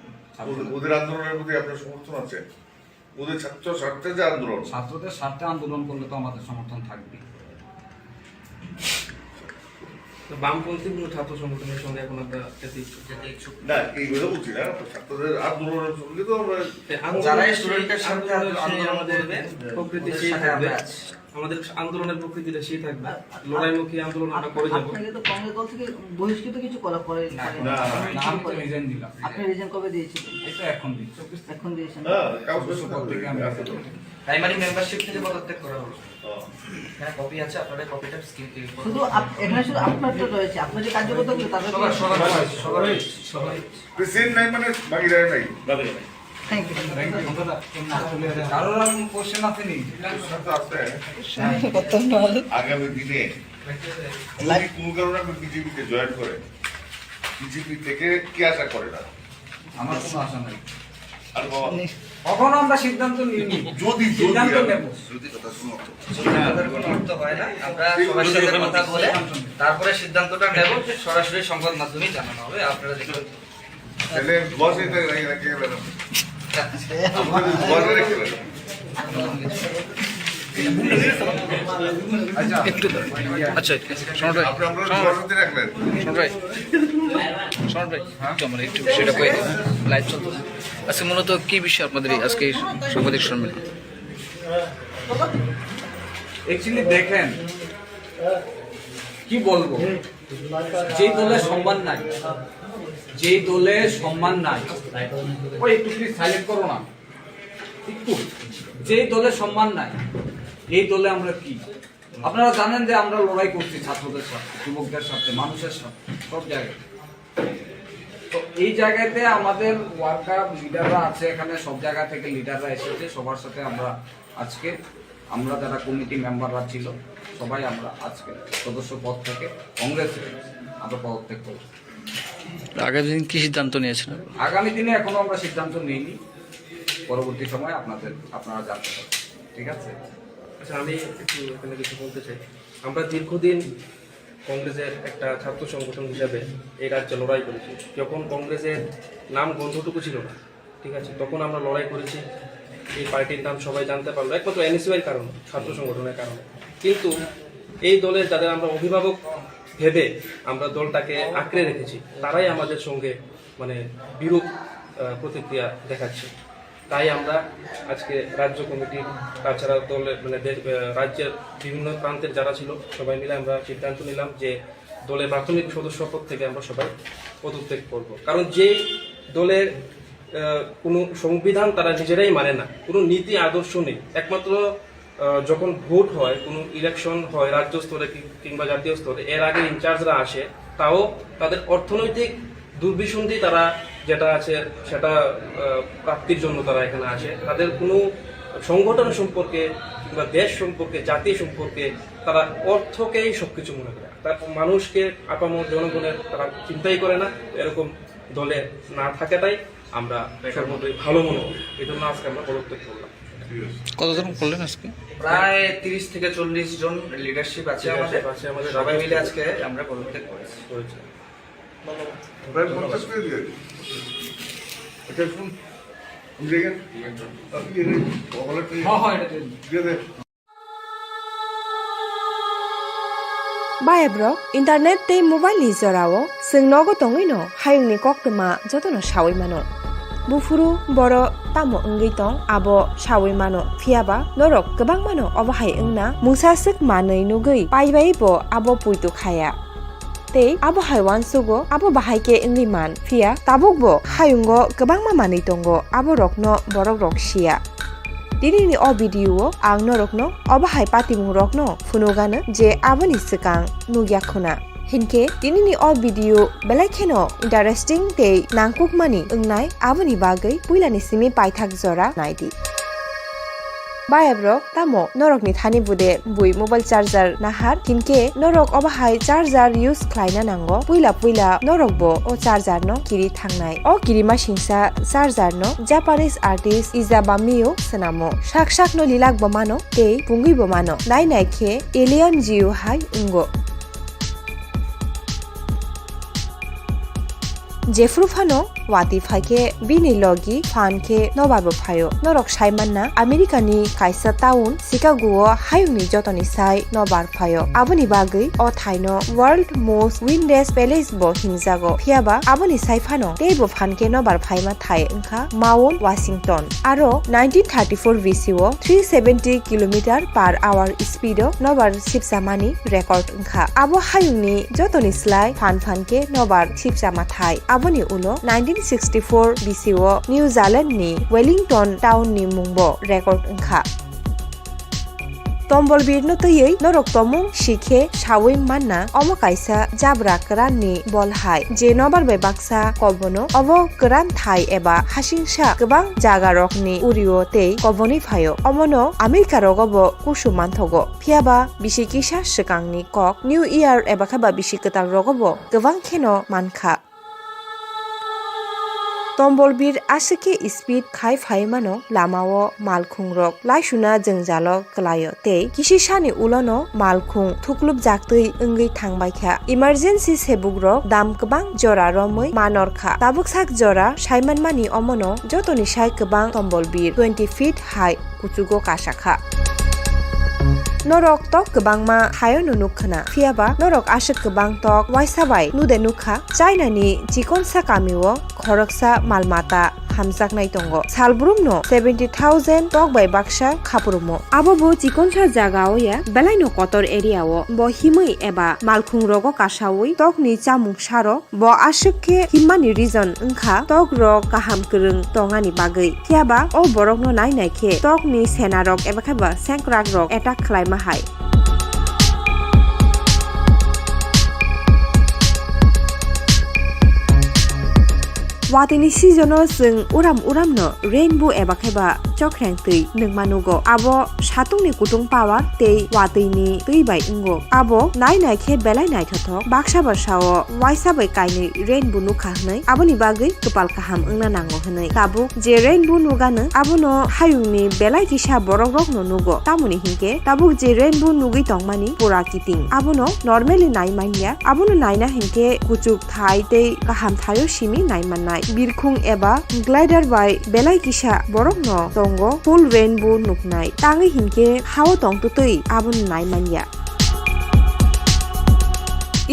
ওদের আন্দোলনের প্রতি আপনার সমর্থন আছে? ওদের ছাত্র স্বার্থে যে আন্দোলন, ছাত্রদের স্বার্থে আন্দোলন করলে তো আমাদের সমর্থন থাকবে। বামপন্থী কোনো ছাত্র সংগঠনের সঙ্গে এখন আমরা যেতে ইচ্ছুক না, এই কথা বলছি না, ছাত্রদের আন্দোলনের সঙ্গে তো আমরা যারা স্টুডেন্টের সাথে আমাদের প্রকৃতি সেই থাকবে, আমাদের আন্দোলনের প্রকৃতিটা সেই থাকবে, লড়াইমুখী আন্দোলন আমরা করে যাব। আপনাকে তো কংগ্রেস দল থেকে বহিষ্কৃত কিছু করা পরে না, আমি তো রিজাইন দিলাম। আপনি রিজাইন কবে দিয়েছিলেন? এটা এখন দিচ্ছি, এখন দিয়েছেন। প্রাইমারি মেম্বারশিপ থেকে পদত্যাগ করা হলো। হ্যাঁ, কপি আছে, আপনাদের কপিটা স্ক্রিন থেকে শুধু এখানে শুধু আপনারটা রয়েছে, আপনার যে কার্যকর্তা গুলো তাদের সবাই প্রেসিডেন্ট নাই মানে বাকিরা নাই, বাকিরা নাই। Thank you. কারোর কোশ্চেন আছে নি? আগামী দিনে যদি কোনো কারণে আপনি বিজেপিতে জয়েন করে, বিজেপি থেকে কি আশা করে না? আমার কোনো আশা নাই। আর কখনো আমরা সিদ্ধান্ত নিইনি, যদি সিদ্ধান্ত নেব। কোনো অর্থ হয় না, আমরা সবার সাথে কথা বলে তারপরে সিদ্ধান্তটা নেব, সরাসরি সংবাদ মাধ্যমেই জানানো হবে। আপনারা দেখবেন তাহলে বসে নাকি বসে রেখে আচ্ছা আমরা একটু সেটা কয়ে দিই, লাইভ চলতে। আজকে মূলত কি বিষয় আপনাদের আজকে সাংবাদিক সম্মেলন? অ্যাকচুয়ালি দেখেন, কি বলবো, যেই দলের সম্মান নাই, যেই দলের সম্মান নাই, ওই একটু প্লিজ সাইলেন্ট করো না একটু, যেই দলের সম্মান নাই, এই দলে আমরা কি? আপনারা জানেন যে আমরা লড়াই করছি ছাত্রদের সাথে, যুবকদের সাথে, মানুষের সাথে, সব জায়গায়। তো এই জায়গাতে আমাদের ওয়ার্কার লিডাররা আছে এখানে, সব জায়গা থেকে লিডাররা এসেছে, সবার সাথে আমরা আজকে, আমরা যারা কমিটি মেম্বাররা ছিল সবাই আমরা আজকে সদস্য পদ থেকে কংগ্রেসে আমরা পদত্যাগ করব। আগামী দিন কি সিদ্ধান্ত নিয়েছেন? আগামী দিনে এখনো আমরা সিদ্ধান্ত নিইনি, পরবর্তী সময় আপনারা জানতে পারবেন, ঠিক আছে? আচ্ছা, আমি একটু এখানে কিছু বলতে চাই। আমরা দীর্ঘদিন কংগ্রেসের একটা ছাত্র সংগঠন হিসাবে এই রাজ্যে লড়াই করেছি। যখন কংগ্রেসের নাম গন্ধটুকু ছিল না, ঠিক আছে, তখন আমরা লড়াই করেছি। এই পার্টির নাম সবাই জানতে পারলো একমাত্র এনএসইউর কারণে, ছাত্র সংগঠনের কারণে। কিন্তু এই দলের যাদের আমরা অভিভাবক ভেবে আমরা দলটাকে আঁকড়ে রেখেছি, তারাই আমাদের সঙ্গে মানে বিরূপ প্রতিক্রিয়া দেখাচ্ছে। তাই আমরা আজকে রাজ্য কমিটির, তাছাড়া দলের মানে রাজ্যের বিভিন্ন প্রান্তের যারা ছিল সবাই মিলে আমরা সিদ্ধান্ত নিলাম যে দলের প্রাথমিক সদস্য পদ থেকে আমরা সবাই পদত্যাগ করব। কারণ যেই দলের কোনো সংবিধান তারা নিজেরাই মানে না, কোনো নীতি আদর্শ নেই, একমাত্র যখন ভোট হয়, কোনো ইলেকশন হয় রাজ্য স্তরে কিংবা জাতীয় স্তরে, এর আগে ইনচার্জরা আসে, তাও তাদের অর্থনৈতিক দুর্বিসন্ধি তারা যেটা আছে সেটা প্রাপ্তির জন্য তারা এখানে আসে। তাদের কোনো সংগঠন সম্পর্কে কিংবা দেশ সম্পর্কে, জাতি সম্পর্কে তারা অর্থকেই সবকিছু মনে করে। তার মানুষকে আপামর জনগণের তারা চিন্তাই করে না। এরকম দলে না থাকাটাই আমরা সর্বোপরি ভালো মনে করি। এই জন্য আজকে আমরা পদত্যাগ করলাম। কতজন করলেন আজকে? প্রায় 30 থেকে 40 জন লিডারশিপ আছে আমাদের, সবাই মিলে আজকে আমরা পদত্যাগ করেছি। Bayabrok internet te mobile ni zorao sing nogo tongoi no hayung ni kok ma jotono shawai mano bufuru boro tamo ngai tong abo shawai mano phiaba norok kebang mano obo hai ungna mungsa sik manei nugui paibai bo abo puitu khaya te abo haiwan sugo abo bahai ke ngai man phia tabuk bo hayungo kebang ma manei tongo abo rokno borok rok sia Dini o video ang norokno obahai patimung rokno funogana je aboni sikang nugyakuna hinke dini o video belaikeno interesting te nangkuk mani ungnai aboni bagai puilani simi paithak jora naidi Bayabrok tamo norok ni thani bude bui mobile charger nahar hinke norok obahai charger use khlaina nango puila norok bo o charger no kiri thangnai o kiri ma singsa charger no Japanese artist Izabamiyo sanamo shak no lilak bomano te pungui bomano nai khe alien jiu hai ungo Jefrufano wati phake bini logi fan ke nobabo phayo norok saimanna America ni kaisa town Chicago hayungni jotoni sai nobar phayo aboni bagai o thaino world most windiest palace bo hingjago phiaba aboni saifano tebo fan ke nobar phaima thai engkha Mount Washington aro 1934 BC o 370 km/h speed o nobar sipsamani record engkha abo hayungni jotoni slai fan ke nobar sipsama thai aboni ulo 1964 BC o New Zealand ni Wellington town ni mungbo record engkha Tombol birno tayei norok tomung shikhe shawai manna omo kaisa jabra kran ni bolhai je nobar bai baksa kobono obo kran thai eba hasingsa gobang jaga rokni urio tei koboni phayo omono America rogobo kusuman thogo phiaba bisikisa sikangni kok New Year eba khaba bisikatal rogobo gobang kheno mankha Tombolbir asike speed khai phaimano lamao malkhungrok laisuna jengjalo klayo te kisisani ulono malkhung thuklup jaktui ongui thangbaikha emergency sebugrok dam kbang jora romoi manorkha tabuksak jora saimanmani omono jotoni sai kbang tombolbir 20 feet high kuchugo kasakha Norok tok kebangma hayo nunukhana phiaba norok asik kebang tok waisabai nude nukha China ni chikonsa kamiwo khoroksa malmata hamjaknai tongo salbrumno 70,000 tok bai baksa khaprumo abo bo chikonsa jagao ya belaino kotor area o bo himui eba malkhung rogo kasawi tok ni chamung saro bo asike himani reason engkha tok rok kaham kurung tongani bagai phiaba o borokno nai khe tok ni senarok eba khaba senkrak rok attack khlai mahai Watini seasono sing uram no rainbow eba kheba chokhrang tui nungmanugo abo satungni kutung power tei watini tui bai ungo abo nai khe belai nai thothok baksa barsao waisa bai kaini rainbow nukha hnai aboni bagai kopal kaham ungna nango hnai tabuk je rainbow nugano abono hayungni belai kisa borok rok no nugo tamoni hinke tabuk je rainbow nugui tongmani pura kiting abono normally nai manya abono naina hinke kuchuk thai tei kaham thayo simi nai mannai Birkhung eba glider by belai kisa borok no tongo full rainbow nuknai tangi hinke hao tong tutui abon nai manya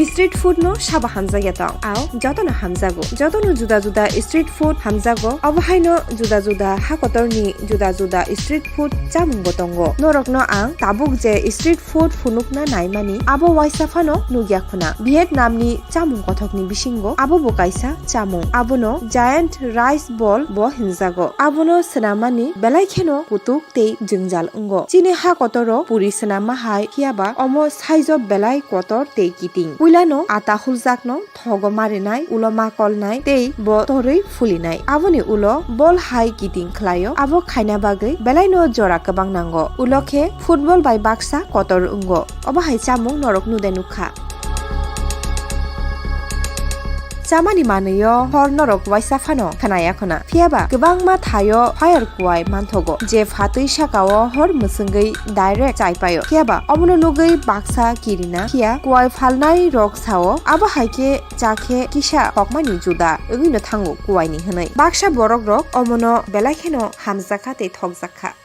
Street food no saba hamjaga tong ao jotono hamjago jotono juda street food hamjago obahaino juda hakotorni juda street food chamung botongo norokno ang tabuk je street food funukna naimani abo waisafano nugyakhuna Vietnamni chamung kothokni bisingo abo bokaisa chamung abono giant rice ball bo hinjago abono snamani belaikheno putuk tei jungjal ungo chini hakotoro puri snama hai khiaba omo saijo belai kotor tei kiting puilano ata huljakno thogo marinai ulo makolnai tei bo torui fulinai aboni ulo bol hai kiting khlaio abo khaina bagui belaino jora kabang nango ulokhe football bai baksa kotor ungo obo hai chamung norok nude nukha Chamani manuyo hor norok waisa fano khanaya khona phiaba gobangma thayo fire kuai manthogo je phatui sakao hor musungei direct chaipayo phiaba omono nugui baksa kirina khia kuai phalnai rok sao abo haike chakhe kisa hokmani juda ogino thangu kuai ni hwnai baksa borok rok omono belakheno hamjaka te thokjaka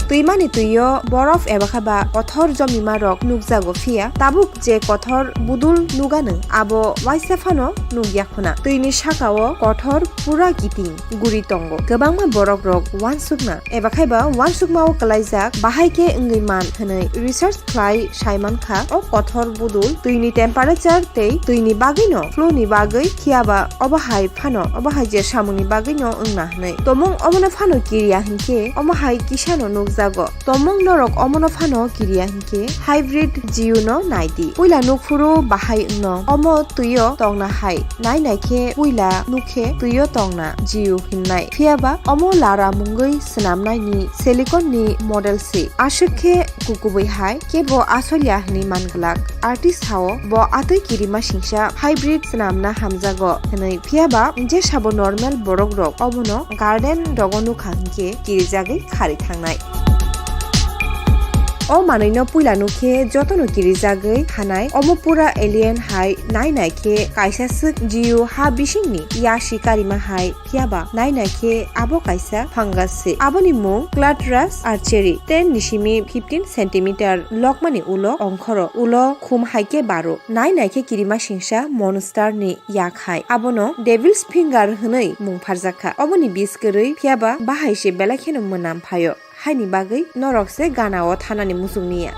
Tuimani tuyo borof ebakaba kothor jomima rok nukjago phia tabuk je kothor budul nuganu abo waisefano nugyakhona tuini sakao kothor pura giting guri tongo gobangma borok rok wansukna ebakhaiba wansukmao kalaijak bahaike ngeiman hwnai research khlai saiman kha o kothor budul tuini temperature tei tuini bagino flow ni bagui khiaba obahai phano obahai je samuni bagino ungna hnai tomung omono phano kiriya hinke omahai kisano nug Tomong norok omono phano kiriya hinke hybrid jiuno naidi puila nukfuru bahai no omo tuyo tongna hai nai naikhe puila nukhe tuyo tongna jiu hinnai phiaba omo lara mungui snamnai ni silicon ni model se ashukhe kukubai hai kebo asolia hni manglak artist hao bo atui kirima singsa hybrid snamna hamjago hnai phiaba je sabo normal borok rok omono garden dogonu khangke kirijagi khari thangnai O manaino puila nukhe jotono kirijagui hanai omo pura alien hai nai naikhe kaisa suk jiu ha bisingni ya shikarima hai phiaba nai naikhe abo kaisa fungus se aboni mung Clatras archery 10 nishimi 15 cm lokmani ulo ongkhoro ulo khum haike baro nai naikhe kirima singsa monster ni yak hai abono devil's finger hwnai mung pharjaka oboni biskorui phiaba bahaise belakheno monam phayo haini bagui norokse ganao thanani musungniya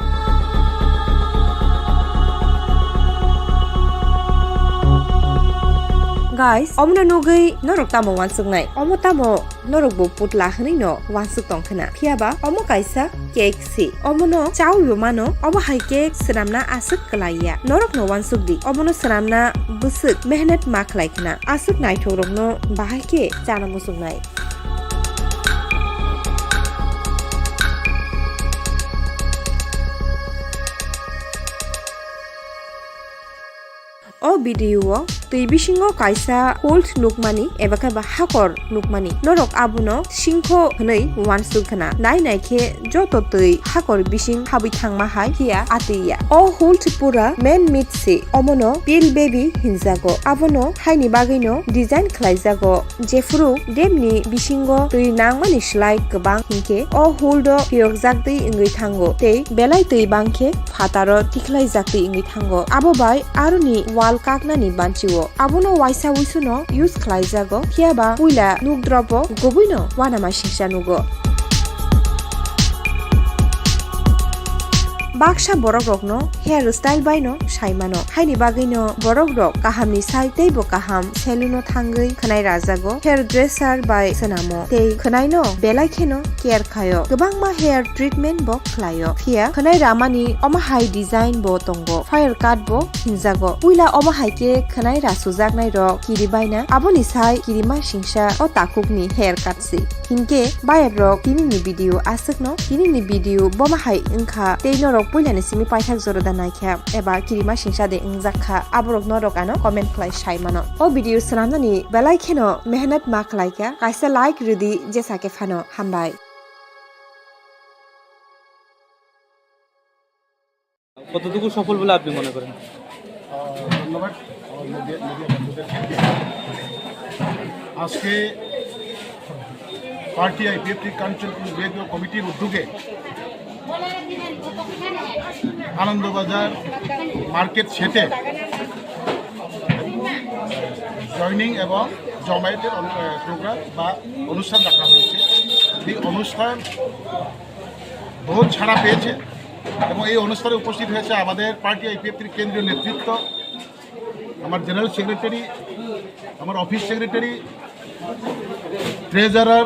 Guys, omno nugui norok tamo wansugnai omo tamo norok bo putla hni no wansuk tongkhana phiaba omo kaisa cake si omono chau yomano omo hai cake sramna asuk klaiya norok no wansuk di omono sramna busuk mehnat ma khlaikhna asuk naithorok no bahai ke chana musugnai O video tui bisingo kaisa hold nukmani ebakaba hakor nukmani norok abuno singkho hnei wansuk khana nai naikhe joto tui hakor bising habui thangma hai hia atiya o hold pura man made se omono pil baby hinjago abono haini bagino design khlaijago jefuru demni bisingo tui nangmani slai kobang hinke o hold hyokjak tui ingui thango tei belai tui bangkhe phataro tikhlai jaktui ingui thango abo bai aruni wal kaknani banchiwo abono waisa wisuno use khlaijago khiaba puila nukdrobo gobuino wanama singsa nugo Baksa borok rok no hair style bai no saimano haini bagai no borok rok kahamni sai tei bo kaham seluno thangui khnai rajago hair dresser bai sanamo tei khnai no belai kheno care khayo gobangma hair treatment bo khlayo phia khnai ramani oma hai design bo tongo fire cut bo hinjago puila oma hai ke khnai rasujak nai rok kiri baina aboni sai kirima singsa o takukni hair cut si hinke bayar rok kini ni video asukno kini ni video boma hai ingkha tei norok puilani simi paithak joroda naikha eba kirima singsa de ingjakha aborok norok ano comment khlai saimano o video sanamnani belai kheno mehnat ma khlaika kaisa like rudi jesake phano hambai কতটুকু সফল বলে আপনি মনে করেন ধন্যবাদ আজকে party IPFT council বিভাগীয় কমিটির উদ্যোগে আনন্দবাজার মার্কেট সেটে জয়নিং এবং জমায়েতের প্রোগ্রাম বা অনুষ্ঠান রাখা হয়েছে এই অনুষ্ঠান বহুত ছাড়া পেয়েছে এবং এই অনুষ্ঠানে উপস্থিত হয়েছে আমাদের পার্টি আইপিএফটির কেন্দ্রীয় নেতৃত্ব আমার জেনারেল সেক্রেটারি আমার office secretary treasurer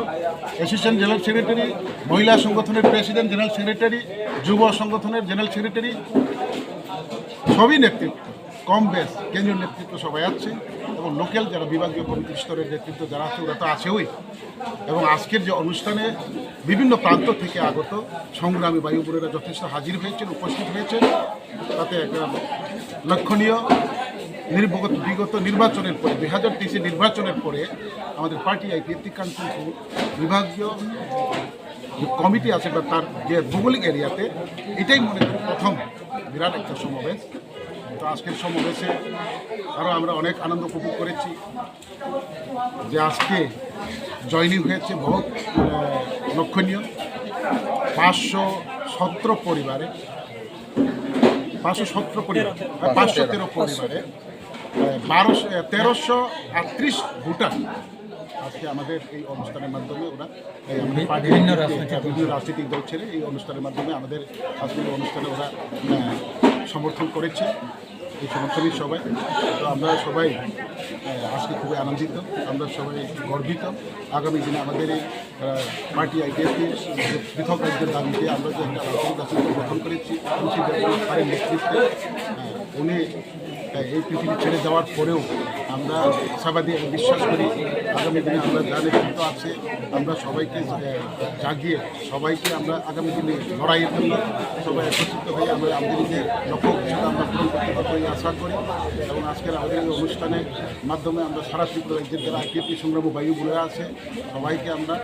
assistant general secretary মহিলা সংগঠনের প্রেসিডেন্ট জেনারেল সেক্রেটারি যুব সংগঠনের জেনারেল সেক্রেটারি সবই নেতৃত্ব কম বেশ কেন্দ্রীয় নেতৃত্ব সবাই আছে এবং লোকাল যারা বিভাগীয় কমিটি স্তরের নেতৃত্ব যারা আছে ওরা তো আছেই। এবং আজকের যে অনুষ্ঠানে বিভিন্ন প্রান্ত থেকে আগত সংগ্রামী ভাই বোনেরা যথেষ্ট হাজির হয়েছেন, উপস্থিত হয়েছেন। তাতে একটা লক্ষণীয় বিগত নির্বাচনের পরে 2023 নির্বাচনের পরে আমাদের পার্টি আইপিএফটি কাঞ্চনপুর বিভাগীয় যে কমিটি আছে বা তার যে ভৌগোলিক এরিয়াতে এটাই মনে করি প্রথম বিরাট একটা সমাবেশ। তো আজকের সমাবেশে আরও আমরা অনেক আনন্দ উপভোগ করেছি যে আজকে জয়নিং হয়েছে বহুত লক্ষণীয় 517 পরিবারে 513 পরিবারে 1338 ভোটার আজকে আমাদের এই অনুষ্ঠানের মাধ্যমে ওরা বিভিন্ন রাজনৈতিক দল ছেড়ে এই অনুষ্ঠানের মাধ্যমে আমাদের আজকের অনুষ্ঠানে ওরা সমর্থন করেছে। এই সমর্থনই সবাই। তো আমরা সবাই আজকে খুবই আনন্দিত, আমরা সবাই গর্বিত। আগামী দিনে আমাদের এই পার্টি আইপিএফটির পৃথক রাজ্যের দাবিতে আমরা যে একটা রাজনৈতিক রাজনীতি গঠন করেছি তার নেতৃত্বে উনি এই পৃথিবী ছেড়ে যাওয়ার পরেও আমরা আশাবাদী এবং বিশ্বাস করি আগামী দিনে আমরা যা নেতৃত্ব আছে আমরা সবাইকে জাগিয়ে সবাইকে আমরা আগামী দিনে লড়াইয়ের জন্য সবাই একত্রিত হয়ে আমরা আমাদের যে লক্ষ্য সেটা আমরা পূরণ করতে পারবো এই আশা করি। এবং আজকের আমাদের এই অনুষ্ঠানের মাধ্যমে আমরা সারা ত্রিপুরা রাজ্যের যারা আইপিএফটি সংগ্রামী বায়ু বলে আছে সবাইকে আমরা